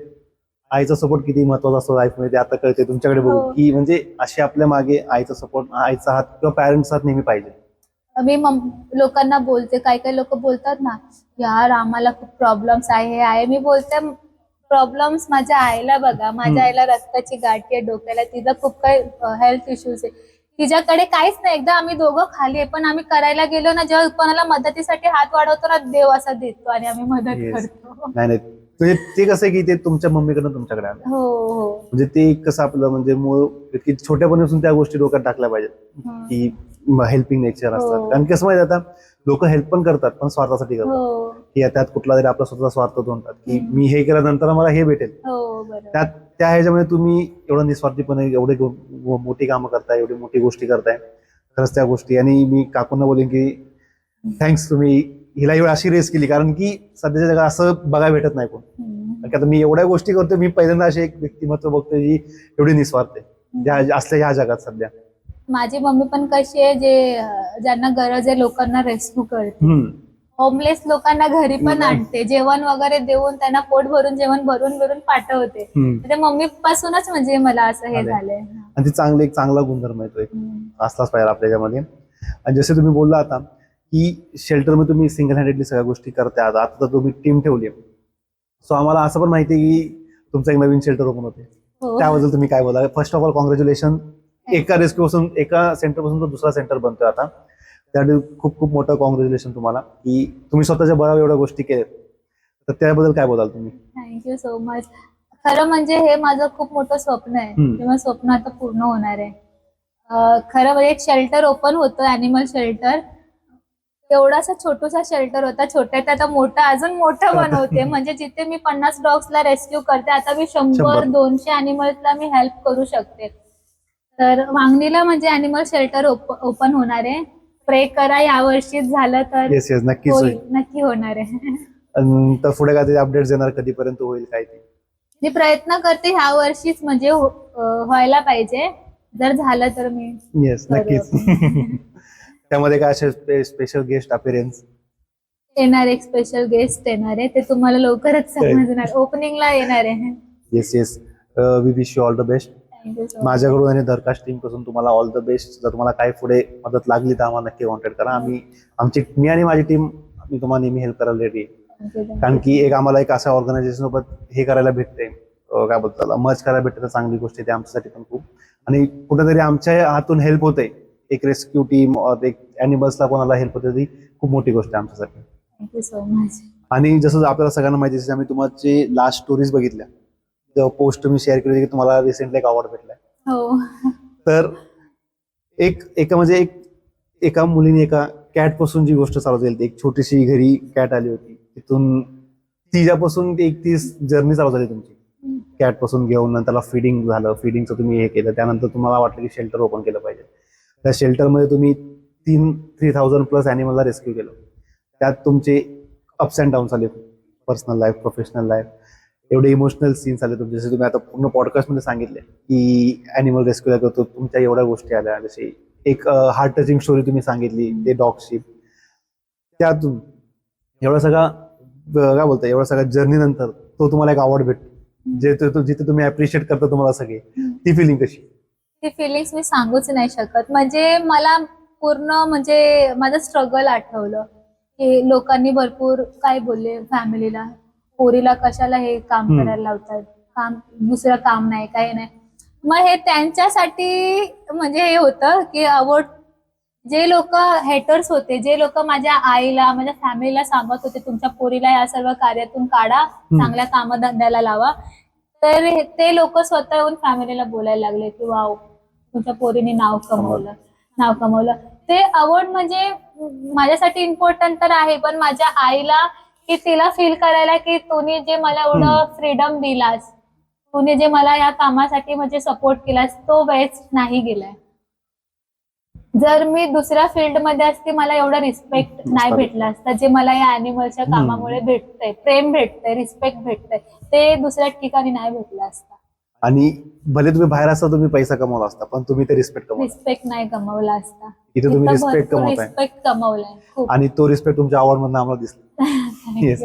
आईचा सपोर्ट किती महत्वाचा असतो लाईफ मध्ये, आता कळते तुमच्याकडे बघून की म्हणजे असे आपल्या मागे आईचा सपोर्ट, आईचा हात किंवा पॅरेंट्स हात नेहमी पाहिजे. मी लोकांना बोलते, काही लोक बोलतात ना, यार आम्हाला खूप प्रॉब्लेम्स आहे. मी बोलते प्रॉब्लेम्स माझ्या आईला बघा, माझ्या आईला रक्ताची गाठी आहे डोक्याला, तिचा खूप काही हेल्थ इश्यूज आहे, तिच्याकडे काहीच नाही. एकदा आम्ही दोघं खाली आहे, पण आम्ही करायला गेलो ना, जेव्हा कोणाला मदतीसाठी हात वाढवतो ना, देव असा देतो आणि आम्ही मदत करतो. नाही म्हणजे ते कसं आहे की ते तुमच्या मम्मीकडनं तुमच्याकडे आलं. हो. म्हणजे ते कसं आपलं म्हणजे मूळ की छोट्यापणापासून त्या गोष्टी डोक्यात टाकल्या पाहिजेत की हेल्पिंग नेचर असतात. कारण कसं माहिती, आता लोक हेल्प पण करतात पण स्वार्थासाठी करतात, की त्यात कुठला तरी आपला स्वतःचा स्वार्थ धोंडतात की मी हे केल्यानंतर मला हे भेटेल. त्या ह्याच्यामध्ये तुम्ही एवढं निस्वार्थीपणे एवढे मोठी कामं करताय, एवढी मोठी गोष्टी करताय, खरंच त्या गोष्टी. आणि मी काकूंना बोलेन की थँक्स, तुम्ही हिला एवढी अशी रेस केली, कारण की सध्याच्या जगात असं बघायला भेटत नाही कोण. आता मी एवढ्या गोष्टी करतोय, मी पहिल्यांदा असे एक व्यक्तिमत्व बघतोय जी एवढी निस्वार्थ आहे असल्या ह्या जगात सध्या. माझी मम्मी पण कशी आहे, ज्यांना गरज आहे लोकांना रेस्क्यू करते, होमलेस लोकांना घरी पण आणते, जेवण वगैरे देऊन त्यांना पोट भरून जेवण भरून पाठवते. म्हणजे मम्मी पासूनच म्हणजे मला असं हे झालंय. आणि ती एक चांगला गुणधर्म आहे तो, एक असलाच पाहिजे आपल्यामध्ये. आणि जसे तुम्ही बोलला आता की शेल्टर मध्ये तुम्ही सिंगल हँडेडली सगळ्या गोष्टी करताय, आता तर तुम्ही टीम ठेवली, सो आम्हाला असं पण माहिती आहे की तुमचं एक नवीन शेल्टर ओपन होते, त्याबद्दल तुम्ही काय बोला? फर्स्ट ऑफ ऑल कॉंग्रॅच्युलेशन, एका रेस्क्यू पासून, एका सेंटर पासून तो दुसरा सेंटर बनतोय आता, त्यासाठी खूप खूप मोठं कॉंग्रॅच्युलेशन तुम्हाला की तुम्ही स्वतःच्या बळावर एवढ्या गोष्टी केल्यात. तर त्याबद्दल काय बोलाल तुम्ही? Thank you so much. खरं म्हणजे हे माझं खूप मोठं स्वप्न आहे, तेव्हा स्वप्न आता पूर्ण होणार आहे. खरं म्हणजे एक शेल्टर ओपन होतं, अॅनिमल शेल्टर. एवढासा छोटासा शेल्टर होता, छोट्यात आता मोठा, अजून मोठं बनवते. म्हणजे जिथे मी 50 डॉग्सला रेस्क्यू करते, आता मी 100-200 अॅनिमल्सला मी हेल्प करू शकते. तर वांगणीला म्हणजे अॅनिमल शेल्टर ओपन होणार आहे. प्रे करा, या वर्षीच झालं तर नक्की होणार आहे. तर पुढे काय अपडेट्स येणार, कधीपर्यंत होईल काय ते? मी प्रयत्न करते ह्या वर्षीच, म्हणजे व्हायला पाहिजे. जर झालं तर मी नक्कीच. त्यामध्ये काय असे स्पेशल गेस्ट अपीअरन्स येणार? एक स्पेशल गेस्ट येणार आहे, ते तुम्हाला लवकरच समजणार, ओपनिंगला येणार आहे. Yes, we wish you all the best. माझ्याकडून आणि दरकाश टीम पासून तुम्हाला ऑल द बेस्ट. जर तुम्हाला काय पुढे मदत लागली तर आम्हाला नक्की कॉन्टॅक्ट करा. मी आणि माझी टीम तुम्हाला नेहमी हेल्प करायला रेडी आहे. कारण की आम्हाला एक अशा ऑर्गनायझेशन सोबत हे करायला भेटते, काय बोलतात, मर्ज करायला भेटते, तर चांगली गोष्ट आहे आमच्यासाठी पण खूप. आणि कुठेतरी आमच्या हातून हेल्प होते, एक रेस्क्यू टीम, एक अॅनिमल्सला कोणाला हेल्प होते, ती खूप मोठी गोष्ट आहे आमच्यासाठी. Thank you so much. आणि जसं आपल्याला सगळ्यांना माहिती आहे, आम्ही तुमचे लास्ट स्टोरीज बघितल्या, पोस्ट तुम्ही शेअर केली की तुम्हाला रिसेंटली एक अवॉर्ड भेटलाय. तर एका मुलीने एका कॅट पासून जी गोष्ट चालू झाली, एक छोटीशी घरी कॅट आली होती, तिथून तिच्यापासून एक ती जर्नी चालू झाली तुमची, कॅट पासून घेऊन त्याला फिडिंग झालं, फिडिंगचं तुम्ही हे केलं, त्यानंतर तुम्हाला वाटलं की शेल्टर ओपन केलं पाहिजे. त्या शेल्टरमध्ये तुम्ही 3,000+ अॅनिमलला रेस्क्यू केलं. त्यात तुमचे अप्स अँड डाऊन्स आले, पर्सनल लाईफ, प्रोफेशनल लाईफ, एवढे इमोशनल सीन्स आले तुमचे. जसे तुम्ही आता पूर्ण पॉडकास्टमध्ये सांगितले की अॅनिमल रेस्क्यूला करतो, तुमच्या एवढ्या गोष्टी आल्या, जसे एक हार्ट टचिंग स्टोरी तुम्ही सांगितली, ते डॉगशिप, त्यातून एवढा सगळा काय बोलता, एवढा सगळा जर्नी नंतर तो तुम्हाला एक अवॉर्ड भेटतो, जिथे तुम्ही अप्रिशिएट करता तुम्हाला सगळे, ती फिलिंग कशी? ती फिलिंग्स मी सांगूच नाही शकत. म्हणजे मला पूर्ण म्हणजे माझं स्ट्रगल आठवलं की लोकांनी भरपूर काय बोलले फॅमिलीला, पोरीला कशाला हे काम करायला लावतात, काम दुसरं काम नाही काही नाही. मग हे त्यांच्यासाठी म्हणजे हे होतं की अवॉर्ड, जे लोक हेटर्स होते, जे लोक माझ्या आईला माझ्या फॅमिलीला सांगत होते तुमच्या पोरीला या सर्व कार्यातून काढा, चांगल्या कामधंद्याला लावा, तर ते लोक स्वतः येऊन फॅमिलीला बोलायला लागले की वाव तुमच्या पोरीने नाव कमवलं. ते अवॉर्ड म्हणजे माझ्यासाठी इम्पॉर्टंट तर आहे, पण माझ्या आईला की तिला फील करायला की तुम्ही जे मला एवढं फ्रीडम दिलास, तुम्ही जे मला या कामासाठी म्हणजे सपोर्ट केलास, तो वेस्ट नाही गेलाय. जर मी दुसऱ्या फील्ड मध्ये असते मला एवढा रिस्पेक्ट नाही भेटला असता, जे मला या अॅनिमलच्या कामामुळे भेटतंय, प्रेम भेटतंय, रिस्पेक्ट भेटतंय, ते दुसऱ्या ठिकाणी नाही भेटलं असतं. आणि भले तुम्ही बाहेर असता, तुम्ही पैसा कमवला असता, पण तुम्ही ते रिस्पेक्ट नाही कमवला असता. इथे तुम्ही रिस्पेक्ट कमवताय, रिस्पेक्ट कमवलाय खूप. आणि तो रिस्पेक्ट तुमच्या अवॉर्ड मधून आम्हाला दिसला. Yes,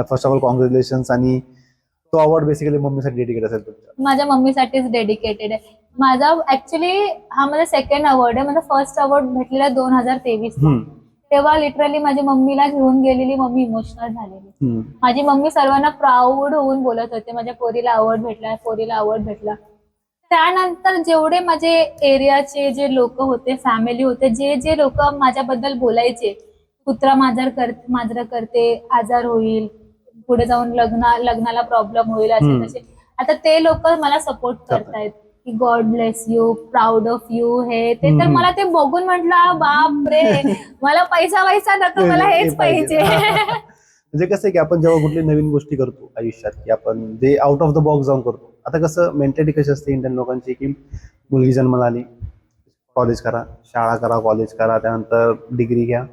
first of all congratulations. आणि तो अवॉर्ड बेसिकली मम्मीसाठी डेडिकेट असेल तुमच्या? माझ्या मम्मीसाठीच डेडिकेटेड आहे. माझा ऍक्च्युली हा माझा सेकंड अवॉर्ड आहे. माझा फर्स्ट अवॉर्ड भेटलेला 2023. तेव्हा लिटरली माझी मम्मीला घेऊन गेलेली, मम्मी इमोशनल झालेली. माझी मम्मी सर्वांना प्राऊड होऊन बोलत होते माझ्या पोरीला अवॉर्ड भेटला, पोरीला अवॉर्ड भेटला. त्यानंतर जेवढे माझे एरियाचे जे लोक होते, फॅमिली होते, जे जे लोक माझ्याबद्दल बोलायचे, कुत्रा मांजर करते, आजार होईल, पुढे जाऊन लग्नाला प्रॉब्लेम होईल, असे तसे, आता ते लोक मला सपोर्ट करतायत की God bless you, proud of you, हे ते. तर मला ते बघून म्हटलं बाप रे, मला पैसा नको, मला हेच पाहिजे. म्हणजे कसं आहे की आपण जेव्हा कुठली नवीन गोष्टी करतो आयुष्यात, की आपण जे आउट ऑफ द बॉक्स जाऊन करतो. आता कसं मेंटॅलिटी कशी असते इंडियन लोकांची, की मुलगी जन्माला आली, कॉलेज करा, शाळा करा, कॉलेज करा, त्यानंतर डिग्री घ्या,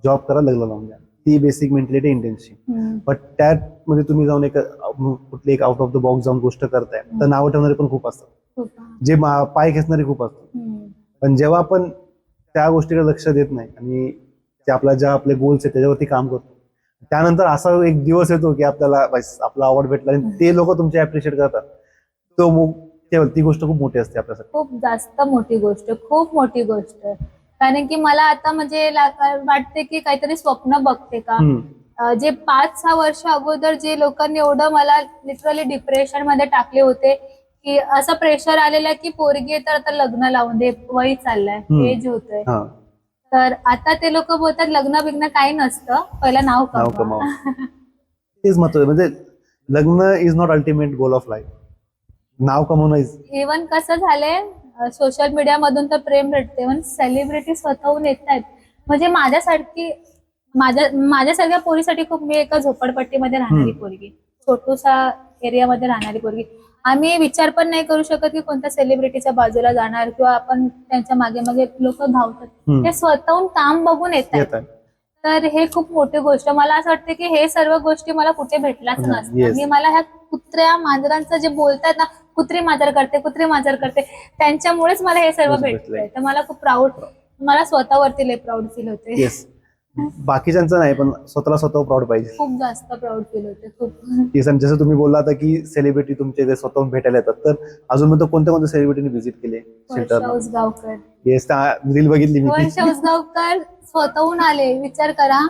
जॉब करा, लग्न लावून द्या, ती बेसिक मेंटॅलिटी इंडियनची. बट त्यामध्ये तुम्ही जाऊन कुठली एक आउट ऑफ द बॉक्स जाऊन गोष्ट करताय, तर नाव ठेवणारे पण खूप असतात, जे पाय खेचणारे खूप असतात. पण जेव्हा आपण त्या गोष्टीकडे लक्ष देत नाही आणि ते आपले गोल्स आहेत त्याच्यावरती काम करतो, त्यानंतर असा एक दिवस येतो की आपल्याला आपला अवॉर्ड भेटला आणि ते लोक तुमचे अप्रिशिएट करतात, ती गोष्ट खूप मोठी असते आपल्यासाठी. खूप जास्त मोठी गोष्ट, खूप मोठी गोष्ट. कारण की मला आता म्हणजे वाटते की काहीतरी स्वप्न बघते का, जे 5-6 वर्ष अगोदर जे लोकांनी एवढं मला लिटरली डिप्रेशन मध्ये टाकले होते, की असं प्रेशर आलेलं की पोरगी तर आता लग्न लावून दे, वय चाललंय, एज होतोय, तर आता ते लोक बोलतात लग्न बिग्न काही नसतं, पहिला नाव कमाव. तेच महत्व, म्हणजे लग्न is not ultimate goal of life, नाव कमवणं इज. इव्हन कसं झालंय, सोशल मीडिया मधून तर प्रेम भेटते, पण सेलिब्रिटी स्वतःहून येत आहेत. म्हणजे माझ्यासारख्या पोरीसाठी खूप, मी एका झोपडपट्टीमध्ये राहणारी पोरगी, छोटूसा एरियामध्ये राहणारी पोरगी, आम्ही विचार पण नाही करू शकत की कोणत्या सेलिब्रिटीच्या बाजूला जाणार किंवा आपण त्यांच्या मागे मागे लोक धावतात, ते स्वतःहून काम बघून येत आहेत. तर हे खूप मोठी गोष्ट. मला असं वाटतं की हे सर्व गोष्टी मला कुठे भेटलाच नसतं. मी मला ह्या कुत्र्या मांजरांचं जे बोलतात ना, कुत्री मांजर करते, त्यांच्यामुळेच मला हे सर्व भेटतंय. तर मला खूप प्राऊड, मला स्वतःवरती लय प्राऊड फील होते. बाकीच्यांचं नाही, पण स्वतःवर प्राऊड पाहिजे. खूप जास्त प्राऊड फील होते, खूप. जसं तुम्ही बोलला होता की सेलिब्रिटी तुमचे ते स्वतःहून भेटायला येतात, तर अजून कोणत्या कोणत्या सेलिब्रिटीने व्हिजिट केले? वर्षा उसगावकर. येस, रील बघितली मी. वर्षा उसगावकर स्वतःहून आले. विचार करा,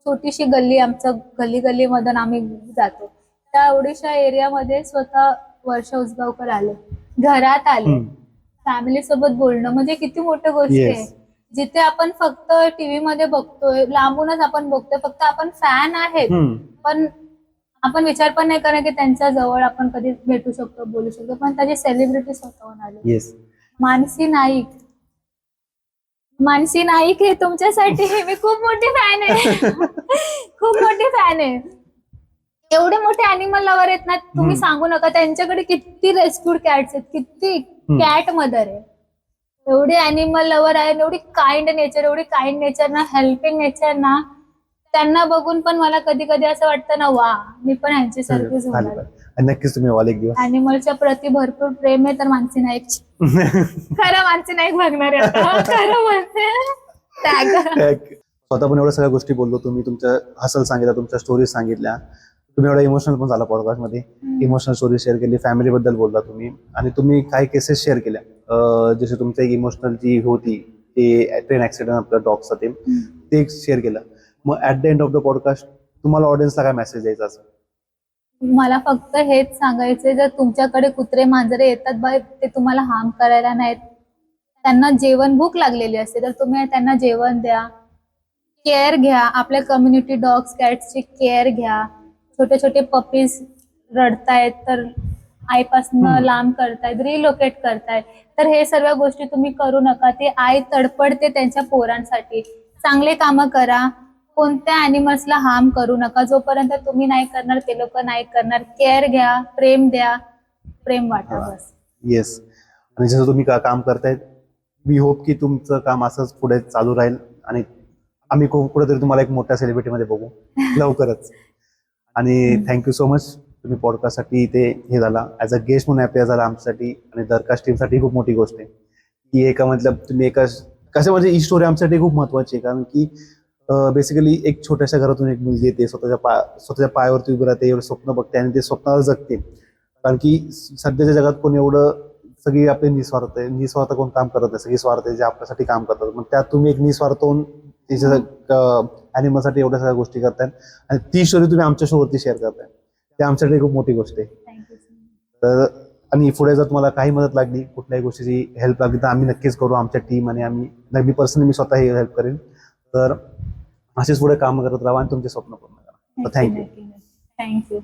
छोटीशी गल्ली, आमचं गल्ली मधून आम्ही जातो, त्या एवढ्याशा एरियामध्ये स्वतः वर्षा उसगावकर आले, घरात आले, फॅमिली सोबत बोलणं म्हणजे किती मोठी गोष्ट आहे. जिथे आपण फक्त टीव्ही मध्ये बघतोय, लांबूनच आपण बघतोय, फक्त आपण फॅन आहेत, पण आपण विचार पण नाही करत की त्यांच्या जवळ आपण कधी भेटू शकतो, बोलू शकतो. पण त्याची सेलिब्रिटी स्वतःहून आले. मानसी नाईक हे तुमच्यासाठी मी खूप मोठी फॅन आहे. खूप मोठी फॅन आहे. एवढे मोठे अॅनिमल लवर आहेत ना, तुम्ही सांगू नका. त्यांच्याकडे किती रेस्क्यूड कॅट्स आहेत, किती कॅट मदर आहे, एवढे अॅनिमल लवर आहे, एवढी काइंड नेचर ना, हेल्पिंग नेचर ना, त्यांना बघून पण मला कधी कधी असं वाटतं ना, वा मी पण ह्यांची सारखीच झाली होणार. पाहिजे. आणि नक्कीच तुम्ही व्हाल एक दिवस. अॅनिमलच्या प्रती भरपूर प्रेम आहे, तर मानसी नाईक खरं मानसी नाईक बघणार आहे आता. खरं म्हणते टॅग. स्वतः पण एवढ्या सगळ्या गोष्टी बोललो, तुम्ही तुमच्या हसल सांगितल्या, तुमच्या स्टोरीज सांगितल्या, तुम्ही एवढा इमोशनल पण झाला पॉडकास्ट मध्ये, इमोशनल स्टोरी शेअर केली, फॅमिली बद्दल बोलला तुम्ही, आणि तुम्ही काही केसेस शेअर केल्या, जसे तुमचं एक इमोशनल जी होती ते ट्रेन ऍक्सिडेंट आपल्या डॉगचं ते एक शेअर केलं. मग at the end of the podcast तुम्हाला ऑडियन्सला काय मेसेज द्यायचा असं? मला फक्त हेच सांगायचंय, जर तुमच्याकडे कुत्रे मांजरे येतात बाय, ते तुम्हाला हार्म करायला नाहीत, त्यांना जेवण भूक लागलेली असते तर तुम्ही त्यांना जेवण द्या, केअर घ्या, आपल्या कम्युनिटी डॉग्स कॅट्सची केअर घ्या. छोटे छोटे पपीज रडतायत तर आईपासून लांब करतायत, रिलोकेट करतायत, तर हे सर्व गोष्टी तुम्ही करू नका. ती आई तडपडते त्यांच्या पोरांसाठी. चांगले कामं करा, कोणत्या अॅनिमल्सला हार्म करू नका. जोपर्यंत तुम्ही नाही करणार ते लोक नाही करणार. केअर घ्या, प्रेम द्या, प्रेम वाटा बस. येस. आणि जसं तुम्ही काम करतायत, वी होप की तुमचं काम असंच पुढे चालू राहील आणि आम्ही कुठेतरी तुम्हाला एक मोठ्या सेलिब्रिटीमध्ये बघू लवकरच. आणि थँक्यू सो मच, तुम्ही पॉडकास्टसाठी ते हे झाला, ॲज अ गेस्ट म्हणून अपेअर झाला आमच्यासाठी, आणि दरकास्ट टीमसाठी खूप मोठी गोष्ट आहे की एका मतलब तुम्ही एका कसं म्हणजे ही स्टोरी आमच्यासाठी खूप महत्त्वाची आहे. कारण की बेसिकली एक छोट्याशा घरातून एक मुलगी येते, स्वतःच्या पायावरती उभी राहते, एवढं स्वप्न बघते आणि ते स्वप्नाला जगते. कारण की सध्याच्या जगात कोण एवढं सगळी आपले निस्वार्थ कोण काम करत नाही, सगळी स्वार्थ जे आपल्यासाठी काम करतात. मग त्यात तुम्ही एक निस्वार्थ होऊन अॅनिमलसाठी एवढ्या सगळ्या गोष्टी करताय आणि ती स्टोरी तुम्ही आमच्या शोवरती शेअर करताय, ते आमच्यासाठी खूप मोठी गोष्ट आहे. थँक्यू. तर आणि पुढे जर तुम्हाला काही मदत लागली, कुठल्याही गोष्टीची हेल्प लागली, तर आम्ही नक्कीच करू, आमच्या टीम आणि मी पर्सनली मी स्वतः हेल्प करेन. तर असेच पुढे काम करत राहा आणि तुमचे स्वप्न पूर्ण करा. थँक्यू. थँक्यू.